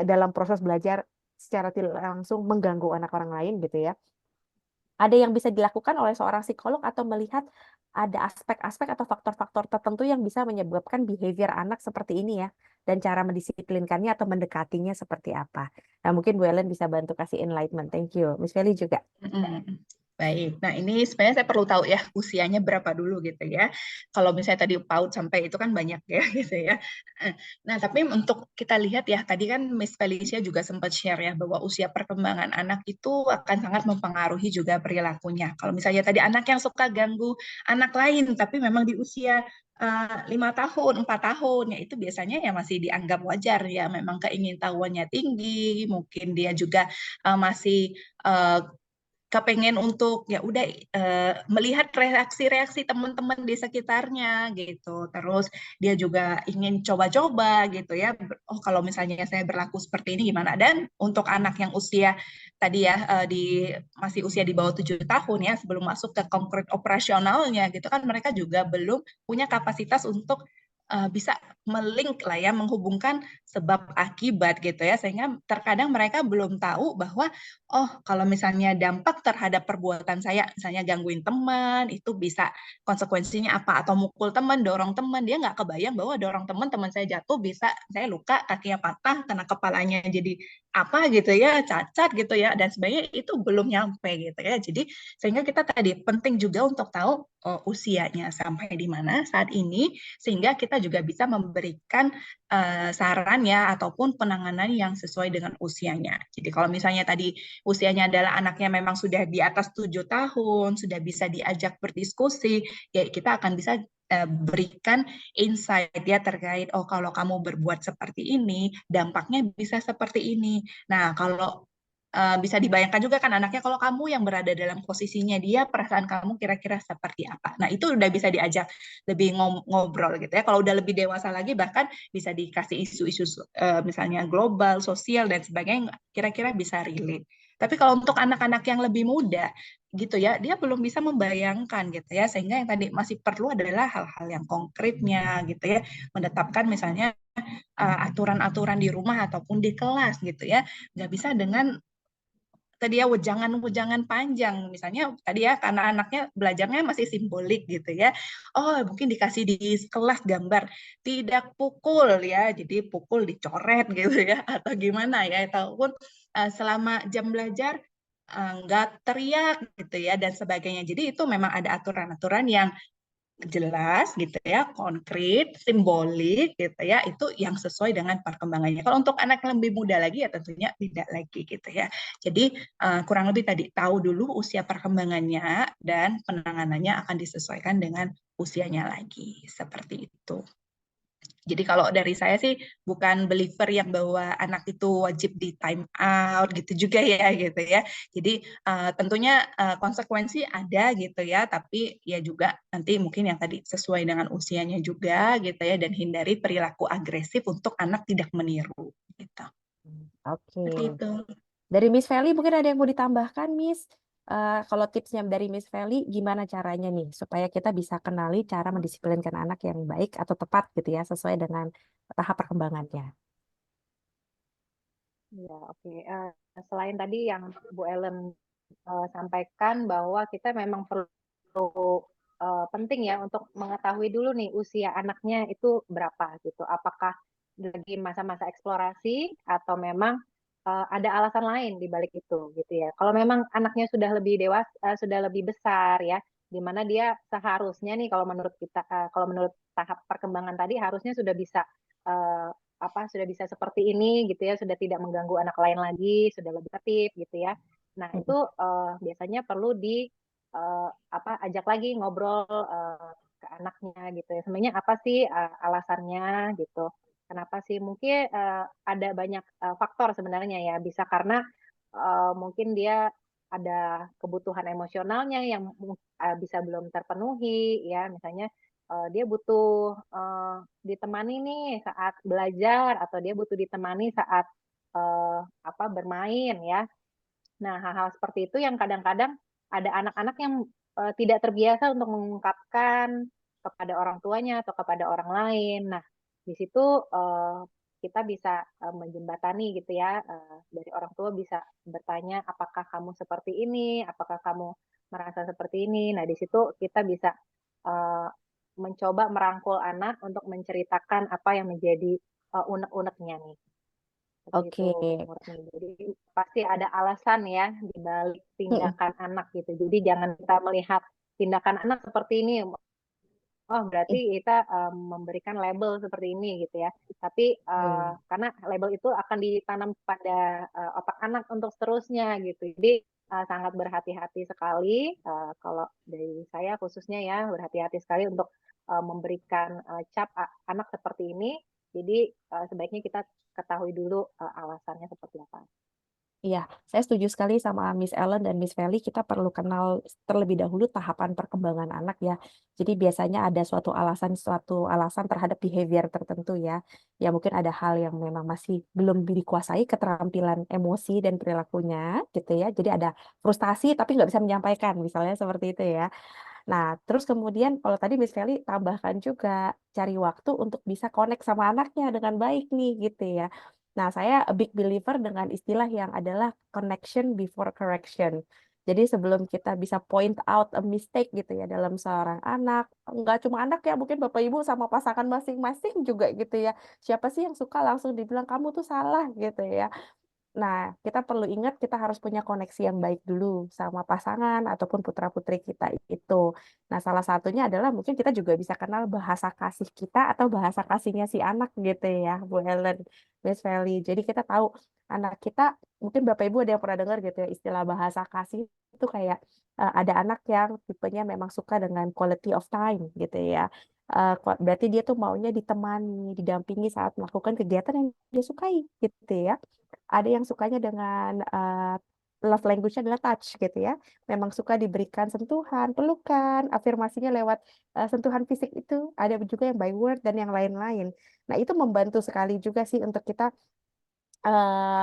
dalam proses belajar secara tidak langsung mengganggu anak orang lain gitu ya. Ada yang bisa dilakukan oleh seorang psikolog atau melihat ada aspek-aspek atau faktor-faktor tertentu yang bisa menyebabkan behavior anak seperti ini ya, dan cara mendisiplinkannya atau mendekatinya seperti apa. Nah, mungkin Bu Ellen bisa bantu kasih enlightenment. Thank you. Miss Feli juga. Baik, nah ini sebenarnya saya perlu tahu ya usianya berapa dulu gitu ya. Kalau misalnya tadi PAUD sampai itu kan banyak ya gitu ya. Nah tapi untuk kita lihat ya, tadi kan Miss Felicia juga sempat share ya bahwa usia perkembangan anak itu akan sangat mempengaruhi juga perilakunya. Kalau misalnya tadi anak yang suka ganggu anak lain, tapi memang di usia 5 tahun, 4 tahun, ya itu biasanya ya masih dianggap wajar ya, memang keingintahuannya tinggi, mungkin dia juga masih kepengen untuk ya udah melihat reaksi-reaksi teman-teman di sekitarnya gitu. Terus dia juga ingin coba-coba gitu ya. Oh kalau misalnya saya berlaku seperti ini gimana? Dan untuk anak yang usia tadi ya masih usia di bawah 7 tahun ya, sebelum masuk ke konkret operasionalnya gitu kan, mereka juga belum punya kapasitas untuk bisa melink lah ya, menghubungkan sebab akibat gitu ya, sehingga terkadang mereka belum tahu bahwa oh kalau misalnya dampak terhadap perbuatan saya, misalnya gangguin teman, itu bisa konsekuensinya apa, atau mukul teman, dorong teman, dia nggak kebayang bahwa dorong teman, teman saya jatuh, bisa saya luka, kakinya patah, kena kepalanya jadi apa gitu ya, cacat gitu ya, dan sebagainya, itu belum nyampe gitu ya. Jadi sehingga kita tadi penting juga untuk tahu usianya sampai di mana saat ini, sehingga kita juga bisa memberikan saran ya ataupun penanganan yang sesuai dengan usianya. Jadi kalau misalnya tadi usianya adalah anaknya memang sudah di atas 7 tahun, sudah bisa diajak berdiskusi, ya kita akan bisa berikan insight ya terkait oh kalau kamu berbuat seperti ini, dampaknya bisa seperti ini. Nah, kalau bisa dibayangkan juga kan anaknya kalau kamu yang berada dalam posisinya dia, perasaan kamu kira-kira seperti apa. Nah, itu udah bisa diajak lebih ngobrol gitu ya. Kalau udah lebih dewasa lagi bahkan bisa dikasih isu-isu misalnya global, sosial dan sebagainya, kira-kira bisa relate. Tapi kalau untuk anak-anak yang lebih muda gitu ya, dia belum bisa membayangkan gitu ya, sehingga yang tadi masih perlu adalah hal-hal yang konkretnya gitu ya, menetapkan misalnya aturan-aturan di rumah ataupun di kelas gitu ya, nggak bisa dengan tadi ya wejangan-wejangan panjang misalnya tadi ya, karena anaknya belajarnya masih simbolik gitu ya, oh mungkin dikasih di kelas gambar tidak pukul ya, jadi pukul dicoret gitu ya atau gimana ya, ataupun selama jam belajar nggak teriak gitu ya dan sebagainya. Jadi itu memang ada aturan-aturan yang jelas gitu ya, konkret, simbolik gitu ya, itu yang sesuai dengan perkembangannya. Kalau untuk anak yang lebih muda lagi ya tentunya tidak lagi gitu ya. Jadi kurang lebih tadi tahu dulu usia perkembangannya dan penanganannya akan disesuaikan dengan usianya lagi, seperti itu. Jadi kalau dari saya sih bukan believer yang bahwa anak itu wajib di time out gitu juga ya gitu ya. Jadi tentunya konsekuensi ada gitu ya, tapi ya juga nanti mungkin yang tadi sesuai dengan usianya juga gitu ya, dan hindari perilaku agresif untuk anak tidak meniru gitu. Seperti Oke. itu. Dari Miss Feli mungkin ada yang mau ditambahkan, Miss? Kalau tipsnya dari Miss Feli, gimana caranya nih supaya kita bisa kenali cara mendisiplinkan anak yang baik atau tepat gitu ya, sesuai dengan tahap perkembangannya. Ya, oke. Selain tadi yang Bu Ellen sampaikan bahwa kita memang perlu penting ya untuk mengetahui dulu nih usia anaknya itu berapa gitu. Apakah lagi masa-masa eksplorasi atau memang ada alasan lain di balik itu gitu ya. Kalau memang anaknya sudah lebih dewasa, sudah lebih besar ya, di mana dia seharusnya nih kalau menurut kita, kalau menurut tahap perkembangan tadi harusnya sudah bisa sudah bisa seperti ini gitu ya, sudah tidak mengganggu anak lain lagi, sudah lebih tertib gitu ya. Nah itu biasanya perlu ajak lagi ngobrol ke anaknya gitu ya. Sebenarnya apa sih alasannya gitu? Kenapa sih? Mungkin ada banyak faktor sebenarnya ya. Bisa karena mungkin dia ada kebutuhan emosionalnya yang bisa belum terpenuhi ya. Misalnya dia butuh ditemani nih saat belajar atau dia butuh ditemani saat bermain ya. Nah, hal-hal seperti itu yang kadang-kadang ada anak-anak yang tidak terbiasa untuk mengungkapkan kepada orang tuanya atau kepada orang lain. Nah, di situ kita bisa menjembatani gitu ya, dari orang tua bisa bertanya, apakah kamu seperti ini, apakah kamu merasa seperti ini. Nah, di situ kita bisa eh, mencoba merangkul anak untuk menceritakan apa yang menjadi unek-uneknya nih. Seperti Oke. itu, Murni. Jadi pasti ada alasan ya di balik Mm-mm. tindakan anak gitu. Jadi jangan kita melihat tindakan anak seperti ini, oh berarti kita memberikan label seperti ini gitu ya. Tapi karena label itu akan ditanam pada otak anak untuk seterusnya gitu. Jadi sangat berhati-hati sekali kalau dari saya khususnya ya berhati-hati sekali untuk memberikan cap anak seperti ini. Jadi sebaiknya kita ketahui dulu alasannya seperti apa. Iya, saya setuju sekali sama Miss Ellen dan Miss Feli. Kita perlu kenal terlebih dahulu tahapan perkembangan anak ya. Jadi biasanya ada suatu alasan terhadap behavior tertentu ya. Ya mungkin ada hal yang memang masih belum dikuasai keterampilan emosi dan perilakunya gitu ya. Jadi ada frustasi tapi nggak bisa menyampaikan, misalnya seperti itu ya. Nah, terus kemudian kalau tadi Miss Feli tambahkan juga cari waktu untuk bisa connect sama anaknya dengan baik nih gitu ya. Nah, saya a big believer dengan istilah yang adalah connection before correction. Jadi sebelum kita bisa point out a mistake gitu ya dalam seorang anak, nggak cuma anak ya, mungkin Bapak Ibu sama pasangan masing-masing juga gitu ya. Siapa sih yang suka langsung dibilang kamu tuh salah gitu ya. Nah, kita perlu ingat kita harus punya koneksi yang baik dulu sama pasangan ataupun putra-putri kita itu. Nah, salah satunya adalah mungkin kita juga bisa kenal bahasa kasih kita atau bahasa kasihnya si anak gitu ya, Bu Helen, Miss Feli. Jadi kita tahu anak kita, mungkin Bapak Ibu ada yang pernah dengar gitu ya, istilah bahasa kasih itu kayak ada anak yang tipenya memang suka dengan quality of time gitu ya. Berarti dia tuh maunya ditemani, didampingi saat melakukan kegiatan yang dia sukai gitu ya. Ada yang sukanya dengan love language-nya adalah touch gitu ya. Memang suka diberikan sentuhan, pelukan, afirmasinya lewat sentuhan fisik itu. Ada juga yang by word dan yang lain-lain. Nah, itu membantu sekali juga sih untuk kita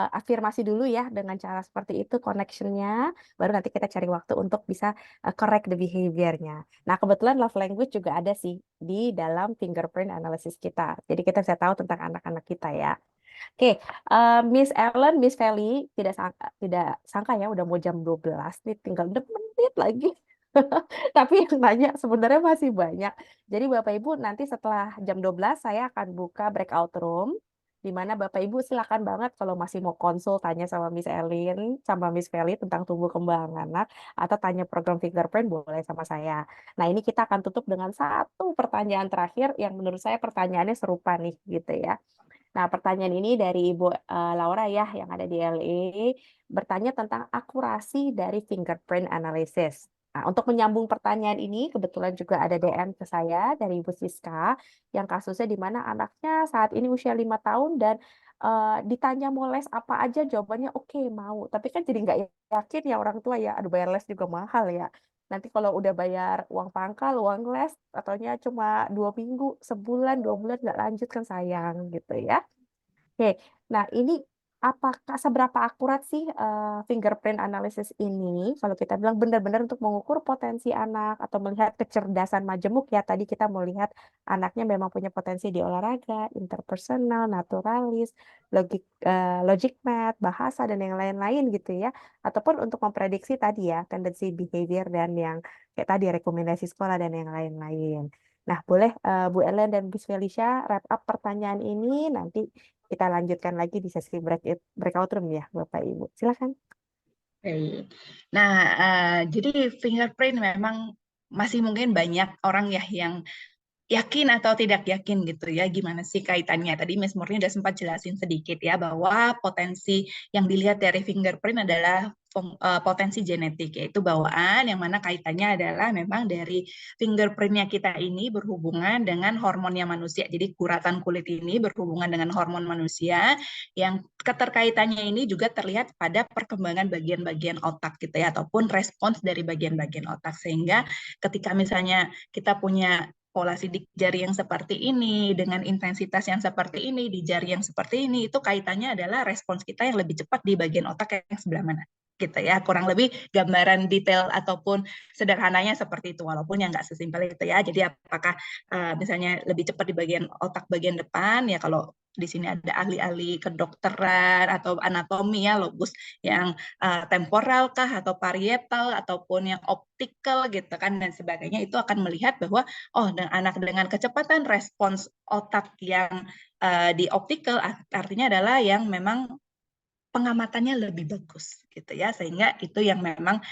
afirmasi dulu ya dengan cara seperti itu connection-nya, baru nanti kita cari waktu untuk bisa correct the behavior-nya. Nah, kebetulan love language juga ada sih di dalam fingerprint analysis kita. Jadi kita bisa tahu tentang anak-anak kita ya. Oke, Miss Ellen, Miss Feli, tidak sangka ya udah mau jam 12 nih, tinggal 6 menit lagi. Tapi yang nanya sebenarnya masih banyak. Jadi Bapak Ibu nanti setelah jam 12 saya akan buka breakout room, di mana Bapak Ibu silakan banget kalau masih mau konsul tanya sama Miss Ellen, sama Miss Feli tentang tumbuh kembang anak, atau tanya program fingerprint boleh sama saya. Nah ini kita akan tutup dengan satu pertanyaan terakhir yang menurut saya pertanyaannya serupa nih gitu ya. Nah, pertanyaan ini dari Ibu Laura ya, yang ada di LA, bertanya tentang akurasi dari fingerprint analysis. Nah, untuk menyambung pertanyaan ini, kebetulan juga ada DM ke saya dari Ibu Siska, yang kasusnya di mana anaknya saat ini usia 5 tahun dan ditanya mau les apa aja, jawabannya oke, mau. Tapi kan jadi nggak yakin ya orang tua ya, aduh bayar les juga mahal ya. Nanti kalau udah bayar uang pangkal, uang les, ataunya cuma 2 minggu, sebulan, 2 bulan nggak lanjut kan sayang gitu ya. Oke, nah ini apakah seberapa akurat sih fingerprint analysis ini kalau kita bilang benar-benar untuk mengukur potensi anak atau melihat kecerdasan majemuk ya, tadi kita mau lihat anaknya memang punya potensi di olahraga, interpersonal, naturalis, logic math, bahasa dan yang lain-lain gitu ya, ataupun untuk memprediksi tadi ya tendensi behavior dan yang kayak tadi rekomendasi sekolah dan yang lain-lain. Nah, boleh Bu Ellen dan Bu Felicia wrap up pertanyaan ini, nanti kita lanjutkan lagi di sesi breakout room ya, Bapak Ibu. Silakan. Baik. Nah, jadi fingerprint memang masih mungkin banyak orang ya yang yakin atau tidak yakin gitu ya, gimana sih kaitannya. Tadi Miss Murni udah sempat jelasin sedikit ya, bahwa potensi yang dilihat dari fingerprint adalah potensi genetik, yaitu bawaan, yang mana kaitannya adalah memang dari fingerprintnya kita ini berhubungan dengan hormonnya manusia. Jadi guratan kulit ini berhubungan dengan hormon manusia, yang keterkaitannya ini juga terlihat pada perkembangan bagian-bagian otak gitu ya, ataupun respons dari bagian-bagian otak. Sehingga ketika misalnya kita punya pola sidik jari yang seperti ini, dengan intensitas yang seperti ini, di jari yang seperti ini, itu kaitannya adalah respons kita yang lebih cepat di bagian otak yang sebelah mana. Gitu ya, kurang lebih gambaran detail ataupun sederhananya seperti itu, walaupun yang nggak sesimpel itu ya. Jadi apakah misalnya lebih cepat di bagian otak bagian depan, ya kalau di sini ada ahli-ahli kedokteran atau anatomi ya, lobus yang temporal kah atau parietal ataupun yang optikal gitu kan dan sebagainya, itu akan melihat bahwa dan anak dengan kecepatan respons otak yang di optikal artinya adalah yang memang pengamatannya lebih bagus gitu ya, sehingga itu yang memang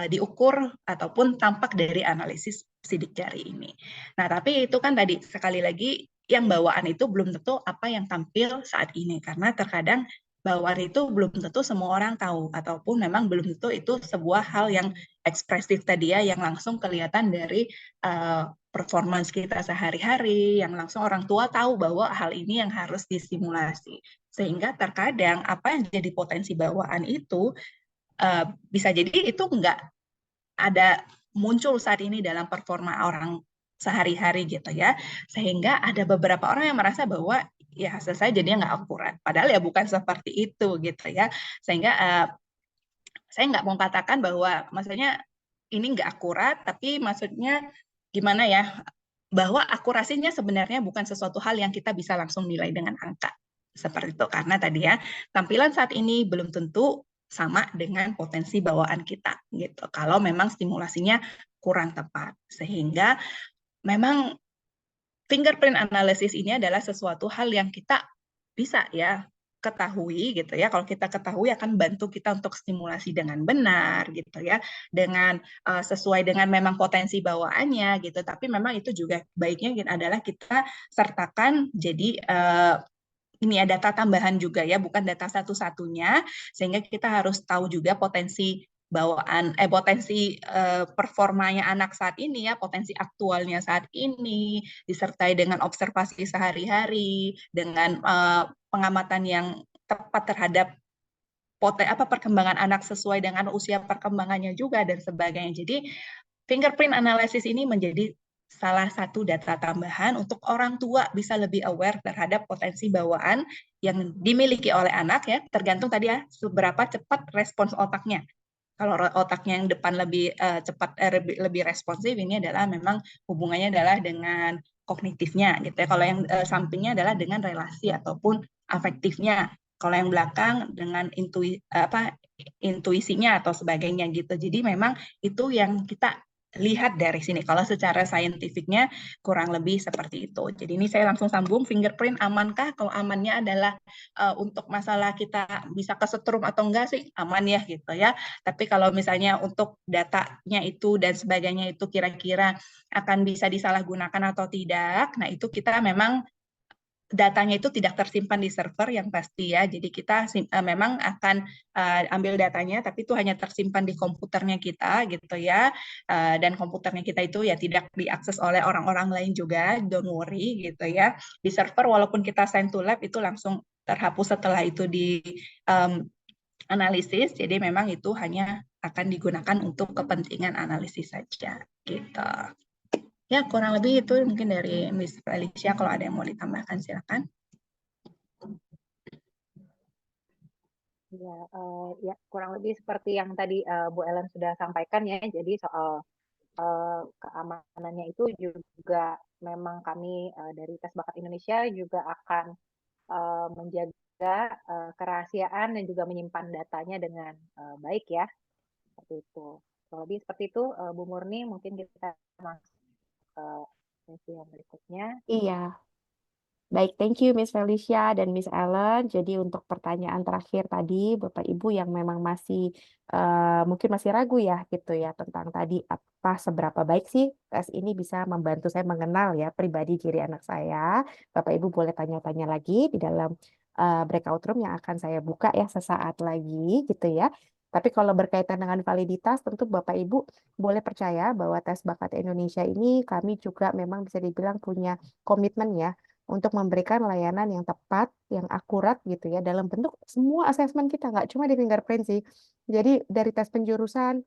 diukur ataupun tampak dari analisis sidik jari ini. Nah, tapi itu kan tadi sekali lagi yang bawaan itu belum tentu apa yang tampil saat ini, karena terkadang bawaan itu belum tentu semua orang tahu, ataupun memang belum tentu itu sebuah hal yang ekspresif tadi ya, yang langsung kelihatan dari performance kita sehari-hari, yang langsung orang tua tahu bahwa hal ini yang harus disimulasi. Sehingga terkadang apa yang jadi potensi bawaan itu bisa jadi itu nggak ada muncul saat ini dalam performa orang sehari-hari gitu ya. Sehingga ada beberapa orang yang merasa bahwa ya hasil saya jadinya nggak akurat. Padahal ya bukan seperti itu gitu ya. Sehingga saya nggak mau katakan bahwa maksudnya ini nggak akurat, tapi maksudnya gimana ya, bahwa akurasinya sebenarnya bukan sesuatu hal yang kita bisa langsung nilai dengan angka. Seperti itu, karena tadi ya, tampilan saat ini belum tentu sama dengan potensi bawaan kita, gitu. Kalau memang stimulasinya kurang tepat. Sehingga memang fingerprint analysis ini adalah sesuatu hal yang kita bisa ya ketahui gitu ya. Kalau kita ketahui akan bantu kita untuk stimulasi dengan benar gitu ya, dengan sesuai dengan memang potensi bawaannya gitu. Tapi memang itu juga baiknya adalah kita sertakan jadi ini ada data tambahan juga ya, bukan data satu-satunya, sehingga kita harus tahu juga potensi bawaan potensi performanya anak saat ini ya, potensi aktualnya saat ini, disertai dengan observasi sehari-hari, dengan pengamatan yang tepat terhadap perkembangan anak sesuai dengan usia perkembangannya juga dan sebagainya. Jadi fingerprint analysis ini menjadi salah satu data tambahan untuk orang tua bisa lebih aware terhadap potensi bawaan yang dimiliki oleh anak ya, tergantung tadi ya seberapa cepat respons otaknya. Kalau otaknya yang depan lebih cepat lebih responsif, ini adalah memang hubungannya adalah dengan kognitifnya gitu ya. Kalau yang sampingnya adalah dengan relasi ataupun afektifnya. Kalau yang belakang dengan intuisinya atau sebagainya gitu. Jadi memang itu yang kita lihat dari sini. Kalau secara saintifiknya kurang lebih seperti itu. Jadi ini saya langsung sambung, fingerprint amankah? Kalau amannya adalah untuk masalah kita bisa kesetrum atau enggak sih aman ya gitu ya. Tapi kalau misalnya untuk datanya itu dan sebagainya itu kira-kira akan bisa disalahgunakan atau tidak, nah itu kita memang datanya itu tidak tersimpan di server yang pasti ya. Jadi kita memang akan ambil datanya, tapi itu hanya tersimpan di komputernya kita gitu ya. Dan komputernya kita itu ya tidak diakses oleh orang-orang lain juga, don't worry gitu ya. Di server walaupun kita send to lab itu langsung terhapus setelah itu di analisis. Jadi memang itu hanya akan digunakan untuk kepentingan analisis saja gitu. Ya, kurang lebih itu mungkin dari Miss Felicia. Kalau ada yang mau ditambahkan, silakan. Ya, ya kurang lebih seperti yang tadi Bu Ellen sudah sampaikan ya. Jadi soal keamanannya itu juga memang kami dari Tes Bakat Indonesia juga akan menjaga kerahasiaan dan juga menyimpan datanya dengan baik ya. Seperti itu. Kurang lebih seperti itu, Bu Murni. Mungkin kita masuk ke sesi yang berikutnya. Iya. Baik, thank you Miss Felicia dan Miss Ellen. Jadi untuk pertanyaan terakhir tadi, Bapak Ibu yang memang masih mungkin masih ragu ya gitu ya tentang tadi apa seberapa baik sih tes ini bisa membantu saya mengenal ya pribadi diri anak saya. Bapak Ibu boleh tanya-tanya lagi di dalam breakout room yang akan saya buka ya sesaat lagi gitu ya. Tapi kalau berkaitan dengan validitas, tentu Bapak Ibu boleh percaya bahwa tes bakat Indonesia ini kami juga memang bisa dibilang punya komitmen ya untuk memberikan layanan yang tepat, yang akurat gitu ya, dalam bentuk semua asesmen kita, nggak cuma di fingerprint sih. Jadi dari tes penjurusan,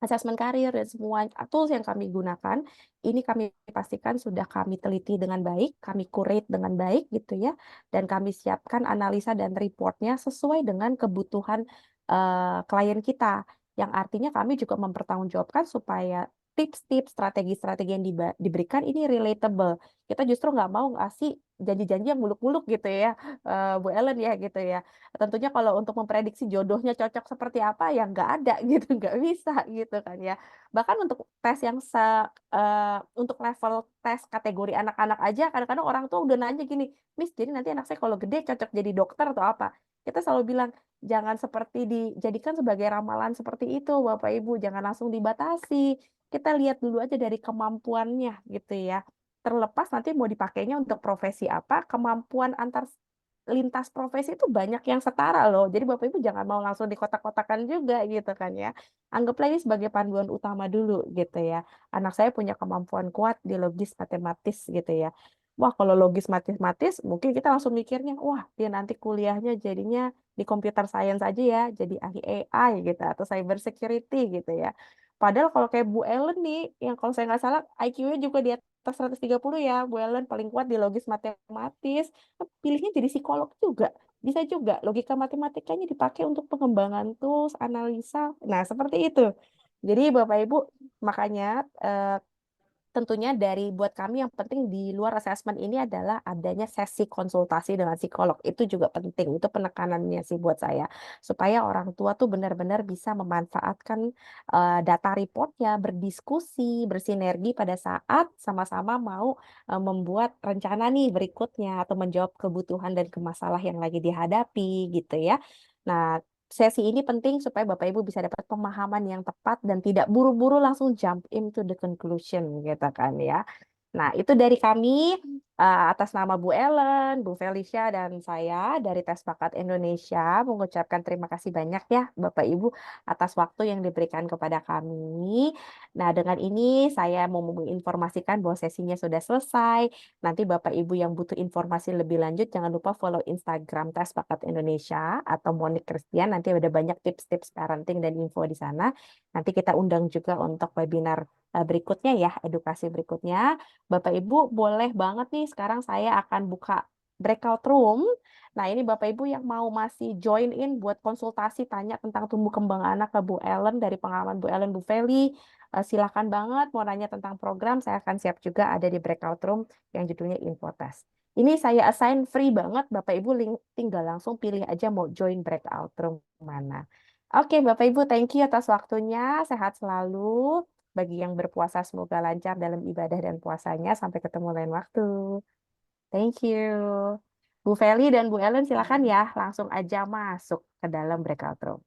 asesmen karir, dan semua tools yang kami gunakan, ini kami pastikan sudah kami teliti dengan baik, kami curate dengan baik gitu ya, dan kami siapkan analisa dan reportnya sesuai dengan kebutuhan klien kita. Yang artinya kami juga mempertanggungjawabkan supaya tips-tips, strategi-strategi yang diberikan ini relatable. Kita justru nggak mau ngasih janji-janji yang muluk-muluk gitu ya, Bu Ellen ya gitu ya. Tentunya kalau untuk memprediksi jodohnya cocok seperti apa ya nggak ada gitu, nggak bisa gitu kan ya. Bahkan untuk tes yang untuk level tes kategori anak-anak aja kadang-kadang orang tua udah nanya gini, Miss, jadi nanti anak saya kalau gede cocok jadi dokter atau apa? Kita selalu bilang jangan seperti dijadikan sebagai ramalan seperti itu, Bapak Ibu, jangan langsung dibatasi. Kita lihat dulu aja dari kemampuannya gitu ya. Terlepas nanti mau dipakainya untuk profesi apa, kemampuan antar lintas profesi itu banyak yang setara loh. Jadi Bapak Ibu jangan mau langsung dikotak-kotakan juga gitu kan ya. Anggaplah ini sebagai panduan utama dulu gitu ya. Anak saya punya kemampuan kuat di logis matematis gitu ya. Wah, kalau logis matematis mungkin kita langsung mikirnya, wah, dia nanti kuliahnya jadinya di computer science aja ya, jadi ahli AI gitu atau cyber security gitu ya. Padahal kalau kayak Bu Ellen nih, yang kalau saya nggak salah IQ-nya juga di atas 130 ya, Bu Ellen paling kuat di logis matematis, pilihnya jadi psikolog juga. Bisa juga logika matematikanya dipakai untuk pengembangan tools, analisa. Nah, seperti itu. Jadi Bapak Ibu, makanya tentunya dari buat kami yang penting di luar assessment ini adalah adanya sesi konsultasi dengan psikolog. Itu juga penting, itu penekanannya sih buat saya. Supaya orang tua tuh benar-benar bisa memanfaatkan data reportnya, berdiskusi, bersinergi pada saat sama-sama mau membuat rencana nih berikutnya atau menjawab kebutuhan dan masalah yang lagi dihadapi gitu ya. Nah, sesi ini penting supaya Bapak Ibu bisa dapat pemahaman yang tepat dan tidak buru-buru langsung jump into the conclusion gitu kan ya. Nah, itu dari kami atas nama Bu Ellen, Bu Felicia, dan saya dari Tes Bakat Indonesia mengucapkan terima kasih banyak ya Bapak Ibu atas waktu yang diberikan kepada kami. Nah, dengan ini saya mau menginformasikan bahwa sesinya sudah selesai. Nanti Bapak Ibu yang butuh informasi lebih lanjut jangan lupa follow Instagram Tes Bakat Indonesia atau Monik Christian. Nanti ada banyak tips-tips parenting dan info di sana. Nanti kita undang juga untuk webinar berikutnya ya, edukasi berikutnya. Bapak Ibu boleh banget nih sekarang saya akan buka breakout room. Nah, ini Bapak Ibu yang mau masih join in buat konsultasi tanya tentang tumbuh kembang anak ke Bu Ellen dari pengalaman Bu Ellen, Bu Feli. Silakan banget mau nanya tentang program, saya akan siap juga ada di breakout room yang judulnya Infotest. Ini saya assign free banget, Bapak Ibu tinggal langsung pilih aja mau join breakout room mana. Oke, Bapak Ibu, thank you atas waktunya. Sehat selalu. Bagi yang berpuasa semoga lancar dalam ibadah dan puasanya. Sampai ketemu lain waktu. Thank you. Bu Feli dan Bu Ellen silakan ya langsung aja masuk ke dalam breakout room.